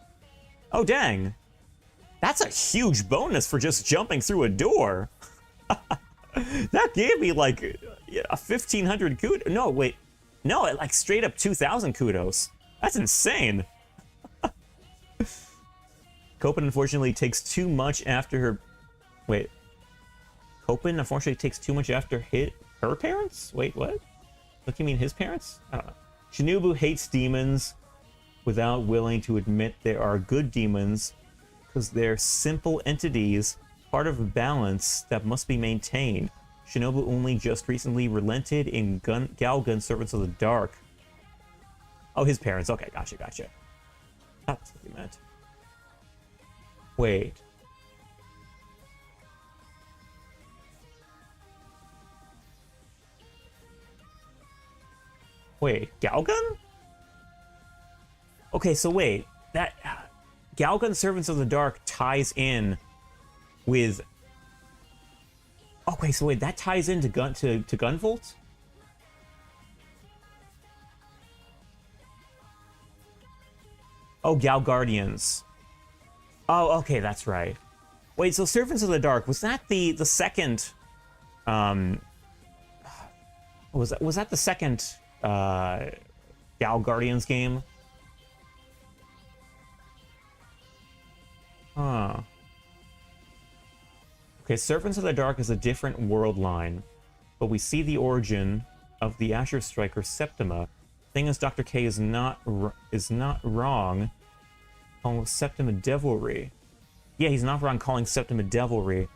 Oh, dang. That's a huge bonus for just jumping through a door. That gave me like a 1,500 kudos. No, wait. No, it like straight up 2,000 kudos. That's insane. Copen unfortunately takes too much after her... Wait. Copen unfortunately takes too much after her parents? Wait, what? Look, you mean his parents? I don't know. Shinobu hates demons without willing to admit there are good demons because they're simple entities, part of a balance that must be maintained. Shinobu only just recently relented in Galgun Servants of the Dark. Oh, his parents. Okay, gotcha, gotcha. That's what you meant. Wait. Wait, Galgun? Okay, so wait. That Galgun Servants of the Dark ties in with... Okay, so wait, that ties into Gunvolt? Oh, Gal Guardians. Oh, okay, that's right. Wait, so Servants of the Dark, was that the second was that the second Gal Guardians game? Huh. Okay, Servants of the Dark is a different world line, but we see the origin of the Azure Striker Septima. Thing is, Dr. K is not wrong calling Septima Devilry. Yeah, he's not wrong calling Septima Devilry.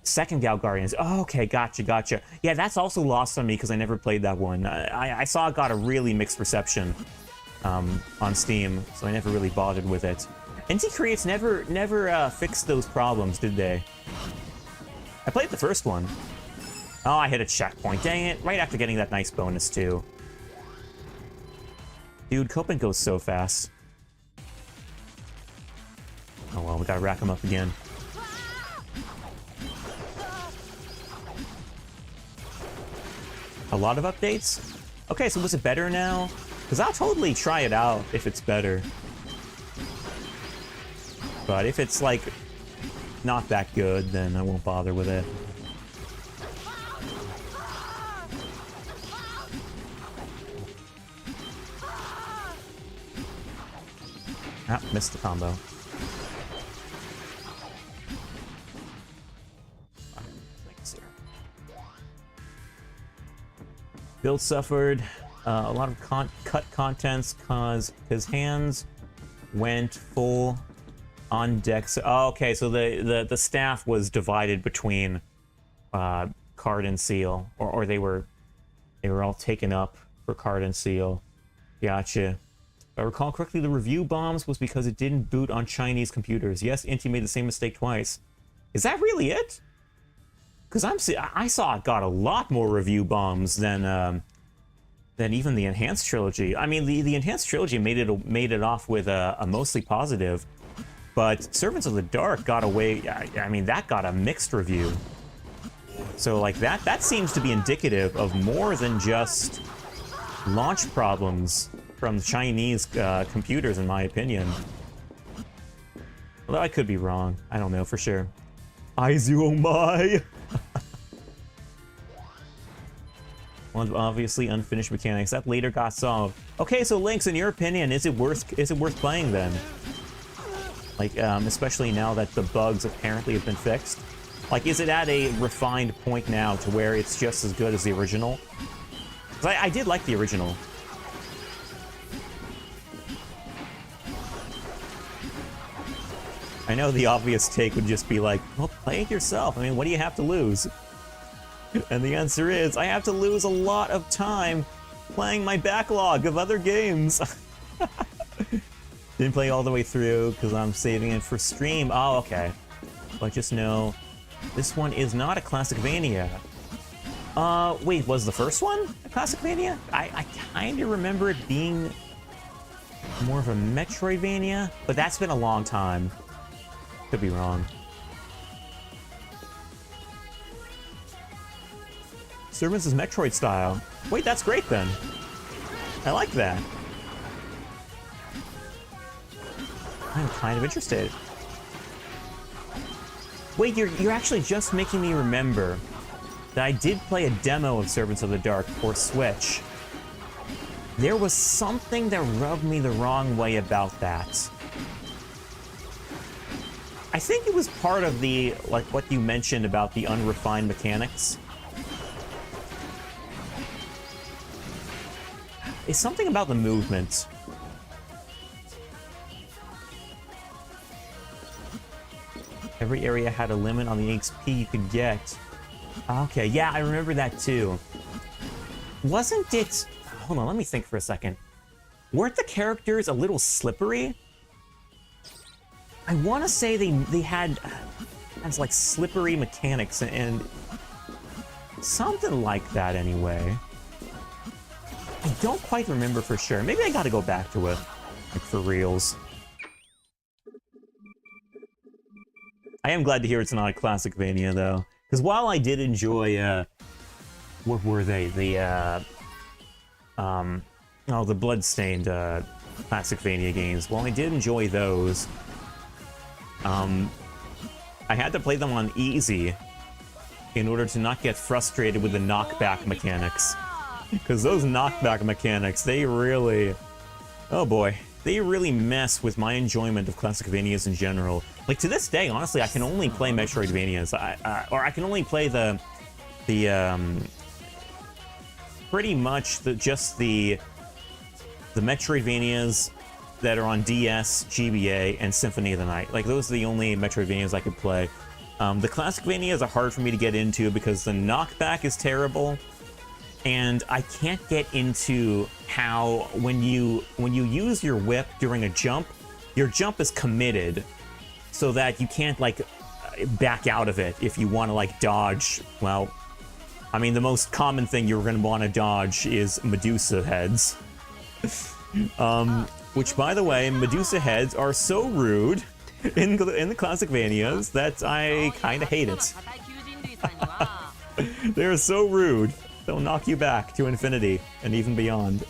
Second Gal Guardians. Oh, okay, gotcha. Yeah, that's also lost on me because I never played that one. I saw it got a really mixed reception on Steam, so I never really bothered with it. NT Creates never fixed those problems, did they? I played the first one. Oh, I hit a checkpoint. Dang it. Right after getting that nice bonus, too. Dude, Copen goes so fast. Oh, well, we gotta rack him up again. A lot of updates? Okay, so was it better now? Because I'll totally try it out if it's better. But if it's, like, not that good, then I won't bother with it. Ah, missed the combo. Bill suffered a lot of cut contents because his hands went full on deck. Oh, okay, so the staff was divided between card and seal, or they were all taken up for card and seal. Gotcha. If I recall correctly, the review bombs was because it didn't boot on Chinese computers. Yes, Inti made the same mistake twice. Is that really it? Because I saw it got a lot more review bombs than even the Enhanced Trilogy. I mean, the Enhanced Trilogy made it off with a mostly positive, but Servants of the Dark got away. I mean, that got a mixed review. So like that seems to be indicative of more than just launch problems from Chinese computers, in my opinion. Although I could be wrong. I don't know for sure. Aizu omae! One of obviously unfinished mechanics that later got solved. Okay, so Lynx, in your opinion, is it worth playing then? Like, especially now that the bugs apparently have been fixed. Like, is it at a refined point now to where it's just as good as the original? Because I did like the original. I know the obvious take would just be like, well, play it yourself. I mean, what do you have to lose? And the answer is, I have to lose a lot of time playing my backlog of other games. Didn't play all the way through because I'm saving it for stream. Oh, okay. But just know, this one is not a Classicvania. Wait, was the first one a Classicvania? I kind of remember it being more of a Metroidvania, but that's been a long time. Could be wrong. Servants is Metroid style. Wait, that's great then. I like that. I'm kind of interested. Wait, you're actually just making me remember that I did play a demo of Servants of the Dark for Switch. There was something that rubbed me the wrong way about that. I think it was part of the, like, what you mentioned about the unrefined mechanics. It's something about the movement. Every area had a limit on the XP you could get. Okay, yeah, I remember that too. Wasn't it... Hold on, let me think for a second. Weren't the characters a little slippery? I want to say they had like slippery mechanics and something like that anyway. I don't quite remember for sure. Maybe I gotta go back to it, like, for reals. I am glad to hear it's not a Classicvania though, because while I did enjoy, what were they? The the Bloodstained Classicvania games. While I did enjoy those, I had to play them on easy in order to not get frustrated with the knockback mechanics. Because those knockback mechanics, they really... Oh boy. They really mess with my enjoyment of Classicvanias in general. Like, to this day, honestly, I can only play Metroidvanias. Or I can only play pretty much just the Metroidvanias that are on DS, GBA, and Symphony of the Night. Like, those are the only Metroidvanias I could play. The Classicvanias are hard for me to get into because the knockback is terrible, and I can't get into how when you use your whip during a jump, your jump is committed so that you can't, like, back out of it if you want to, like, dodge. Well, I mean, the most common thing you're going to want to dodge is Medusa heads. Which, by the way, Medusa heads are so rude in the Classicvanias that I kind of hate it. They're so rude. They'll knock you back to infinity and even beyond.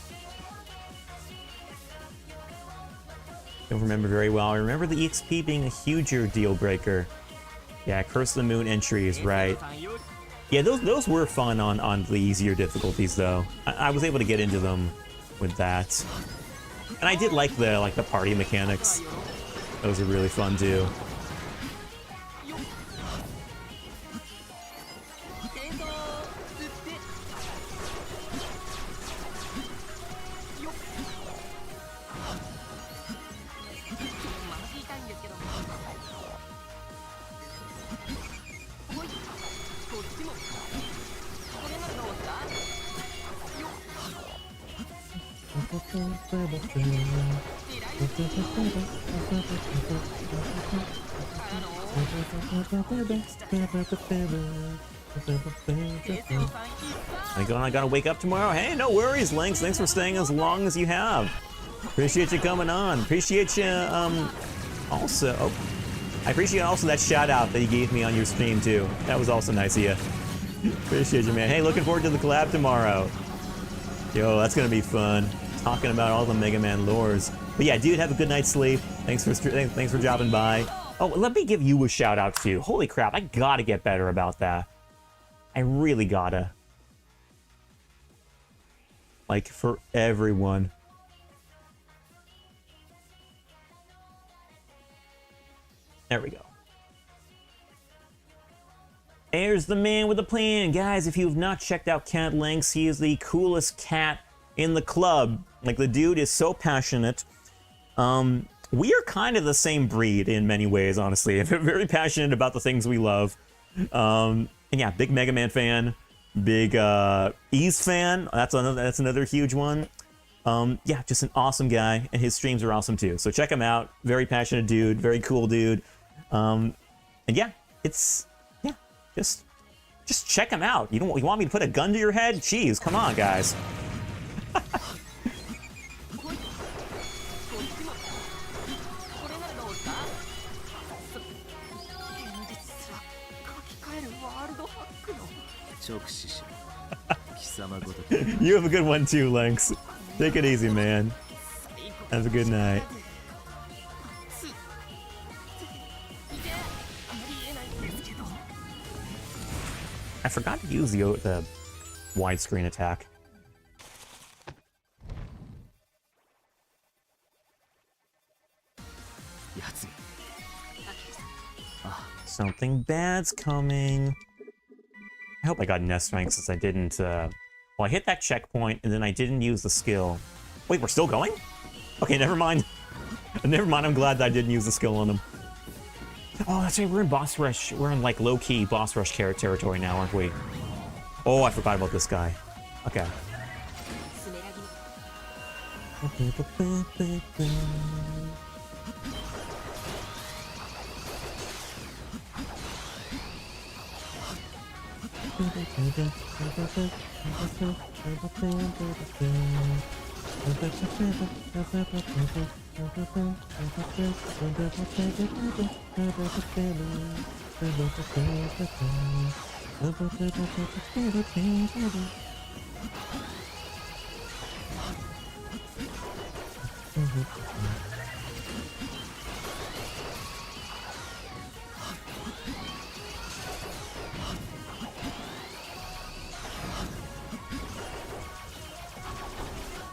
Don't remember very well. I remember the EXP being a huger deal breaker. Yeah, Curse of the Moon entries, right. Yeah, those were fun on the easier difficulties, though. I was able to get into them with that. And I did like the party mechanics. Those are really fun too. I gotta wake up tomorrow? Hey, no worries, Lynx. Thanks for staying as long as you have. Appreciate you coming on. Appreciate you, also... Oh, I appreciate also that shout-out that you gave me on your stream, too. That was also nice of you. Appreciate you, man. Hey, looking forward to the collab tomorrow. Yo, that's gonna be fun. Talking about all the Mega Man lores. But yeah, dude, have a good night's sleep. Thanks for dropping by. Oh, let me give you a shout-out, too. Holy crap, I gotta get better about that. I really gotta. Like, for everyone. There we go. There's the man with the plan. Guys, if you have not checked out Cat Lynx, he is the coolest cat in the club. Like, the dude is so passionate. We are kind of the same breed in many ways, honestly. Very passionate about the things we love. And yeah, big Mega Man fan. Big Ease fan. That's another huge one. Yeah, just an awesome guy, and his streams are awesome too. So check him out. Very passionate dude, very cool dude. And yeah, just check him out. You want me to put a gun to your head? Jeez, come on, guys. You have a good one too, Lynx. Take it easy, man. Have a good night. I forgot to use the widescreen attack. Something bad's coming. I hope I got nest rank since I didn't, well, I hit that checkpoint and then I didn't use the skill. Wait, we're still going? Okay, never mind. Never mind, I'm glad that I didn't use the skill on him. Oh, that's right, we're in boss rush. We're in, like, low-key boss rush territory now, aren't we? Oh, I forgot about this guy. Okay.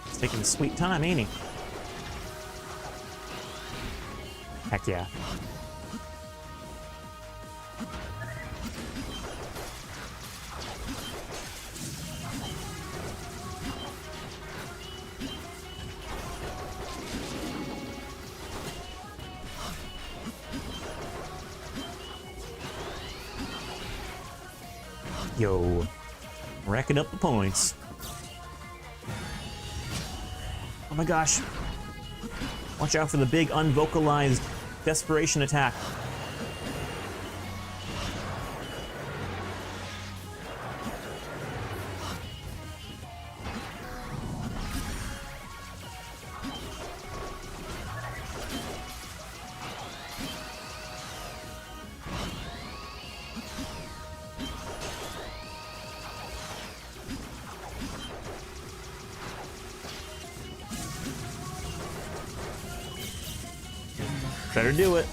He's taking his sweet time, ain't he? Heck yeah. Yo, racking up the points. Oh my gosh. Watch out for the big unvocalized desperation attack. Better do it.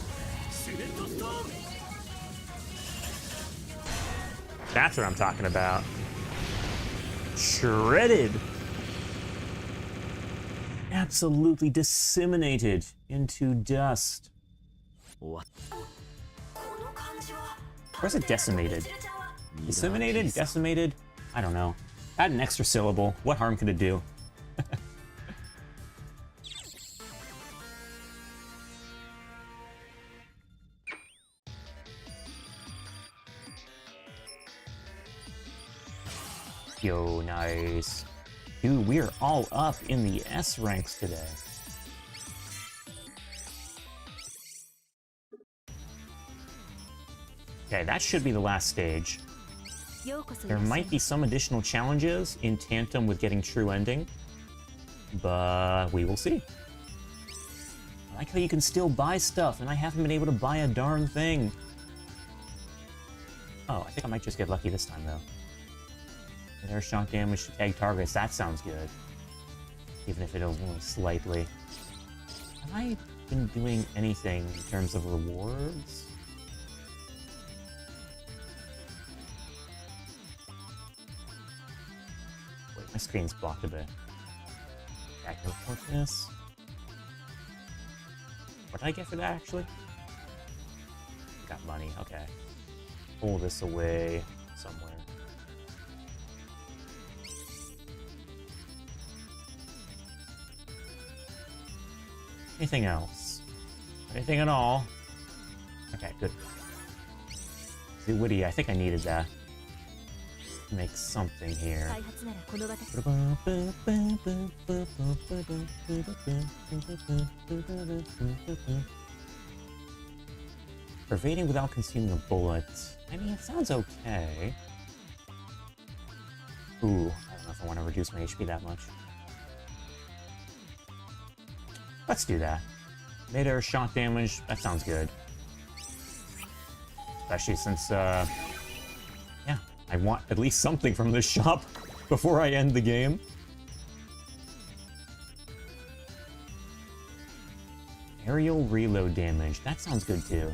That's what I'm talking about. Shredded. Absolutely disseminated into dust. What? Where's it decimated? Disseminated? Decimated? I don't know. Add an extra syllable. What harm could it do? Yo, nice. Dude, we are all up in the S ranks today. Okay, that should be the last stage. There might be some additional challenges in tandem with getting true ending, but we will see. I like how you can still buy stuff, and I haven't been able to buy a darn thing. Oh, I think I might just get lucky this time, though. There's shock damage to tag targets. That sounds good. Even if it is only slightly. Have I been doing anything in terms of rewards? Wait, my screen's blocked a bit. I can report this. What did I get for that, actually? Got money, okay. Pull this away somewhere. Anything else? Anything at all? Okay, good. See, Witty, I think I needed that. Make something here. Pervading without consuming a bullet. I mean, it sounds okay. Ooh, I don't know if I want to reduce my HP that much. Let's do that. Mid-air shock damage, that sounds good. Especially since, yeah, I want at least something from this shop before I end the game. Aerial reload damage, that sounds good too.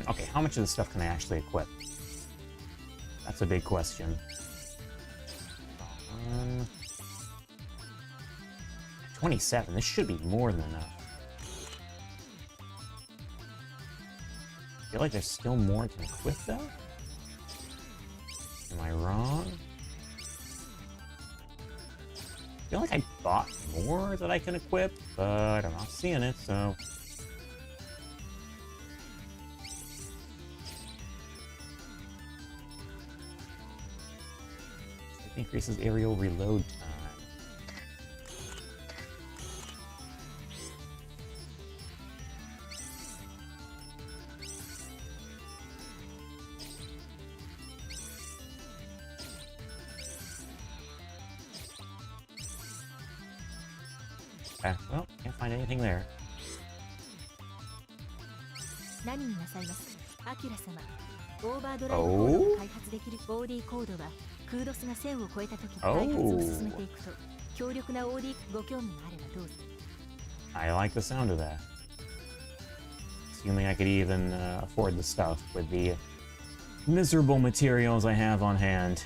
Okay, how much of this stuff can I actually equip? That's a big question. 27, this should be more than enough. I feel like there's still more to equip, though? Am I wrong? I feel like I bought more that I can equip, but I'm not seeing it, so... Increases aerial reload time. Okay, well, can't find anything there. 何になさいます？アキラ様。オーバードライブコードを開発できるボーディーコードはクードスが1000を超えた時に開発を進めていくと強力な OD ご興味があればどうぞ。I like the sound of that. Assuming I could even afford the stuff with the miserable materials I have on hand.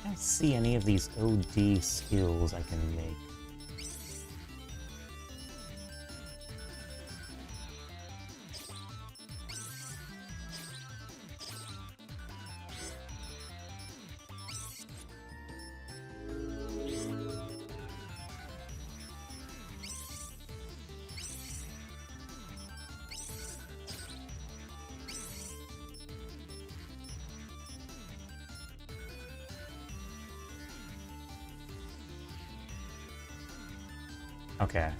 I don't see any of these OD skills I can make. Okay,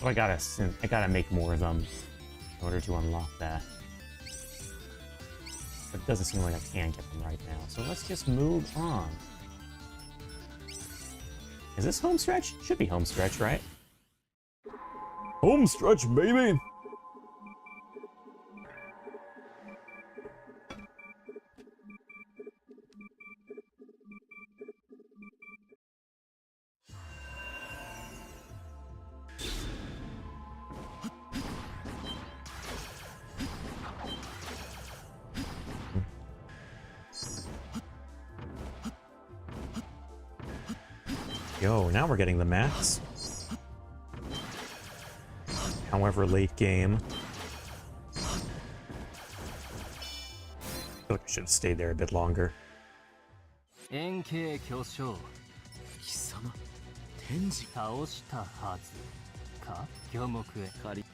so I gotta make more of them in order to unlock that. But it doesn't seem like I can get them right now, so let's just move on. Is this home stretch? Should be home stretch, right? Home stretch, baby! Yo, now we're getting the max. However, late game. feel like I should have stayed there a bit longer. 円形巨匠貴様天使倒したはずか巨木へ借り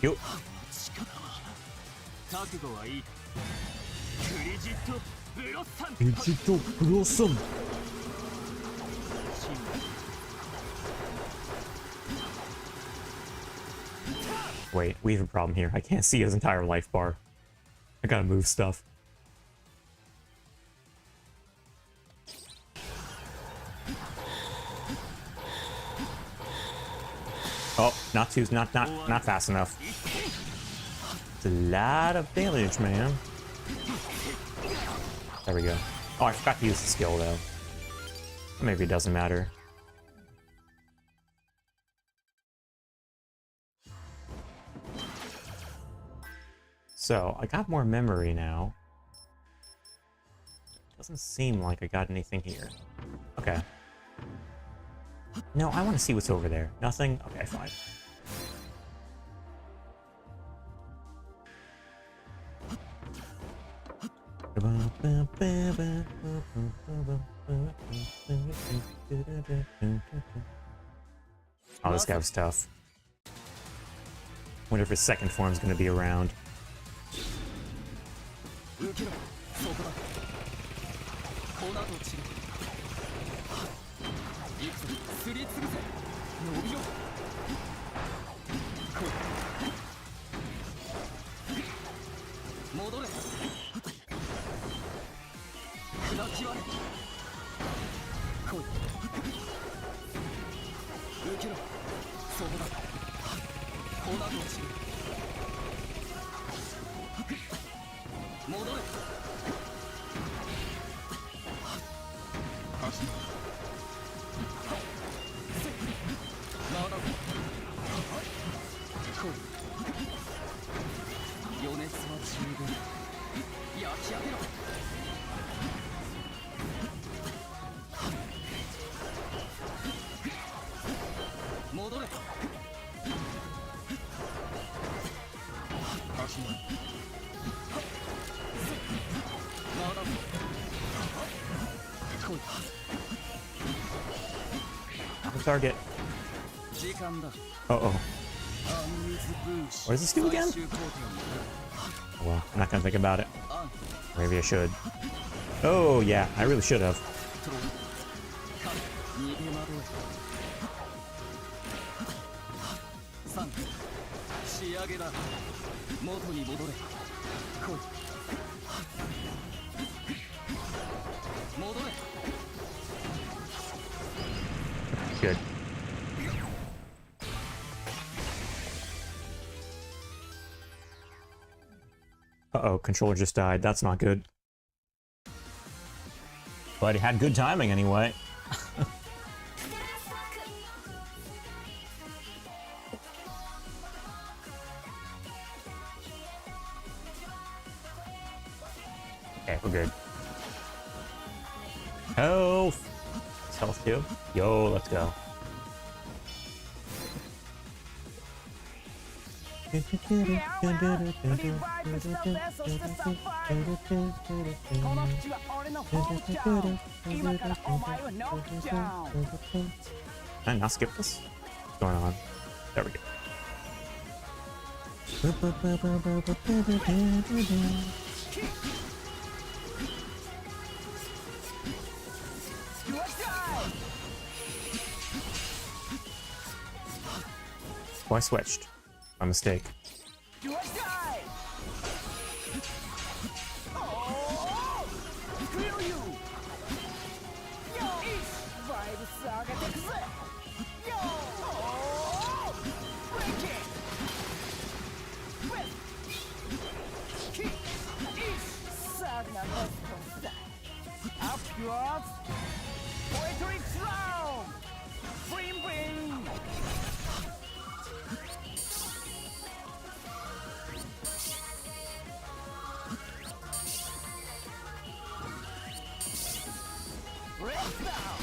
よっ。覚悟はいいクリジット・ブロッサン Digital Blossom. Wait, we have a problem here. I can't see his entire life bar. I gotta move stuff. Oh, not fast enough. It's a lot of damage, man. There we go. Oh, I forgot to use the skill though. Maybe it doesn't matter. So, I got more memory now. Doesn't seem like I got anything here. Okay. No, I want to see what's over there. Nothing? Okay, fine. Oh, this guy was tough. Wonder if his second form's gonna be around. 受けろそこだ粉と散る行くぞすりつぶせ伸びよ来い戻れ砕き割れ来い受けろそこだ粉と散る戻れ足まだ来い余熱は十分焼き上げろ戻れ足まだ来い Target. 時間だ Uh-oh. What does this do again? Well, I'm not gonna think about it. Maybe I should. Oh, yeah, I really should have. Good. Uh-oh, controller just died. That's not good. But it had good timing anyway. Okay, we're good. Health! It's health too? Yo, let's go. リバイブしたぜそしてサファイルこの口は俺のホームタウン今からお前はノックダウン Can I not skip this? What's going on? There we go. Oh, I switched. My mistake. なレスポンスだ。Up yours Poetry Slam Bring bring Rest down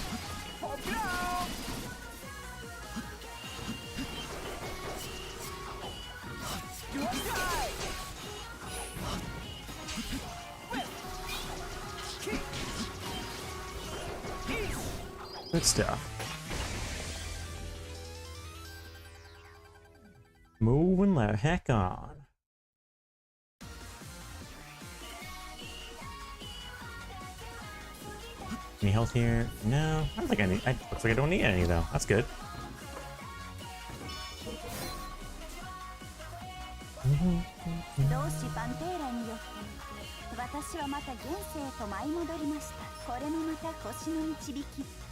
For blow Do or die Good stuff. Moving the heck on. Any health here? No, I don't think I need. Looks like I don't need any though. That's good. 同志パンテーラによって私はまた現世へと舞い戻りました。これもまた星の導き。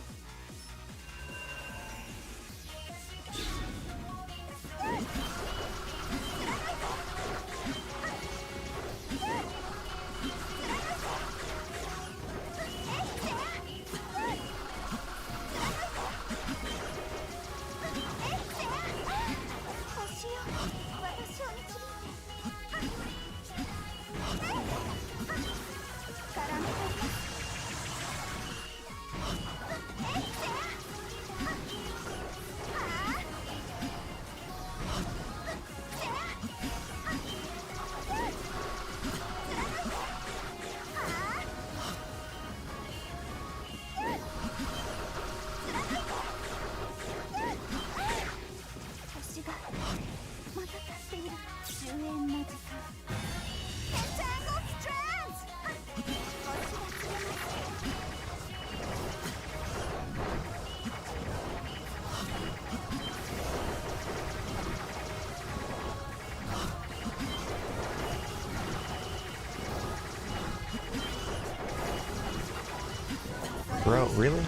Bro, really?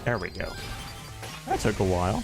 There we go. That took a while.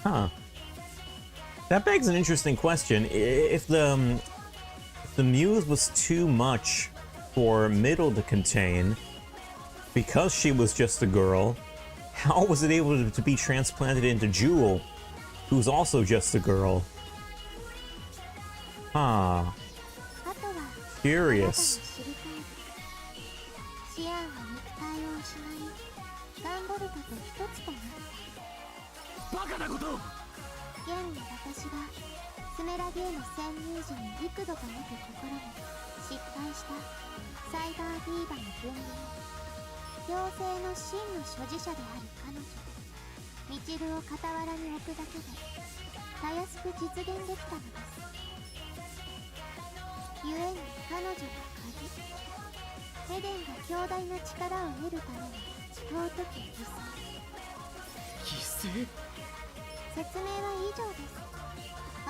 Huh. That begs an interesting question. If the muse was too much for Middle to contain, because she was just a girl, how was it able to be transplanted into Jewel, who's also just a girl? Huh. Curious.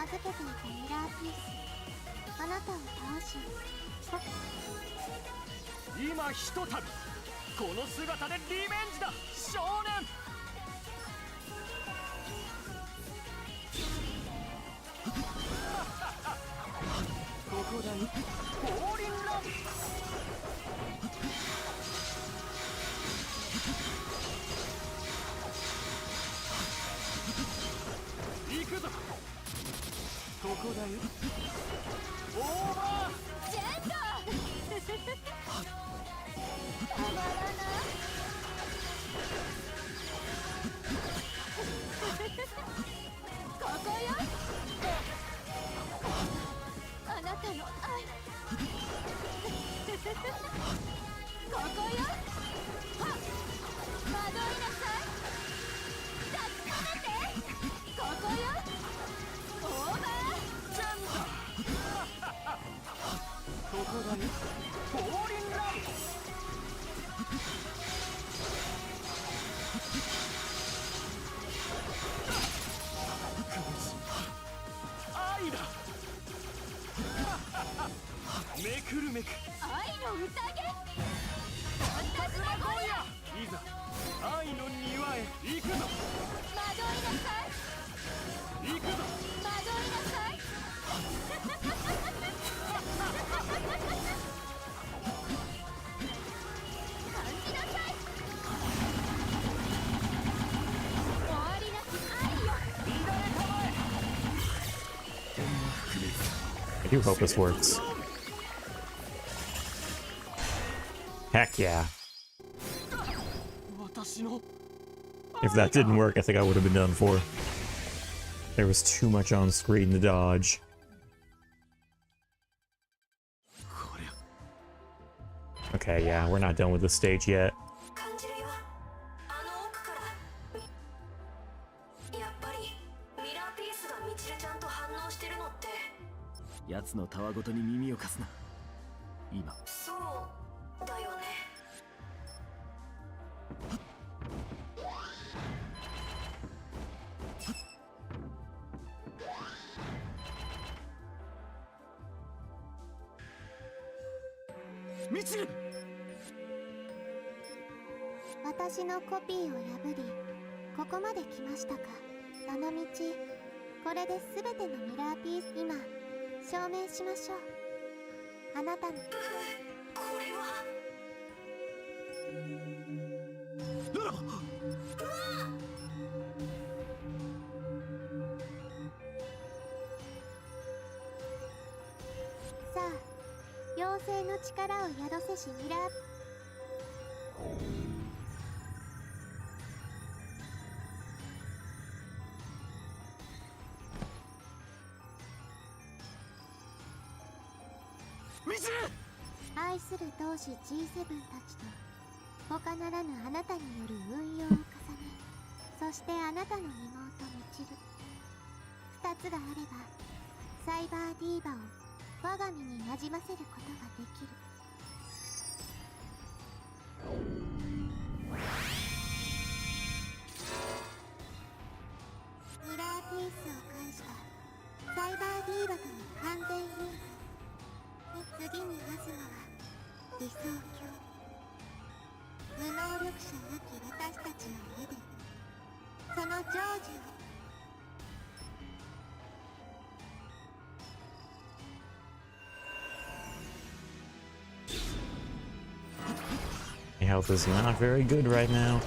預けていたミラーピース、あなたを倒し、今ひとたびこの姿でリベンジだ少年。ここだよ降臨ラン。行くぞ。ここだよオーバージェントたまらないここよ、あなたの愛ここよ、はっ惑いなさい、抱きかめて、ここよ、オーバージェンダここだよ降臨ラン。愛だめくるめく愛の宴、いざ愛の庭へ行くぞ。惑いなさい、行くぞ。惑いなさい感じなさい、終わりなき愛よ、 I do hope this works. Heck yeah. 私の If that didn't work, I think I would have been done for. There was too much on screen to dodge. こりゃ Okay, yeah, we're not done with this stage yet. 感じるよ、あの奥から。やっぱりミラーピースがミチルちゃんと反応してるのって。奴のたわごとに耳を貸すな。今そうだよね。ミチル。私のコピーを破り、ここまで来ましたか。どのみち、これで全てのミラーピース、今証明しましょう。あなたのこれはさあ、妖精の力を宿せしミラー。ミチル。愛する同志 G7 たちと他ならぬあなたによる運用を重ね、そしてあなたの妹ミチル、二つがあればサイバーディーバを我が身になじませることができる。ミラーピースを介したサイバーディーバとの完全融合。次にまずのは理想郷。無能力者なき私たちの絵でその成就を。My health is not very good right now.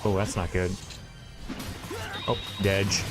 Oh, that's not good. Oh, Dedge.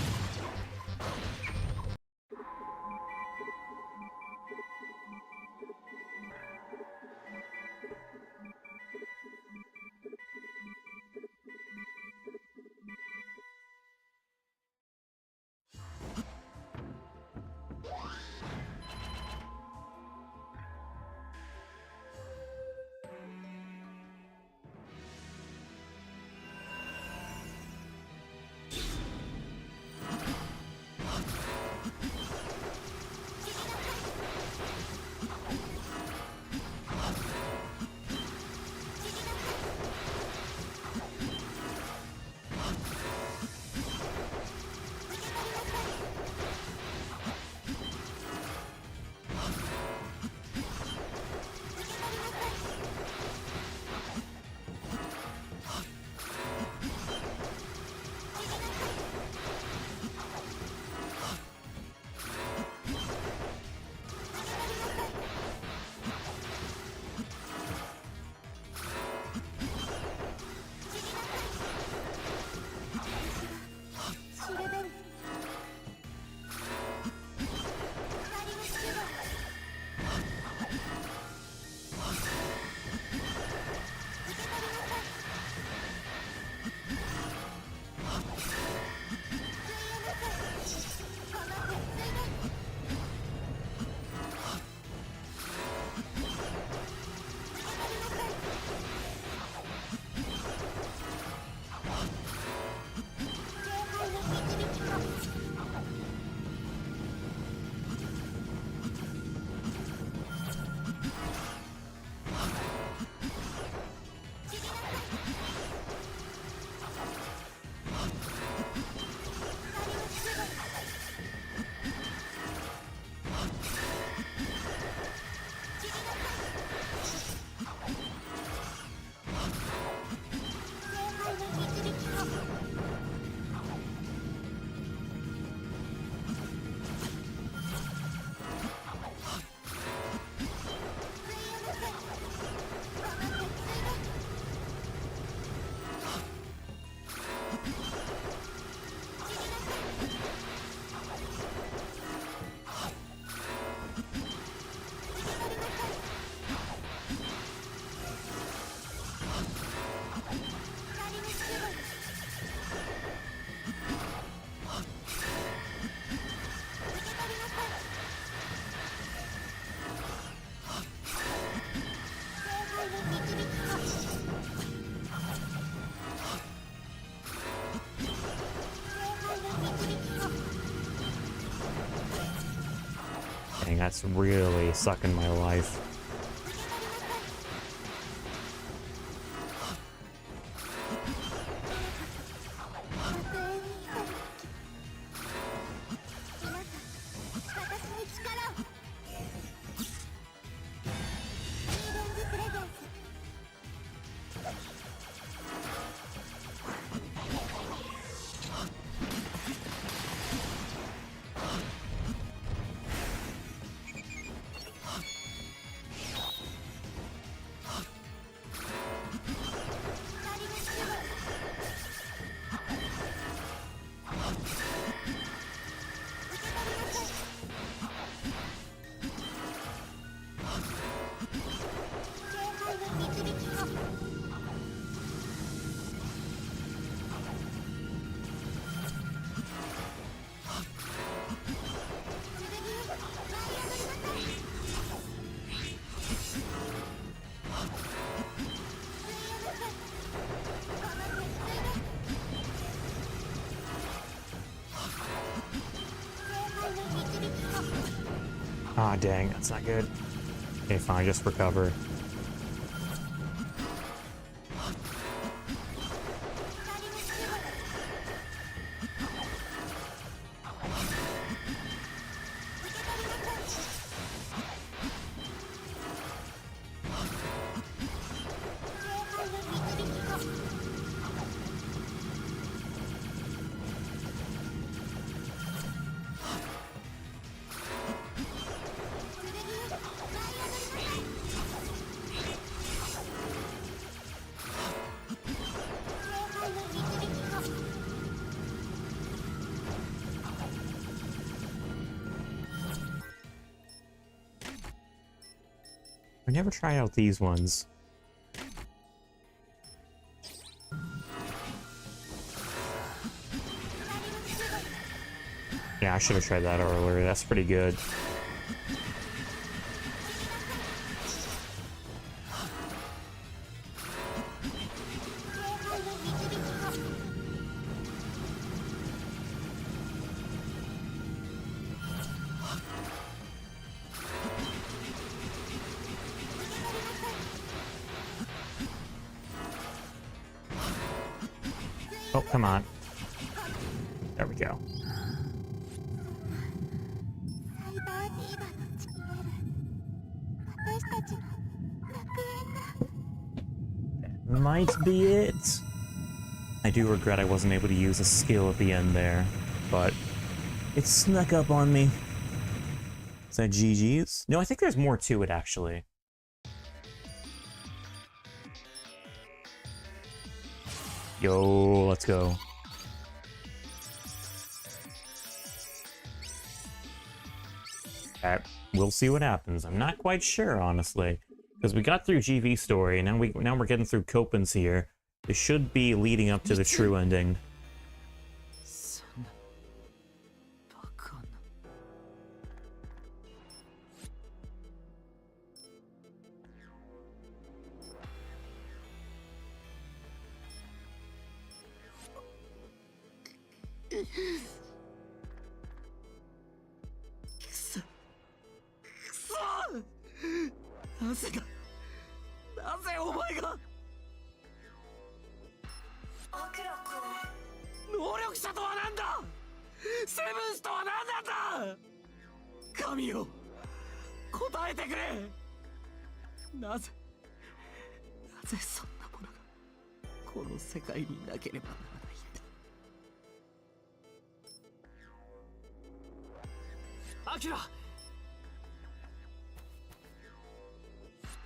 that's really sucking my life. Ah, dang, that's not good. Okay, fine, just recover. I never tried out these ones. Yeah, I should have tried that earlier. That's pretty good. Oh, come on. There we go. サイバーディーバの地にある私たちの楽園だ。 Might be it. I do regret I wasn't able to use a skill at the end there, but it snuck up on me. Is that GG's? No, I think there's more to it, actually. Yo, let's go. Okay, we'll see what happens. I'm not quite sure, honestly, because we got through GV story, and now we're getting through Copen's here. This should be leading up to the true ending. そんなバカな。なぜだ、なぜお前がアキラ君、能力者とは何だ、セブンスとは何なんだ、神よ答えてくれ。なぜそんなものがこの世界になければならないんだ。アキラ、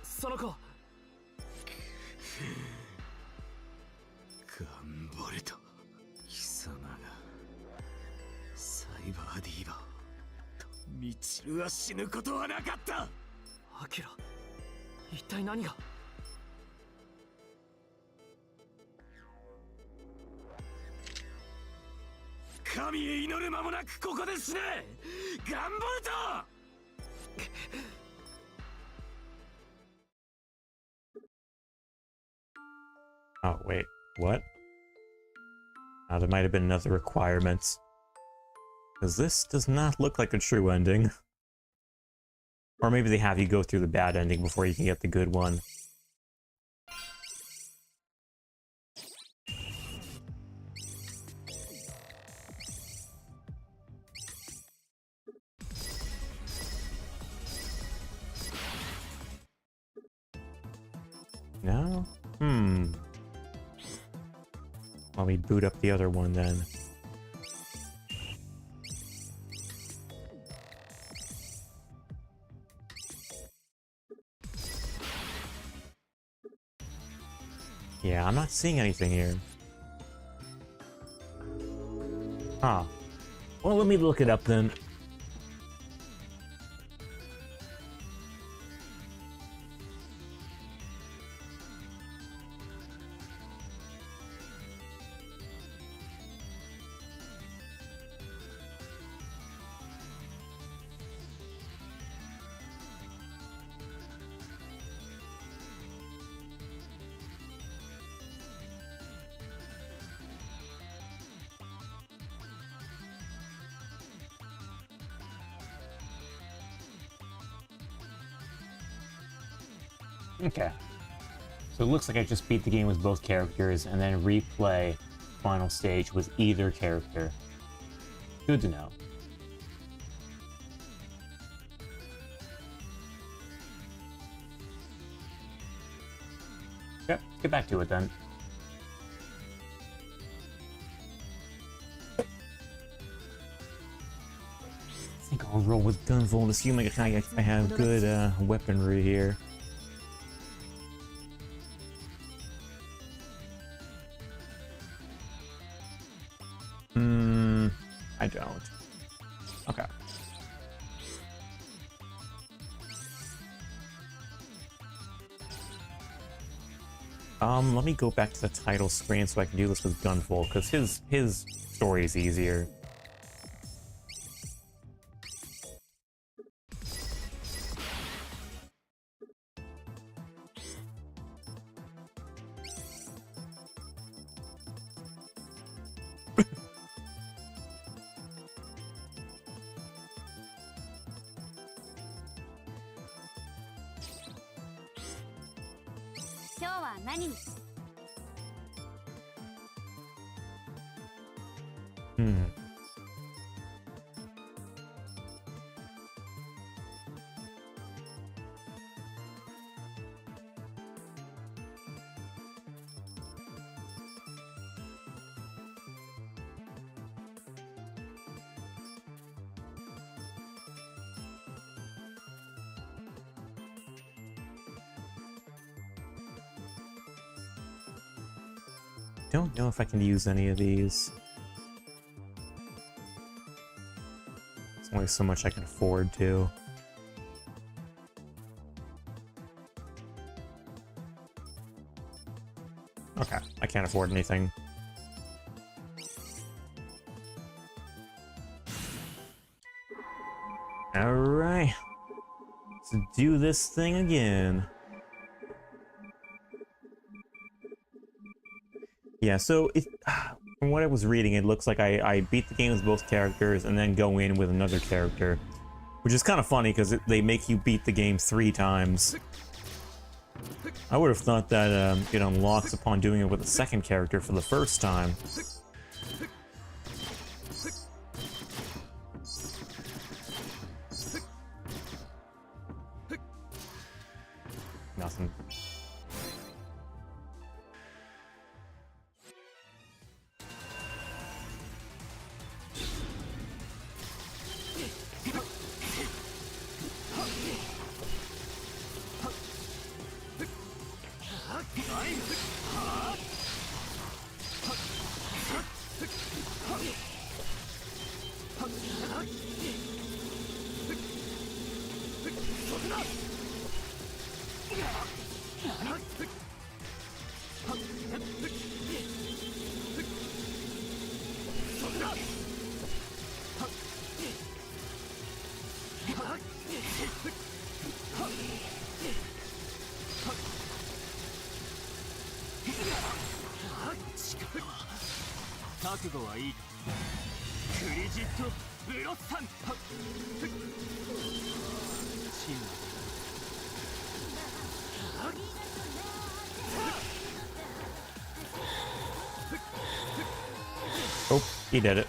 その子ガンボルト、貴様がサイバーディーバーとミチルは死ぬことはなかった。アキラ、一体何が。神へ祈る間もなくここで死ね、ガンボルト。Oh, wait, what? There might have been another requirement. Because this does not look like a true ending. Or maybe they have you go through the bad ending before you can get the good one. No? Let me boot up the other one then. Yeah, I'm not seeing anything here. Huh. Well, let me look it up then. Okay. So it looks like I just beat the game with both characters and then replay final stage with either character. Good to know. Okay, let's get back to it then. I think I'll roll with Gunvolt, assuming I have good weaponry here. I don't. Okay. Let me go back to the title screen so I can do this with Gunvolt, because his story is easier. Don't know if I can use any of these. It's only so much I can afford to. Okay, I can't afford anything. Alright. Let's do this thing again. Yeah, so from what I was reading, it looks like I beat the game with both characters and then go in with another character. Which is kind of funny because they make you beat the game 3 times. I would have thought that it unlocks upon doing it with a second character for the first time. Nothing. Oh, he did it.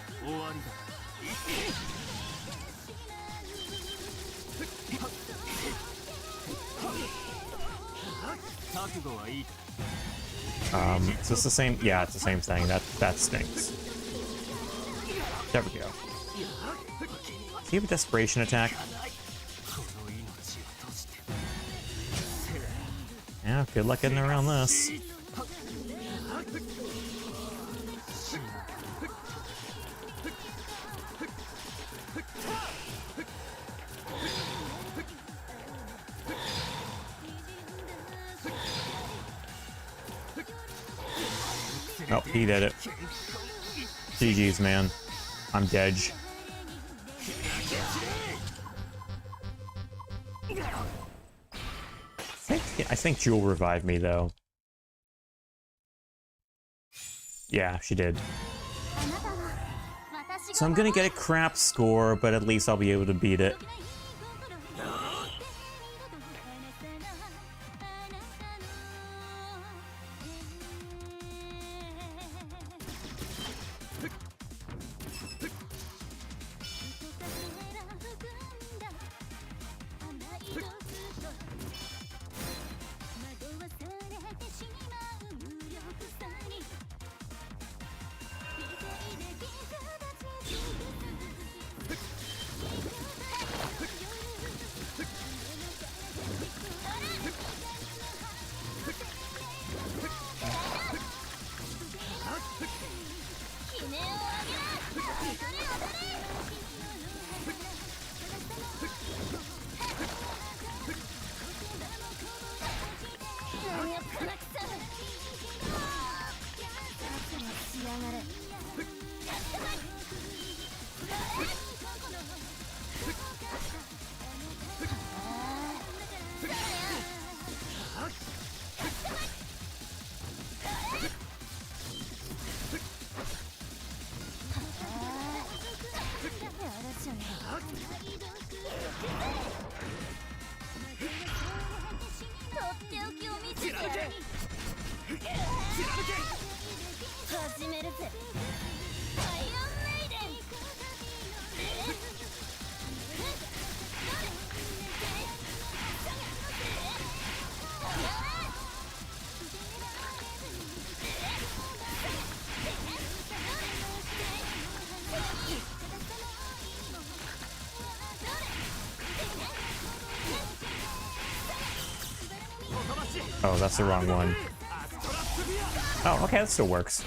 終わりだ Is this the same? Yeah, it's the same thing. That stinks. There we go. Does he have a desperation attack? Yeah, good luck getting around this. Oh, he did it. GG's, man. I'm dead. I think Jewel revived me, though. Yeah, she did. So I'm gonna get a crap score, but at least I'll be able to beat it. Oh, that's the wrong one. Oh, okay, that still works.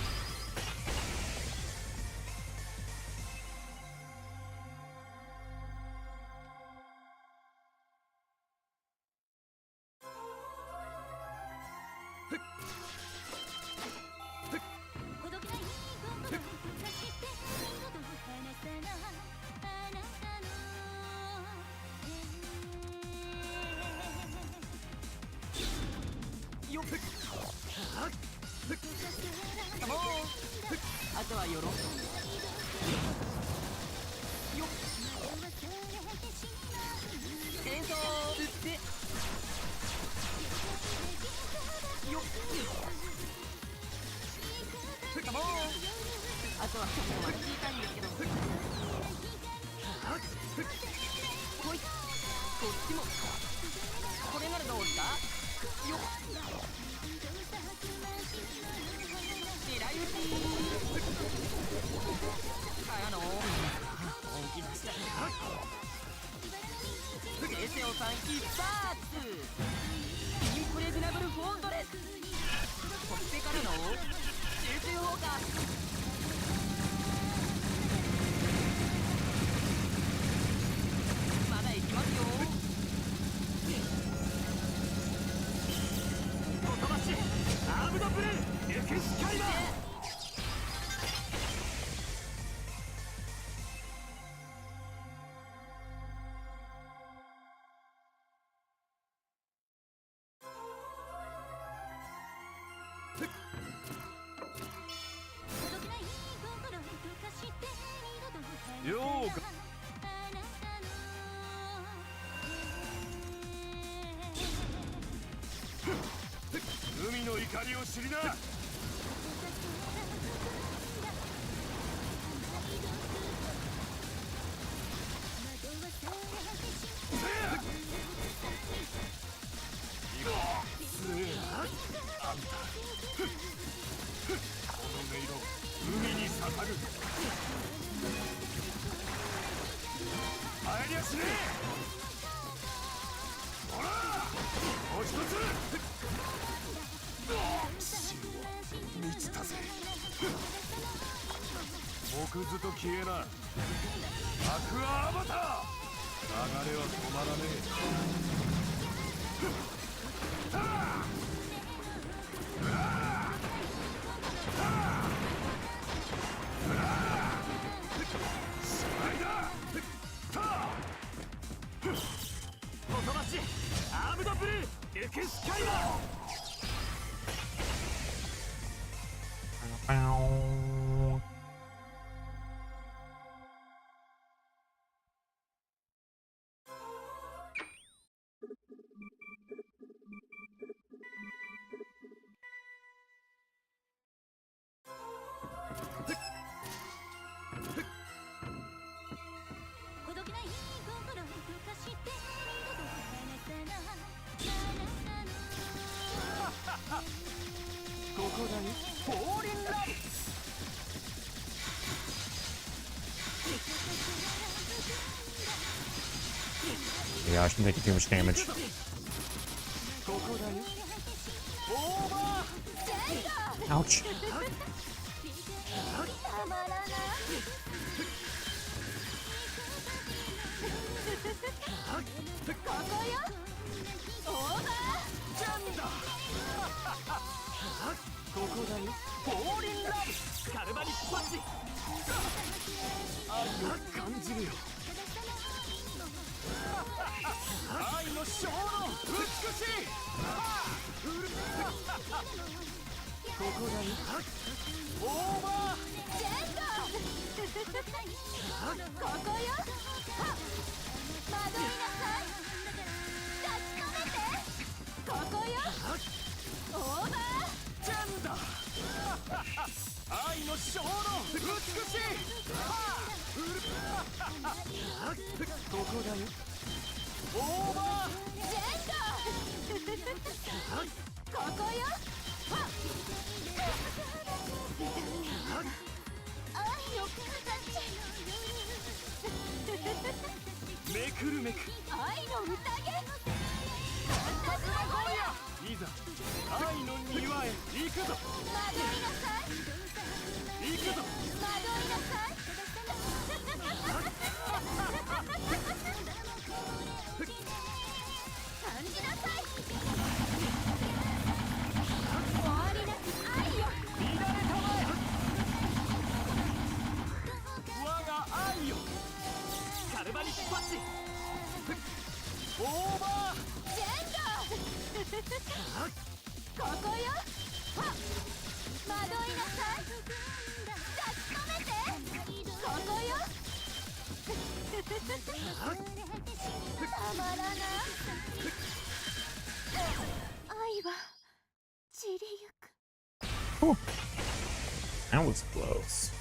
りを知りな。海に刺さる。入りゃしねえ。ほらもう一つ。死は満ちたぜ。木図と消えな。アクアアバター。流れは止まらねえ。細マッチアームドブルールクスカイラー。ここだよフォーリンラブ。Yeah, I shouldn't take too much damage. ここだよオーバー。 Ouch. たまらない。ここよ。オーバー。ジャンだ。ここだよフォーリンラブ。カルバリッパッチ。愛を感じるよ。愛の小の美しい。ここだよオーバー。ジェンド。ここよ。惑いなさい。抱き留めて。ここよ。オーバー。ジャンだ。愛の小の美しい。ここだよオーバー。ジェンド。ここよ。愛の形。めくるめく愛の宴。いざ愛の庭へ行くぞ。惑いなさい。行くぞ。惑いなさい。感じなさい。終わりなき愛よ。乱れたまえ。我が愛よカルバリッパッチ。オーバー。ジェンド。ここよ。惑いなさい。抱き留めて。ここよ。たまらない。愛は散りゆく。 That was close.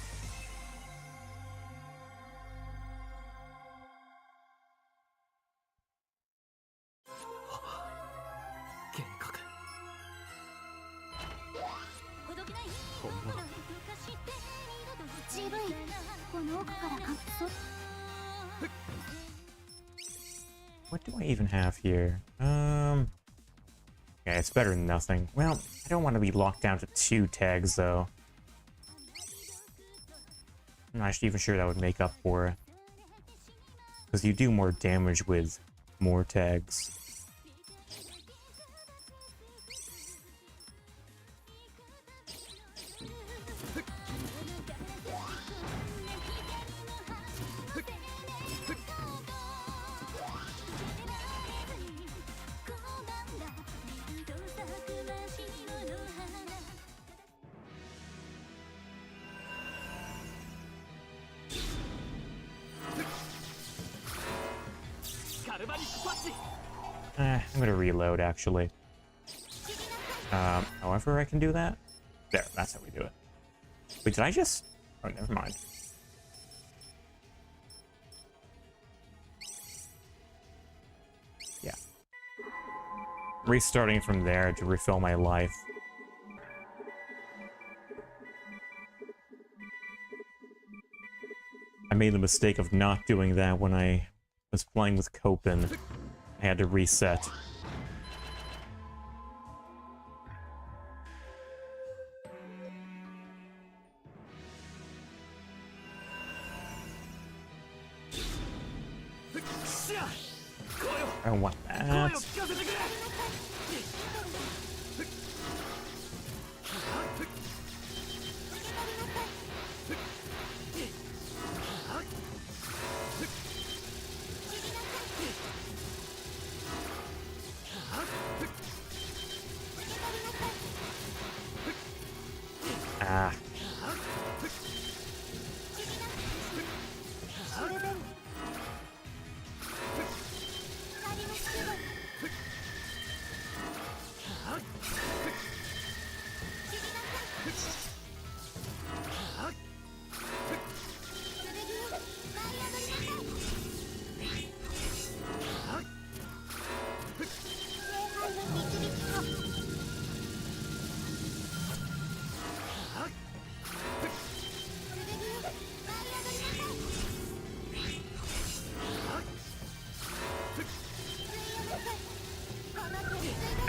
幻覚。本物。渋い。この奥から隠そう。 What do I even have here? Yeah, it's better than nothing. Well, I don't want to be locked down to 2 tags, though. I'm not even sure that would make up for it. Because you do more damage with more tags. I'm gonna reload, actually. However I can do that. There, that's how we do it. Wait, did I just... Oh, never mind. Yeah. Restarting from there to refill my life. I made the mistake of not doing that when I was playing with Copen. I had to reset. I don't want that. Ah.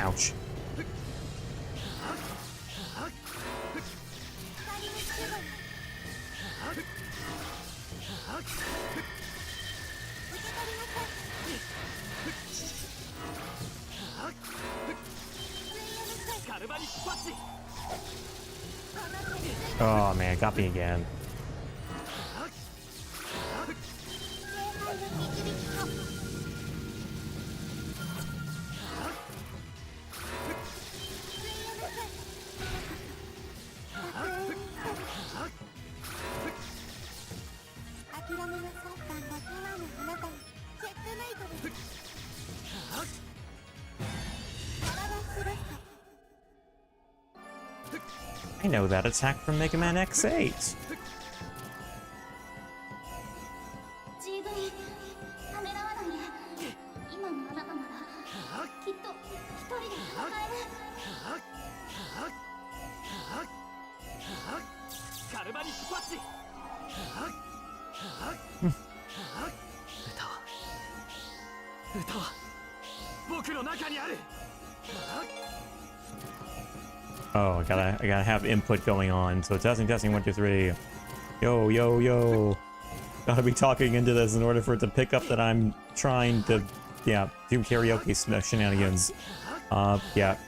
Ouch. Oh man, got me again. I know that attack from Mega Man X8. ジーグにためらわないで。今のあなたならきっと一人で戦える。カルバリックパッチ。歌は僕の中にある。 Oh, I gotta have input going on. So testing, 1, 2, 3. Yo, yo, yo. Gotta be talking into this in order for it to pick up that I'm trying to, yeah, do karaoke shenanigans. Yep.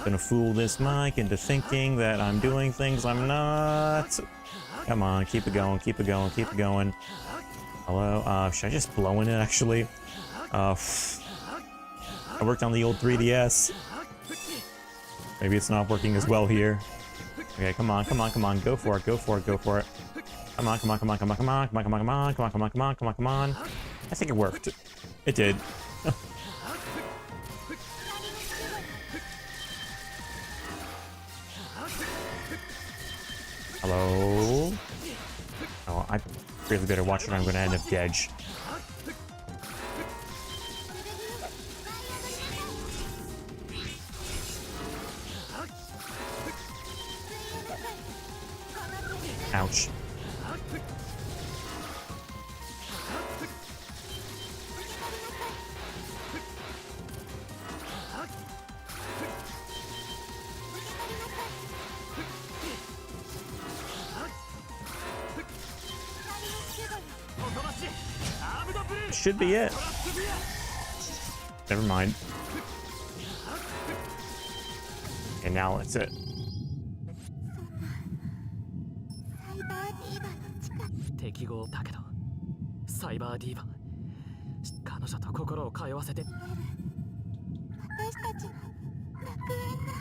Gonna fool this mic into thinking that I'm doing things I'm not. Come on, keep it going. Hello, should I just blow in it actually? I worked on the old 3DS. Maybe it's not working as well here. Okay, come on. Go for it. Come on. I think it worked. It did. Hello? Oh, I really better watch it or I'm gonna end up dead. Ouch. Should be it. Never mind. And now that's it. 適合だけどサイバーディーバ彼女と心を通わせて私たちの楽園だ。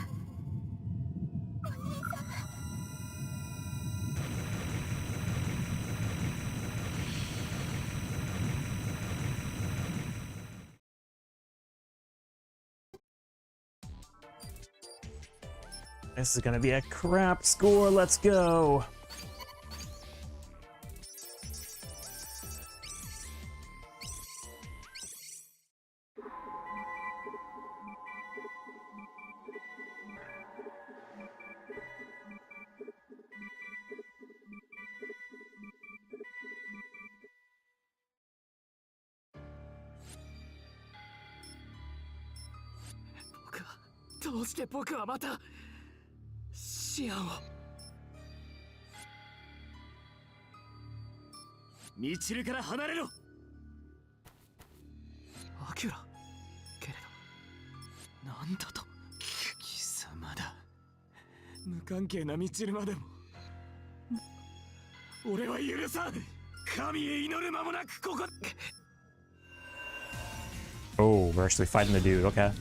This is gonna be a crap score. Let's go.僕はどうして僕はまたシアンを。ミチルから離れろ。アキュラけれどなんだと。貴様だ。無関係なミチルまでも俺は許さん。神へ祈る間もなくここ。 Oh, we're actually fighting the dude. Okay.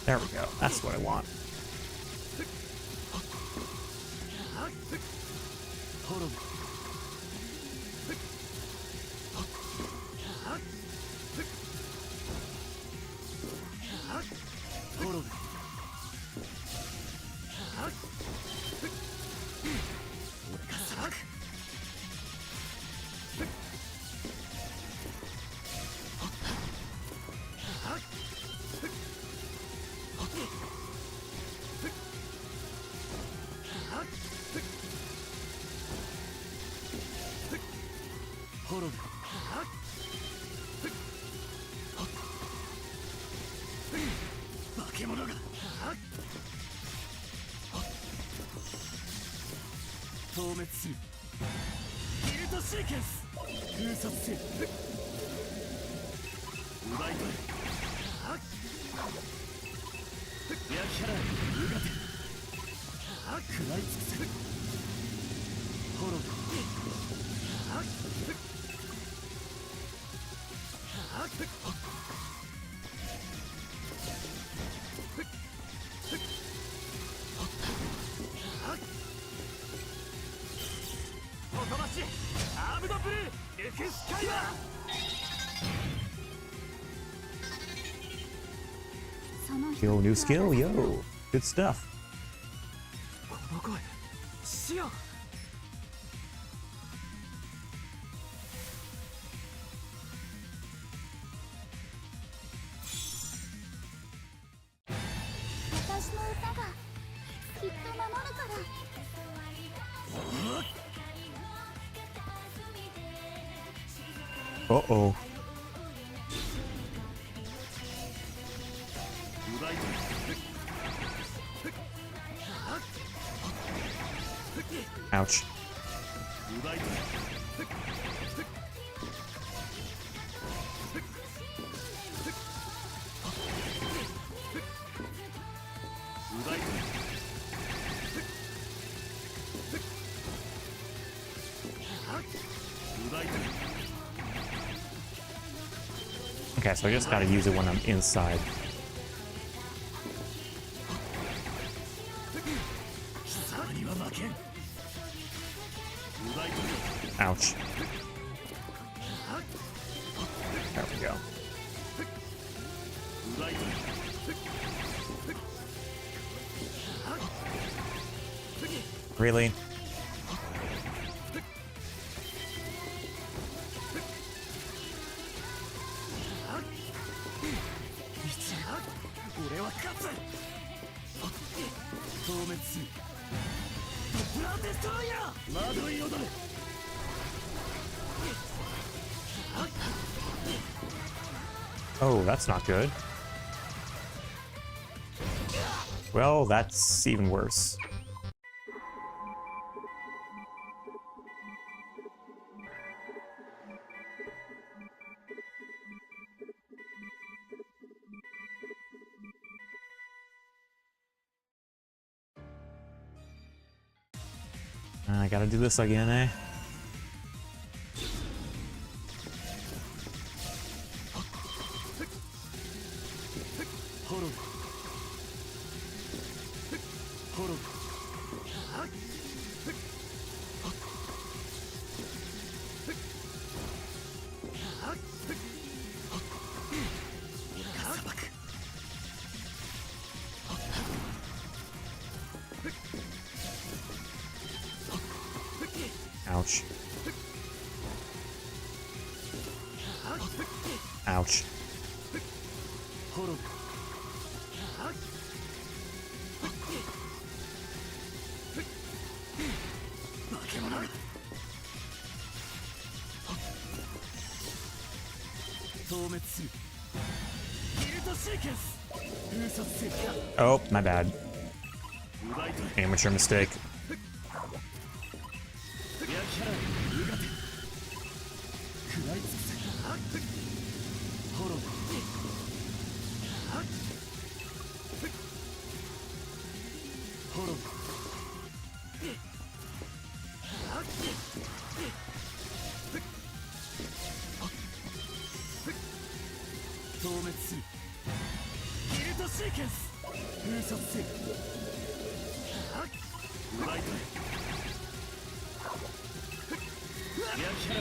There we go. That's what I want.消滅する。ギルトシーケンス封殺せ。奪い取れ。焼き払え。うがて食らい尽くせ。滅ぶ。Yo, new skill, yo, good stuff. この声、シアン。私の歌がきっと守るから。Uh-oh. Ouch. Okay, so I just gotta use it when I'm inside. Ouch. There we go. Really? Oh, that's not good. Well, that's even worse. I gotta do this again, eh? Ouch. Ouch. 消滅するギルトシーケンス封殺する Oh, my bad. 奪い取れ Amateur mistake. 焼き払えうがて食らい尽くせホロホロ消滅するギルトシーケンス封殺せ奪い取れ焼き払え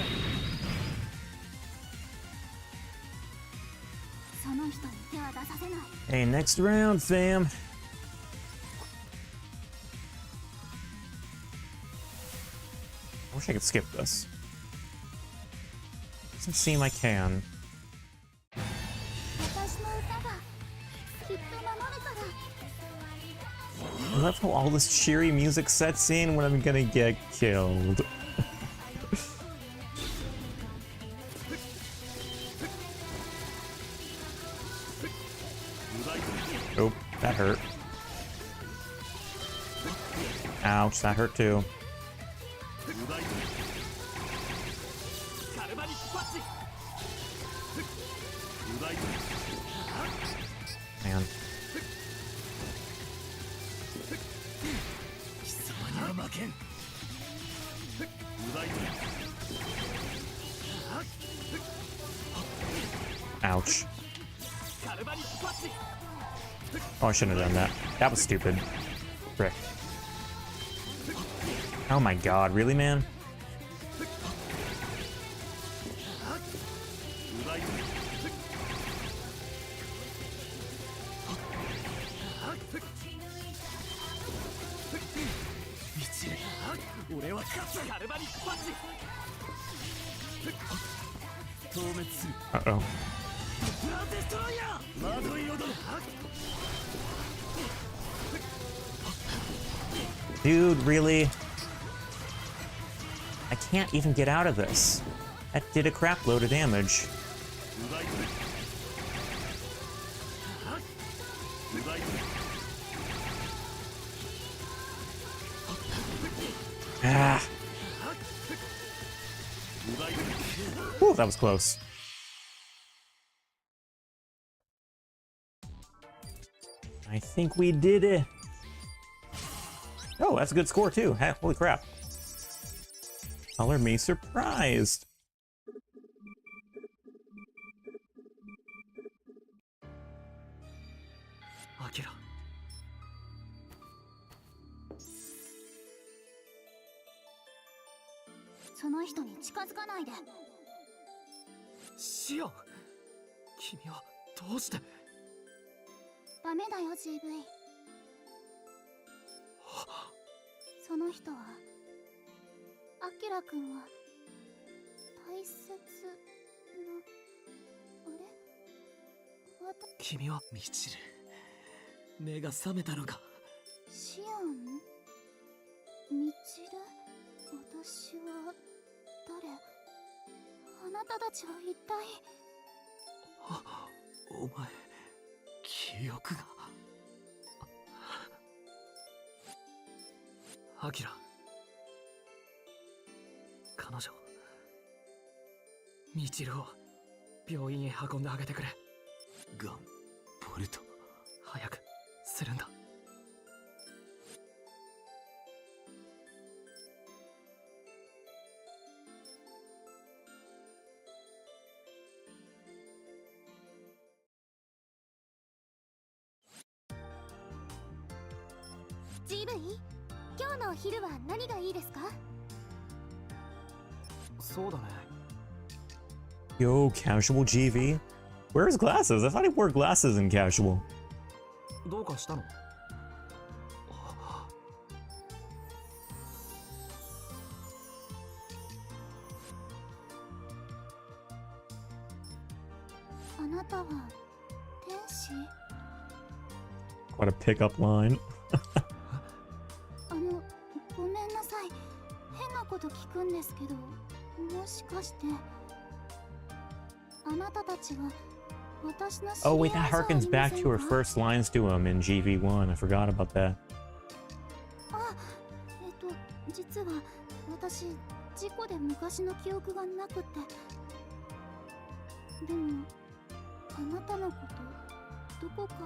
その人に手は出させない。 Hey, next round, fam. I wish I could skip this. Doesn't seem I can. 私の歌がきっと守るから。 I love how all this cheery music sets in when I'm gonna get killed. Oh, that hurt. Ouch, that hurt too. 奪い取れカルバリックパッチ奪い取れ Man. 貴様には負けん奪い取れ Ouch. カルバリックパッチ Oh, I shouldn't have done that. That was stupid. Frick. Oh my god, really, man? 奪い取れ 一塁俺は勝つカルバリックパッチ消滅する Uh-oh. プランデストロイヤー窓彩る Dude, really? I can't even get out of this. That did a crap load of damage. 奪い取れ奪い取れ Ah. 奪い取れ Whew, that was close. I think we did it. Oh, that's a good score too. Heck, holy crap. Color me surprised. アキラその人に近づかないで。シオン君はどうしてダメだよ GV。 その人はアキラくんは大切なあれ君はミチル目が覚めたのかシオンミチル私は誰あなたたちは一体お前記憶がアキラ彼女ミチルを病院へ運んであげてくれガンボルト早くするんだGV、今日のお昼は何がいいですか？そうだね Yo, casual GV? Where's glasses? I thought he wore glasses in casual. どうかしたのあなたは天使？ What a pickup line. ごめんなさい。変なこと聞くんですけど、もしかしてあなたたちは私の知り合 Oh い wait, じゃあ that りません harkens か？ back to her first lines to him in GV1. I forgot about that. あ、実は私事故で昔の記憶がなくて。でもあなたのことどこかで。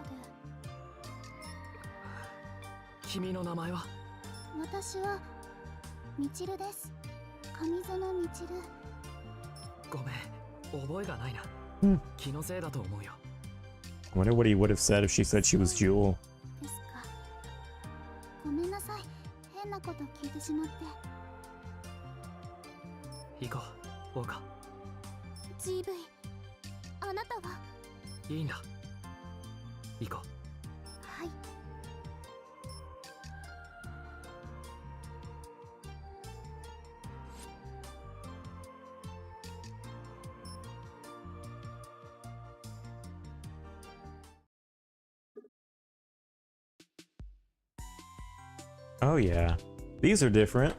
君の名前は？私はみちるです。上園みちる。ごめん、覚えがないな。気のせいだと思うよ。 I wonder what he would have said if she said she was Jewel. ですか。ごめんなさい。変なこと聞いてしまって。行こう、ウォーカ GV、あなたは？ー。いいんだ。行こう。はい。Oh yeah. These are different.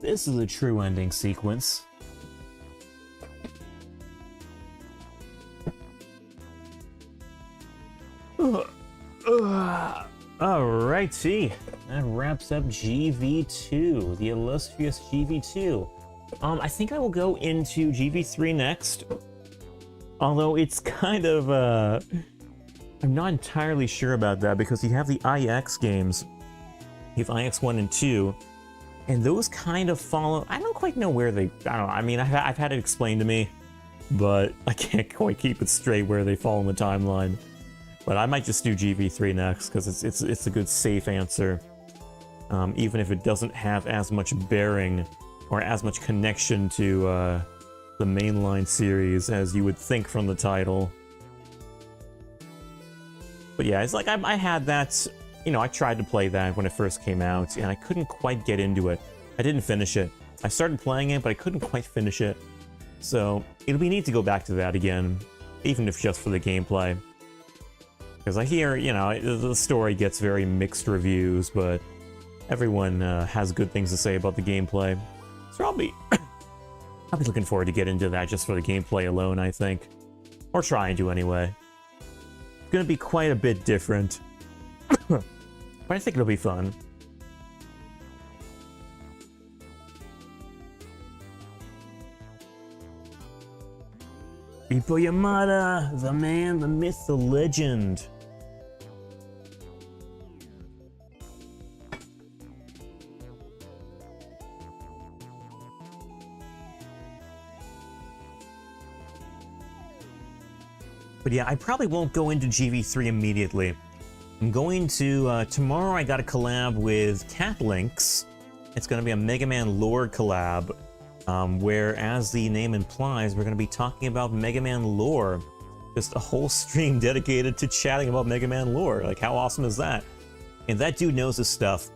This is a true ending sequence. Alrighty. That wraps up GV2, the illustrious GV2. I think I will go into GV3 next. Although it's kind of, I'm not entirely sure about that because you have the IX games. You have IX 1 and 2, and those kind of follow. I don't quite know where they. I don't know. I mean, I've had it explained to me, but I can't quite keep it straight where they fall in the timeline. But I might just do GV3 next because it's a good safe answer, even if it doesn't have as much bearing or as much connection to the mainline series as you would think from the title. But yeah, it's like I had that. You know, I tried to play that when it first came out, and I couldn't quite get into it. I didn't finish it. I started playing it, but I couldn't quite finish it. So, it'll be neat to go back to that again, even if just for the gameplay. Because I hear, you know, the story gets very mixed reviews, but everyone has good things to say about the gameplay. So I'll be looking forward to get into that just for the gameplay alone, I think. Or trying to, anyway. It's gonna be quite a bit different. But I think it'll be fun. Ippo Yamada, the man, the myth, the legend. But yeah, I probably won't go into GV3 immediately. I'm going to, tomorrow I got a collab with Catlinks. It's going to be a Mega Man lore collab, where, as the name implies, we're going to be talking about Mega Man lore. Just a whole stream dedicated to chatting about Mega Man lore. Like, how awesome is that? And that dude knows his stuff.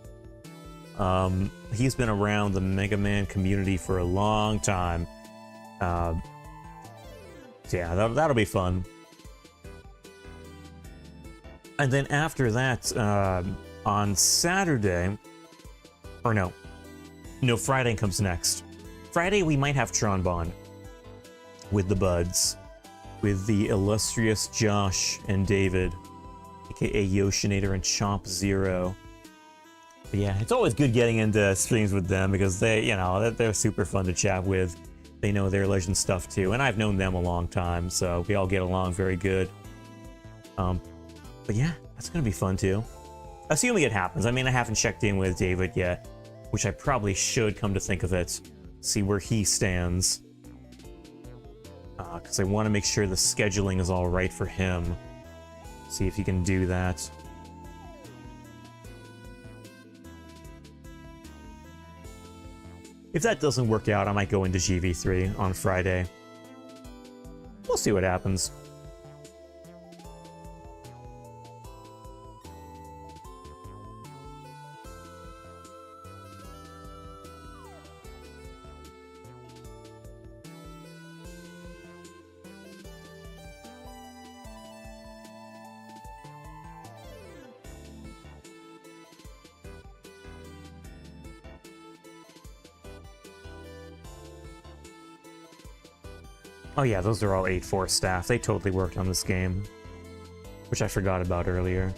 He's been around the Mega Man community for a long time. So yeah, that'll be fun. And then after that, on Saturday, or no, Friday comes next. Friday we might have Tronbon with the buds, with the illustrious Josh and David, aka Yoshinator and Chomp Zero. But yeah, it's always good getting into streams with them because they, you know, they're super fun to chat with. They know their Legend stuff too, and I've known them a long time, so we all get along very good. But yeah, that's gonna be fun too. Assuming it happens. I mean, I haven't checked in with David yet, which I probably should, come to think of it. See where he stands. Because I want to make sure the scheduling is all right for him. See if he can do that. If that doesn't work out, I might go into GV3 on Friday. We'll see what happens. Oh yeah, those are all 8-4 staff. They totally worked on this game, which I forgot about earlier.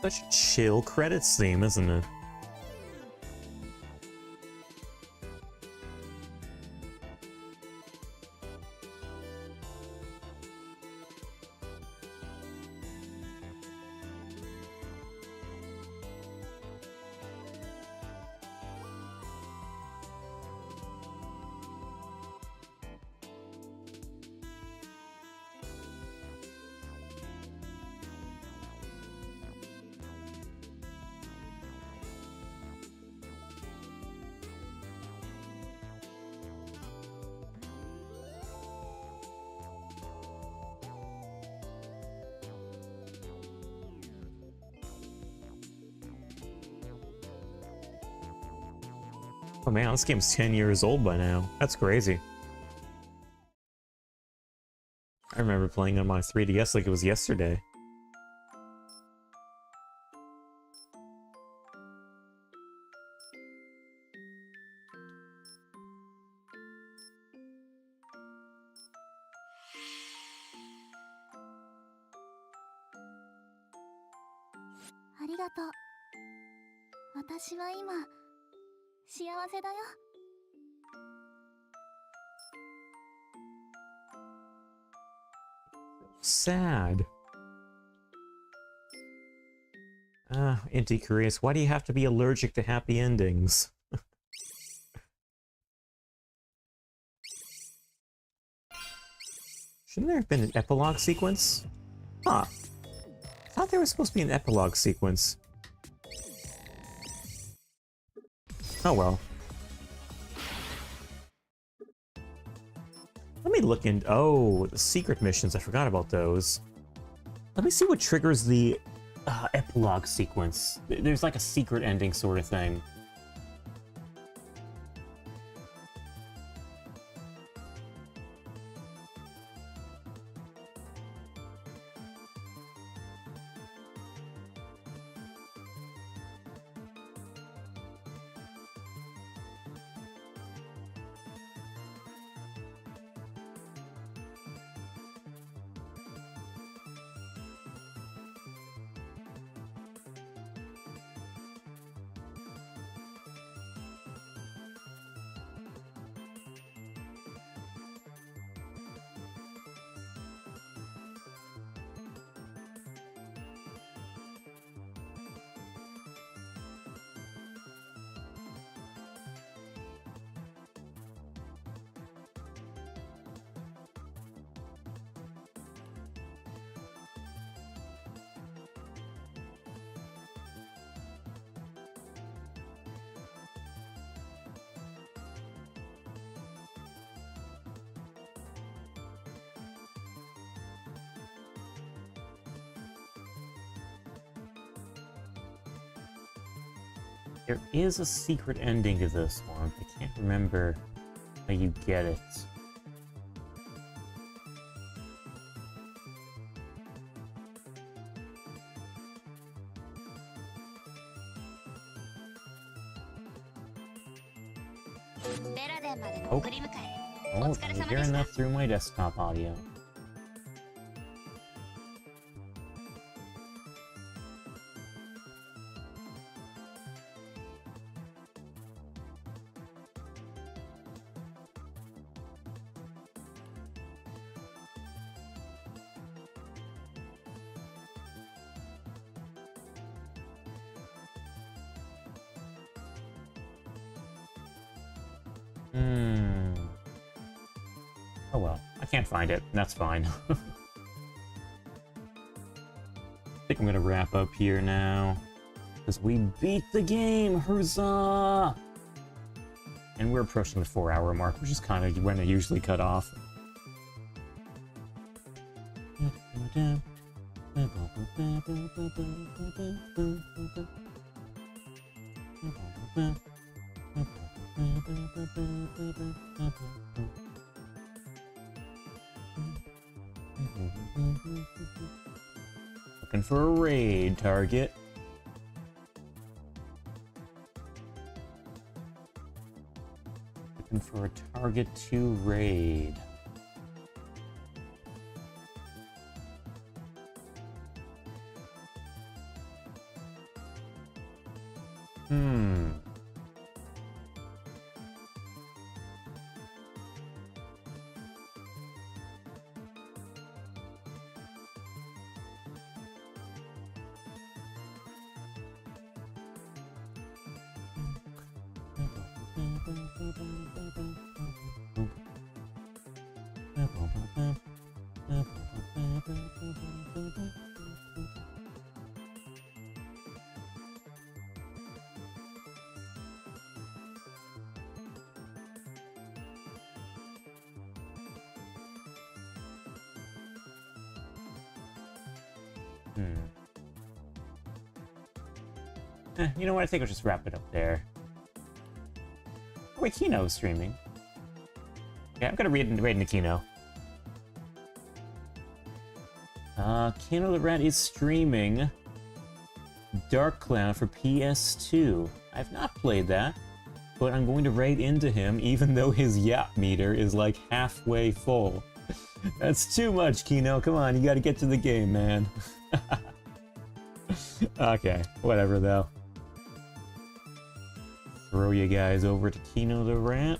Such a chill credits theme, isn't it? Oh man, this game's 10 years old by now. That's crazy. I remember playing on my 3DS like it was yesterday. Sad. Ah, Anti-Curious, why do you have to be allergic to happy endings? Shouldn't there have been an epilogue sequence? Huh. I thought there was supposed to be an epilogue sequence. Oh well. Let me look in. Oh, the secret missions. I forgot about those. Let me see what triggers the epilogue sequence. There's like a secret ending sort of thing. There is a secret ending to this one. I can't remember how you get it. Oh, oh, I'm hearing that through my desktop audio. Hmm. Oh well, I can't find it. That's fine. I think I'm gonna wrap up here now. Because we beat the game! Huzzah! And we're approaching the 4-hour mark, which is kind of when they usually cut off. Looking for a raid target. Looking for a target to raid. You know what? I think I'll just wrap it up there. Oh, wait, Kino's streaming. Yeah, I'm gonna raid into Kino. Kino the Rat is streaming Dark Cloud for PS2. I've not played that, but I'm going to raid into him even though his yap meter is like halfway full. That's too much, Kino. Come on, you gotta get to the game, man. Okay, whatever though. Throw you guys over to Kino the Rat,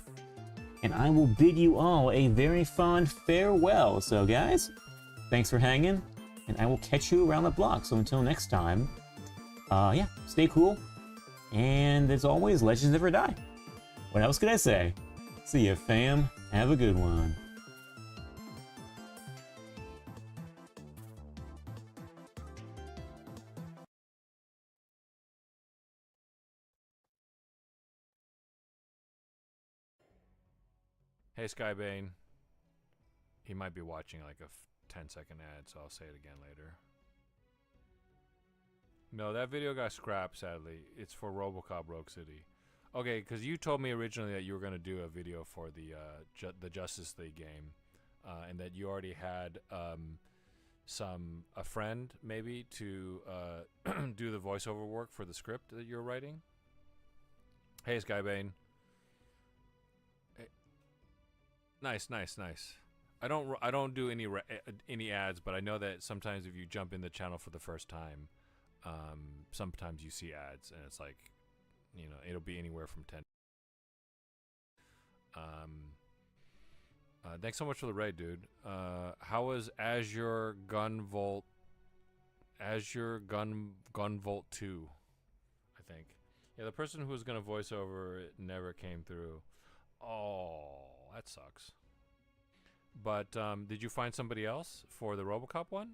and I will bid you all a very fond farewell. So guys, thanks for hanging, and I will catch you around the block. So until next time, yeah, stay cool, and as always, legends never die. What else could I say? See ya, fam. Have a good one. Hey, Skybane. He might be watching like a 10-second ad, so I'll say it again later. No, that video got scrapped, sadly. It's for RoboCop Rogue City. Okay, because you told me originally that you were going to do a video for the Justice League game, and that you already had a friend, maybe, to do the voiceover work for the script that you're writing. Hey, Skybane. Nice. I don't do any ads, but I know that sometimes if you jump in the channel for the first time, sometimes you see ads, and it's like, you know, it'll be anywhere from 10. Thanks so much for the raid, dude. How was Azure Gunvolt 2? I think. Yeah, the person who was gonna voice over it never came through. Oh, that sucks. But did you find somebody else for the RoboCop one?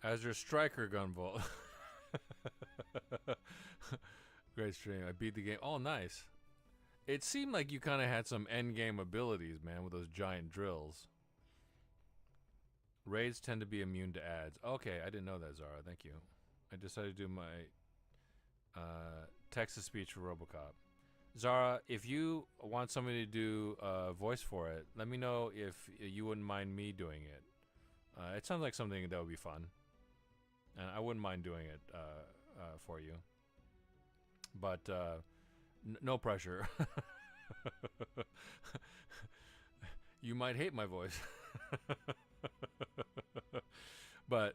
As your striker, Gunvolt. Great stream. I beat the game. Oh, nice. It seemed like you kind of had some endgame abilities, man, with those giant drills. Raids tend to be immune to ads. Okay, I didn't know that, Zara. Thank you. I decided to do my text-to-speech for RoboCop. Zara, if you want somebody to do voice for it, let me know if you wouldn't mind me doing it. It sounds like something that would be fun. And I wouldn't mind doing it for you. But no pressure. You might hate my voice. But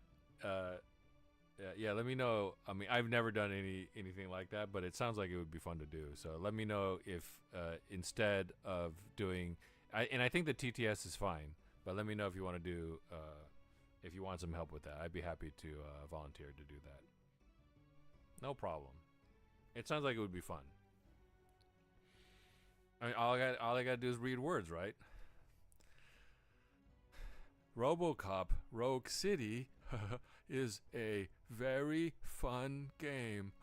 yeah, let me know. I mean, I've never done anything like that, but it sounds like it would be fun to do. So let me know if instead of doing, and I think the TTS is fine. But let me know if you want to do, if you want some help with that. I'd be happy to volunteer to do that. No problem. It sounds like it would be fun. I mean, all I gotta do is read words, right? RoboCop Rogue City is a very fun game.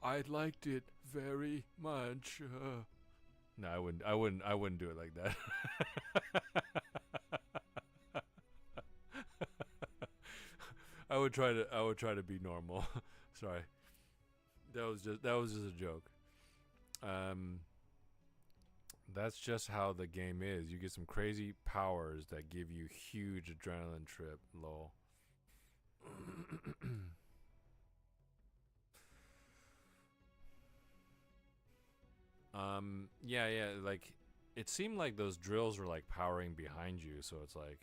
I liked it very much. No, I wouldn't do it like that. I would try to be normal. Sorry. That was just a joke. That's just how the game is. You get some crazy powers that give you huge adrenaline trip, lol. Yeah, like it seemed like those drills were like powering behind you, so it's like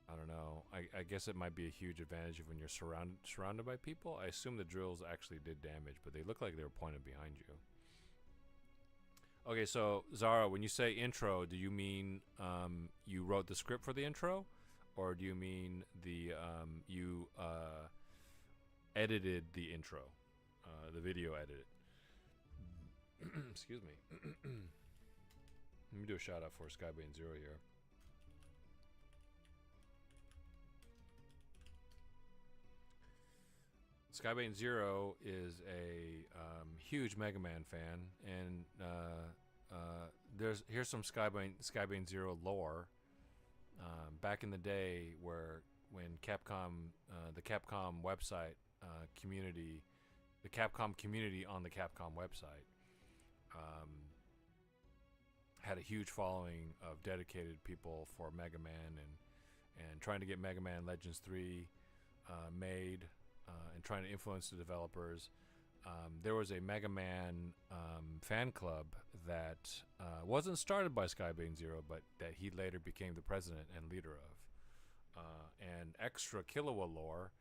I don't know. I guess it might be a huge advantage when you're surrounded by people. I assume the drills actually did damage, but they look like they were pointed behind you. Okay, so Zara, when you say intro, do you mean you wrote the script for the intro, or do you mean the you edited the intro, the video edited? Excuse me. Let me do a shout out for Skybane Zero here. Skybane Zero is a huge Mega Man fan, and here's some Skybane Zero lore. Back in the day, when Capcom, the Capcom website community, the Capcom community on the Capcom website had a huge following of dedicated people for Mega Man and trying to get Mega Man Legends 3 made. And trying to influence the developers. There was a Mega Man fan club that wasn't started by Skybane Zero, but that he later became the president and leader of. And extra Killua lore,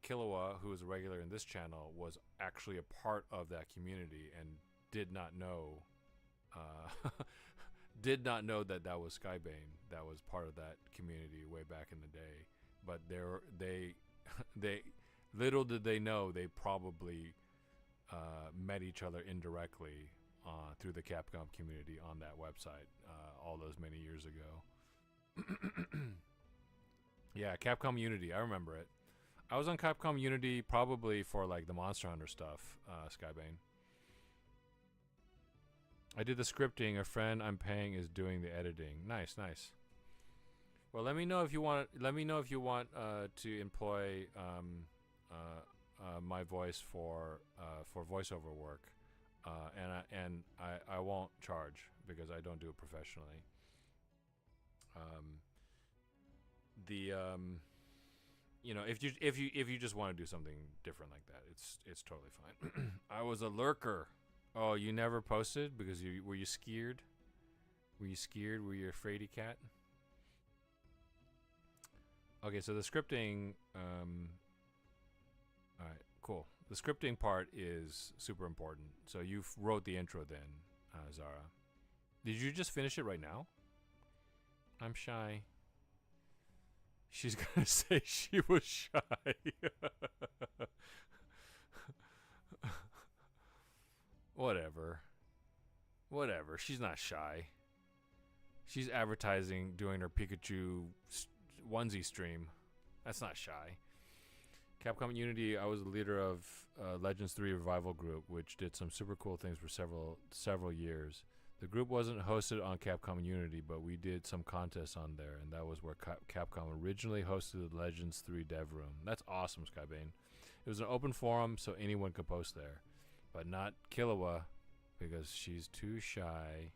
Killua, who is a regular in this channel, was actually a part of that community and did not know that was Skybane that was part of that community way back in the day. But they little did they know they probably met each other indirectly through the Capcom community on that website all those many years ago. Yeah, Capcom Unity, I remember it. I was on Capcom Unity probably for like the Monster Hunter stuff, Skybane. I did the scripting. A friend I'm paying is doing the editing. Nice. Well, let me know if you want. Let me know if you want to employ my voice for voiceover work, and I won't charge because I don't do it professionally. You know, if you just want to do something different like that, it's totally fine. I was a lurker. Oh, you never posted because were you scared? Were you scared? Were you a fraidy cat? Okay, so the scripting, alright, cool. The scripting part is super important. So you wrote the intro then, Zara. Did you just finish it right now? I'm shy. She's gonna say she was shy. Whatever. She's not shy. She's advertising, doing her Pikachu onesie stream. That's not shy. Capcom Unity, I was the leader of Legends 3 Revival Group, which did some super cool things for several years. The group wasn't hosted on Capcom Unity, but we did some contests on there, and that was where Capcom originally hosted the Legends 3 dev room. That's awesome, Skybane. It was an open forum, so anyone could post there, but not Killua, because she's too shy.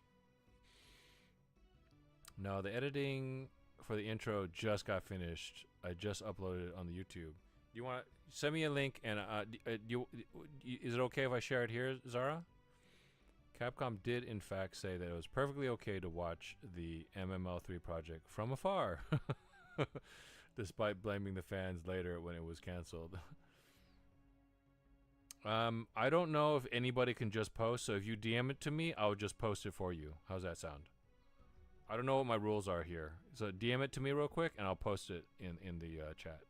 No, the editing for the intro just got finished. I just uploaded it on the YouTube. You want to send me a link, and is it okay if I share it here, Zara? Capcom did in fact say that it was perfectly okay to watch the MML3 project from afar, despite blaming the fans later when it was canceled. I don't know if anybody can just post, so if you DM it to me, I'll just post it for you. How's that sound? I don't know what my rules are here. So DM it to me real quick, and I'll post it in the chat.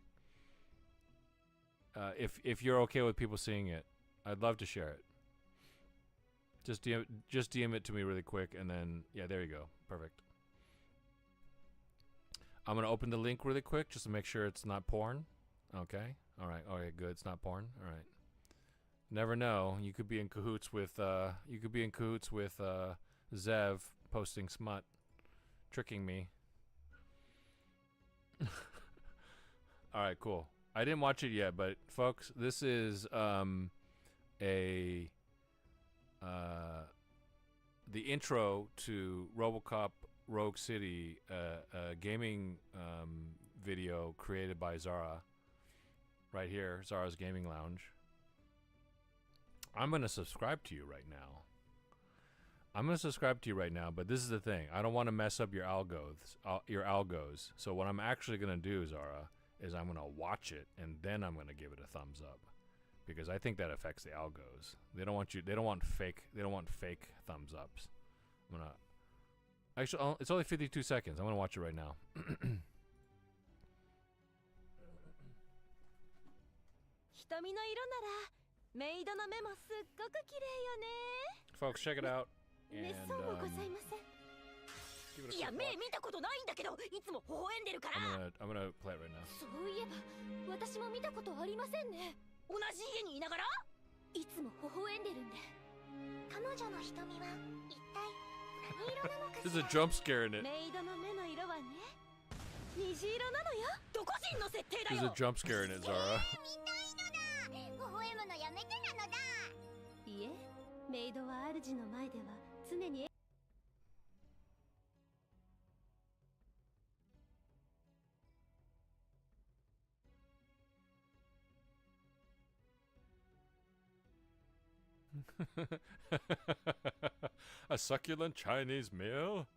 If you're okay with people seeing it, I'd love to share it. Just DM it to me really quick, and then yeah, there you go, perfect. I'm gonna open the link really quick just to make sure it's not porn. Okay, all right, good, it's not porn. All right. Never know, you could be in cahoots with Zev posting smut, tricking me. All right, cool. I didn't watch it yet, but folks, this is the intro to RoboCop Rogue City, a gaming video created by Zara. Right here, Zara's Gaming Lounge. I'm gonna subscribe to you right now. But this is the thing. I don't want to mess up your algos. So what I'm actually gonna do, Zara, is I'm gonna watch it and then I'm gonna give it a thumbs up, because I think that affects the algos. They don't want fake thumbs ups. Actually, it's only 52 seconds. I'm gonna watch it right now. Folks, check it out. And give it a shot. I'm gonna play it right now. そういえば私も見たことありませんね。同じ家にいながらいつも微笑んでるんで。彼女の瞳は一体何色なのかしら。 There's a jump scare in it. メイドの目の色はね、虹色なのよ。どこ人の設定だよ。 There's a jump scare in it, Zara. 見たいのだ。微笑むのやめてなのだ。いえ、メイドは主の前では常に A succulent Chinese meal?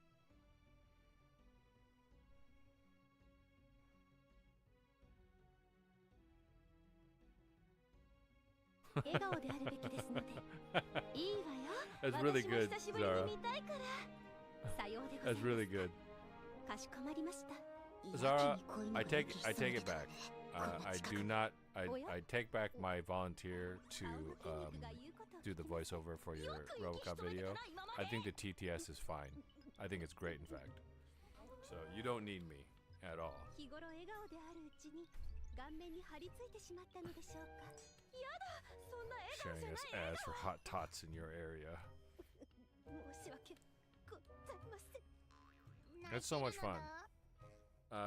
That's really good, Zara. That's really good. Zara, I take it back. I take back my volunteer to do the voiceover for your RoboCop video. I think the TTS is fine. I think it's great, in fact. So you don't need me at all. Sharing us ads for hot tots in your area. That's so much fun.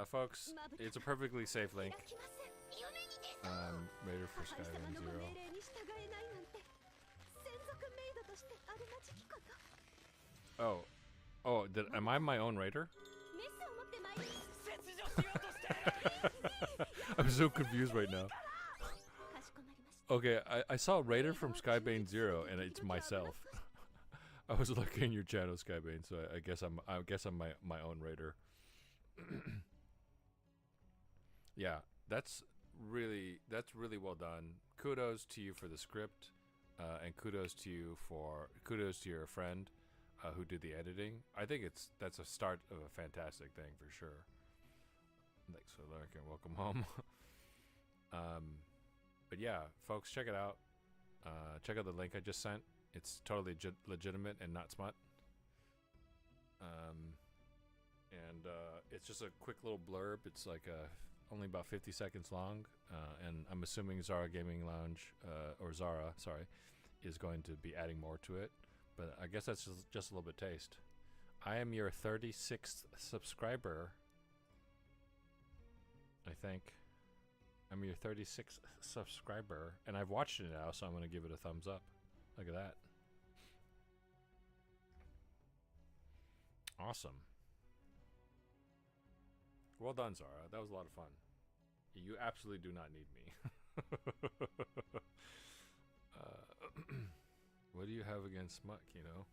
Folks, it's a perfectly safe link. Raider for Skyrim 0. Am I my own raider? I'm so confused right now. Okay, I saw Raider from Skybane 0 and it's myself. I was looking at your channel, Skybane, so I guess I'm my own raider. Yeah, that's really well done. Kudos to you for the script, and kudos to your friend who did the editing. I think that's a start of a fantastic thing for sure. Thanks for lurking. Welcome home. But yeah, folks, check it out. Check out the link I just sent. It's totally legitimate and not smut. And it's just a quick little blurb. It's like only about 50 seconds long, and I'm assuming Zara Gaming Lounge, or Zara, sorry, is going to be adding more to it. But I guess that's just a little bit taste. I am your 36th subscriber, I think. I'm your 36th subscriber, and I've watched it now, so I'm going to give it a thumbs up. Look at that. Awesome. Well done, Zara. That was a lot of fun. You absolutely do not need me. What do you have against smut, Kino?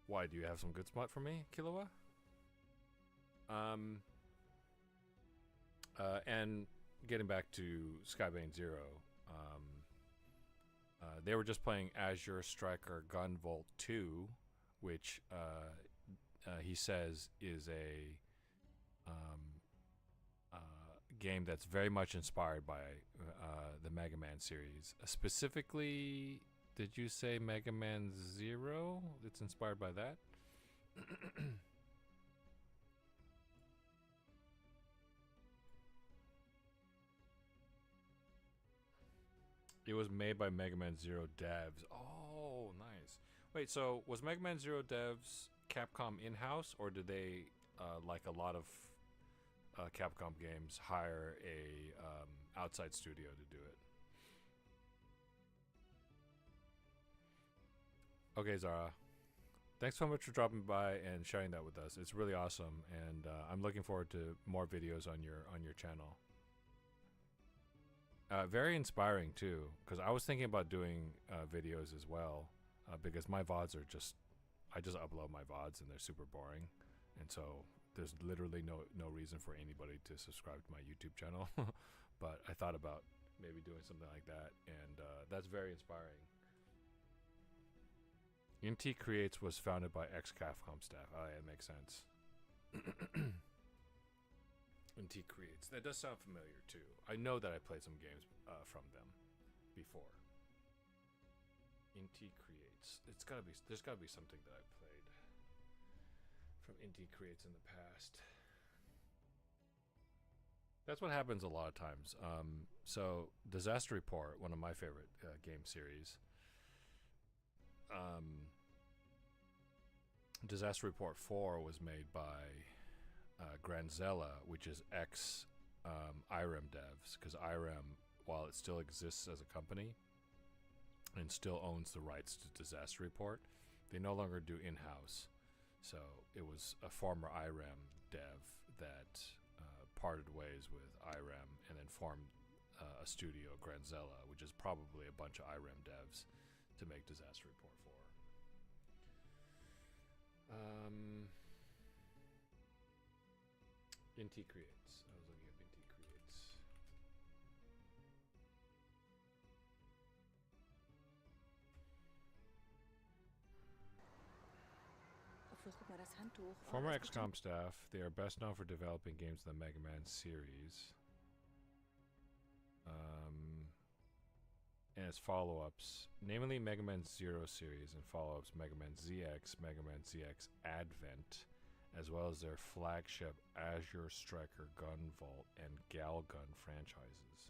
Why, do you have some good smut for me, Killua? And getting back to Skybane Zero, they were just playing Azure Striker Gunvolt 2, which he says is a game that's very much inspired by the Mega Man series. Specifically, did you say Mega Man Zero? It's inspired by that? It was made by Mega Man Zero devs. Oh, nice. Wait, so was Mega Man Zero devs Capcom in-house, or did they, like a lot of Capcom games, hire a outside studio to do it? Okay, Zara. Thanks so much for dropping by and sharing that with us. It's really awesome, and I'm looking forward to more videos on your channel. Very inspiring too, because I was thinking about doing videos as well, because my VODs are I just upload my VODs and they're super boring, and so there's literally no reason for anybody to subscribe to my YouTube channel. But I thought about maybe doing something like that, and that's very inspiring. NT Creates was founded by ex-Capcom staff. Oh, yeah, it makes sense. NT Creates. That does sound familiar too. I know that I played some games from them before. NT Creates. There's gotta be something that I played from NT Creates in the past. That's what happens a lot of times. So Disaster Report, one of my favorite game series. Disaster Report 4 was made by Granzella, which is ex IREM devs, because IREM, while it still exists as a company and still owns the rights to Disaster Report, they no longer do in-house. So it was a former IREM dev that parted ways with IREM and then formed a studio, Granzella, which is probably a bunch of IREM devs to make Disaster Report 4. NT Creates. I was looking at NT Creates. Former XCOM staff, they are best known for developing games in the Mega Man series. And its follow-ups, namely Mega Man Zero series and follow-ups Mega Man ZX, Mega Man ZX Advent, as well as their flagship Azure Striker Gunvolt and Galgun franchises.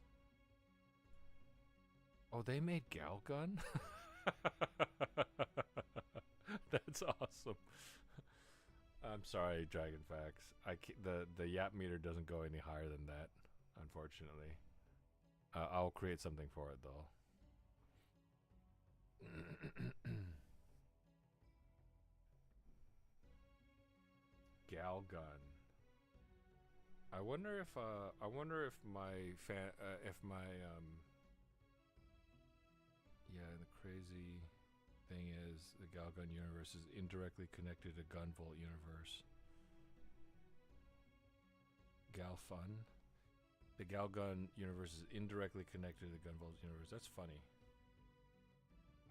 Oh, they made Galgun? That's awesome. I'm sorry, Dragonfax. The yap meter doesn't go any higher than that, unfortunately. I'll create something for it though. Galgun. I wonder if my yeah, the crazy thing is the Galgun universe is indirectly connected to Gunvolt universe. Galfun. The Galgun universe is indirectly connected to the Gunvolt universe. That's funny.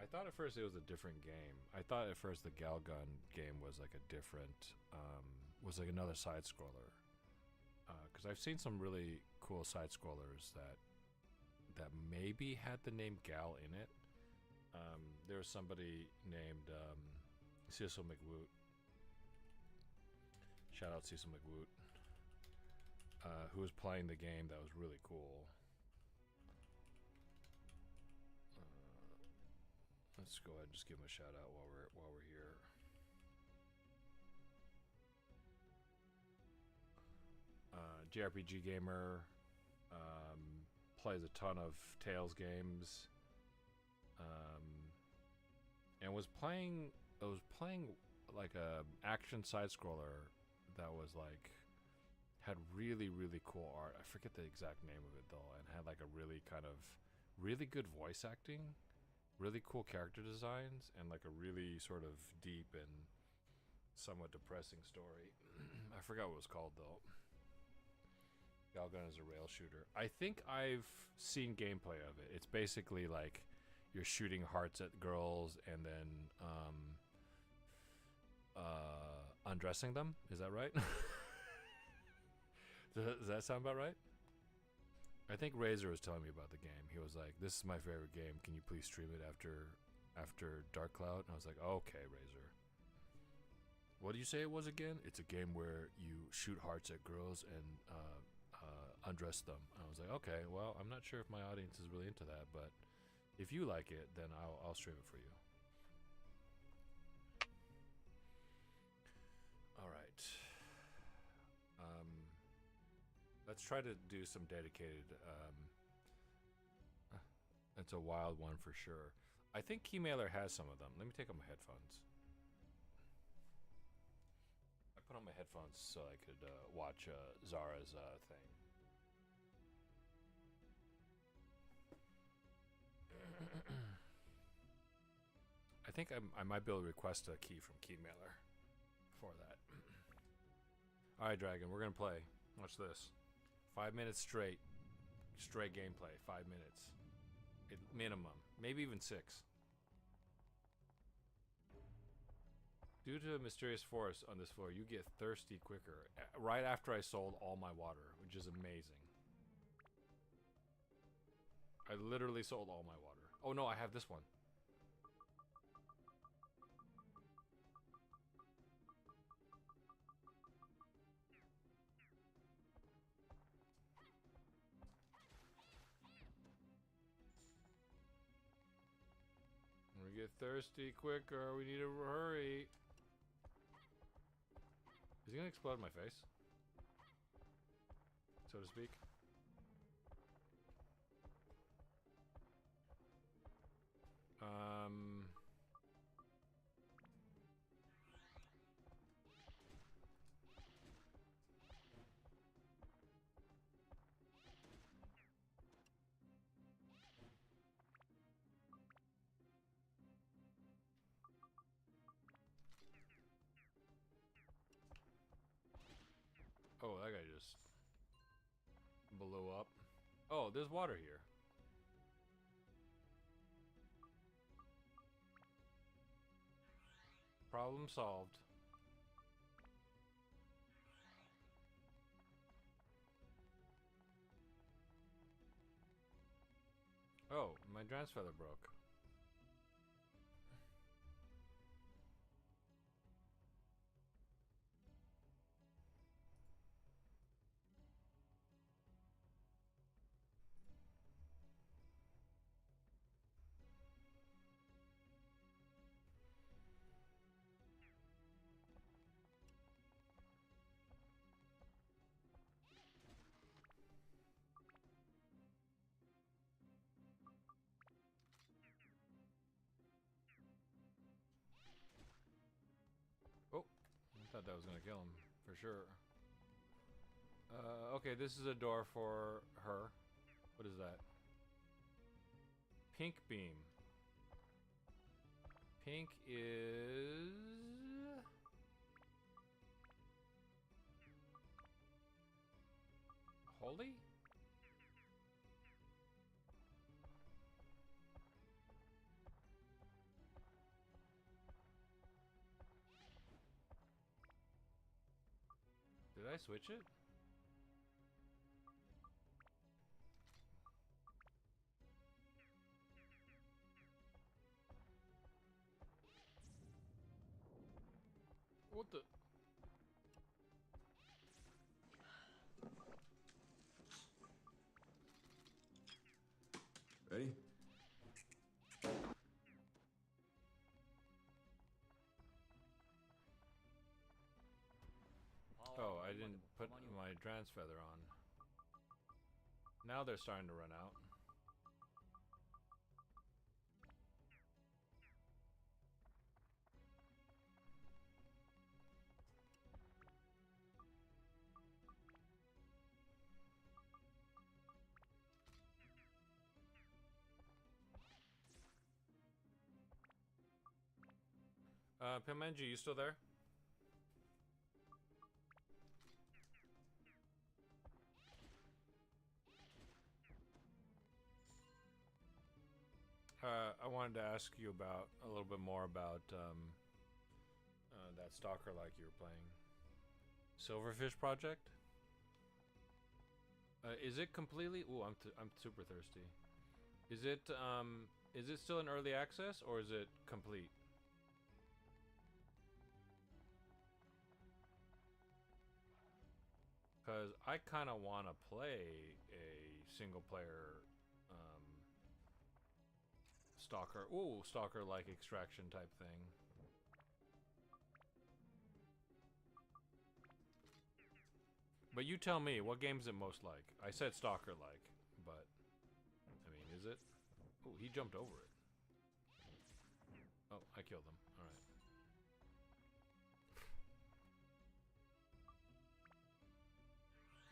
I thought at first it was a different game. I thought at first the Galgun game was like a different, was like another side scroller. Because I've seen some really cool side scrollers that maybe had the name Gal in it. There was somebody named Cecil McWoot. Shout out Cecil McWoot. Who was playing the game that was really cool. Let's go ahead and just give him a shout out while we're here. JRPG gamer, plays a ton of Tales games, and was playing like a action side scroller that was like had really cool art. I forget the exact name of it though, and had like a really kind of really good voice acting, really cool character designs, and like a really sort of deep and somewhat depressing story. I forgot what it was called though. Railgun is a rail shooter. I think I've seen gameplay of it. It's basically like you're shooting hearts at girls and then undressing them. Is that right? Does that sound about right? I think Razor was telling me about the game. He was like, "This is my favorite game. Can you please stream it after Dark Cloud?" And I was like, "Okay, Razor." What do you say it was again? It's a game where you shoot hearts at girls and undress them. And I was like, okay, well, I'm not sure if my audience is really into that, but if you like it, then I'll stream it for you. All right. Let's try to do some dedicated. It's a wild one for sure. I think Keymailer has some of them. Let me take out my headphones. I put on my headphones so I could watch Zara's thing. I think I might be able to request a key from Keymailer for that. Alright, Dragon, we're gonna play. Watch this. 5 minutes straight. Straight gameplay. 5 minutes. Minimum. Maybe even 6. Due to a mysterious force on this floor, you get thirsty quicker. Right after I sold all my water, which is amazing. I literally sold all my water. Oh no, I have this one. We get thirsty quicker. We need to hurry. Is he gonna explode in my face? So to speak. Oh, that guy just blew up. Oh, there's water here. Problem solved. Oh, my Drance Feather broke. Oh, I thought that was gonna kill him, for sure. Okay, this is a door for her. What is that? Pink beam. Pink is... holy? Did I switch it? What the? Ready? Oh, I didn't put my Drance Feather on. Now they're starting to run out. Pimenji, you still there? I wanted to ask you about a little bit more about that stalker like you were playing. Silverfish Project? Is it completely? Ooh, I'm super thirsty. Is it still in early access or is it complete? Cause I kind of want to play a single player stalker like extraction type thing. But you tell me, what game is it most like? I said stalker like, but I mean, is it? Oh, he jumped over it. Oh, I killed him. All right.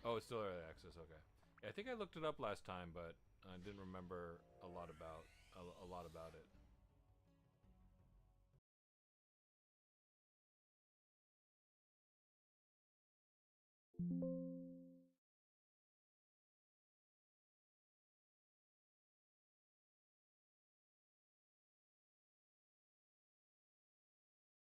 Oh, it's still early access. Okay. Yeah, I think I looked it up last time, but I didn't remember a lot about it.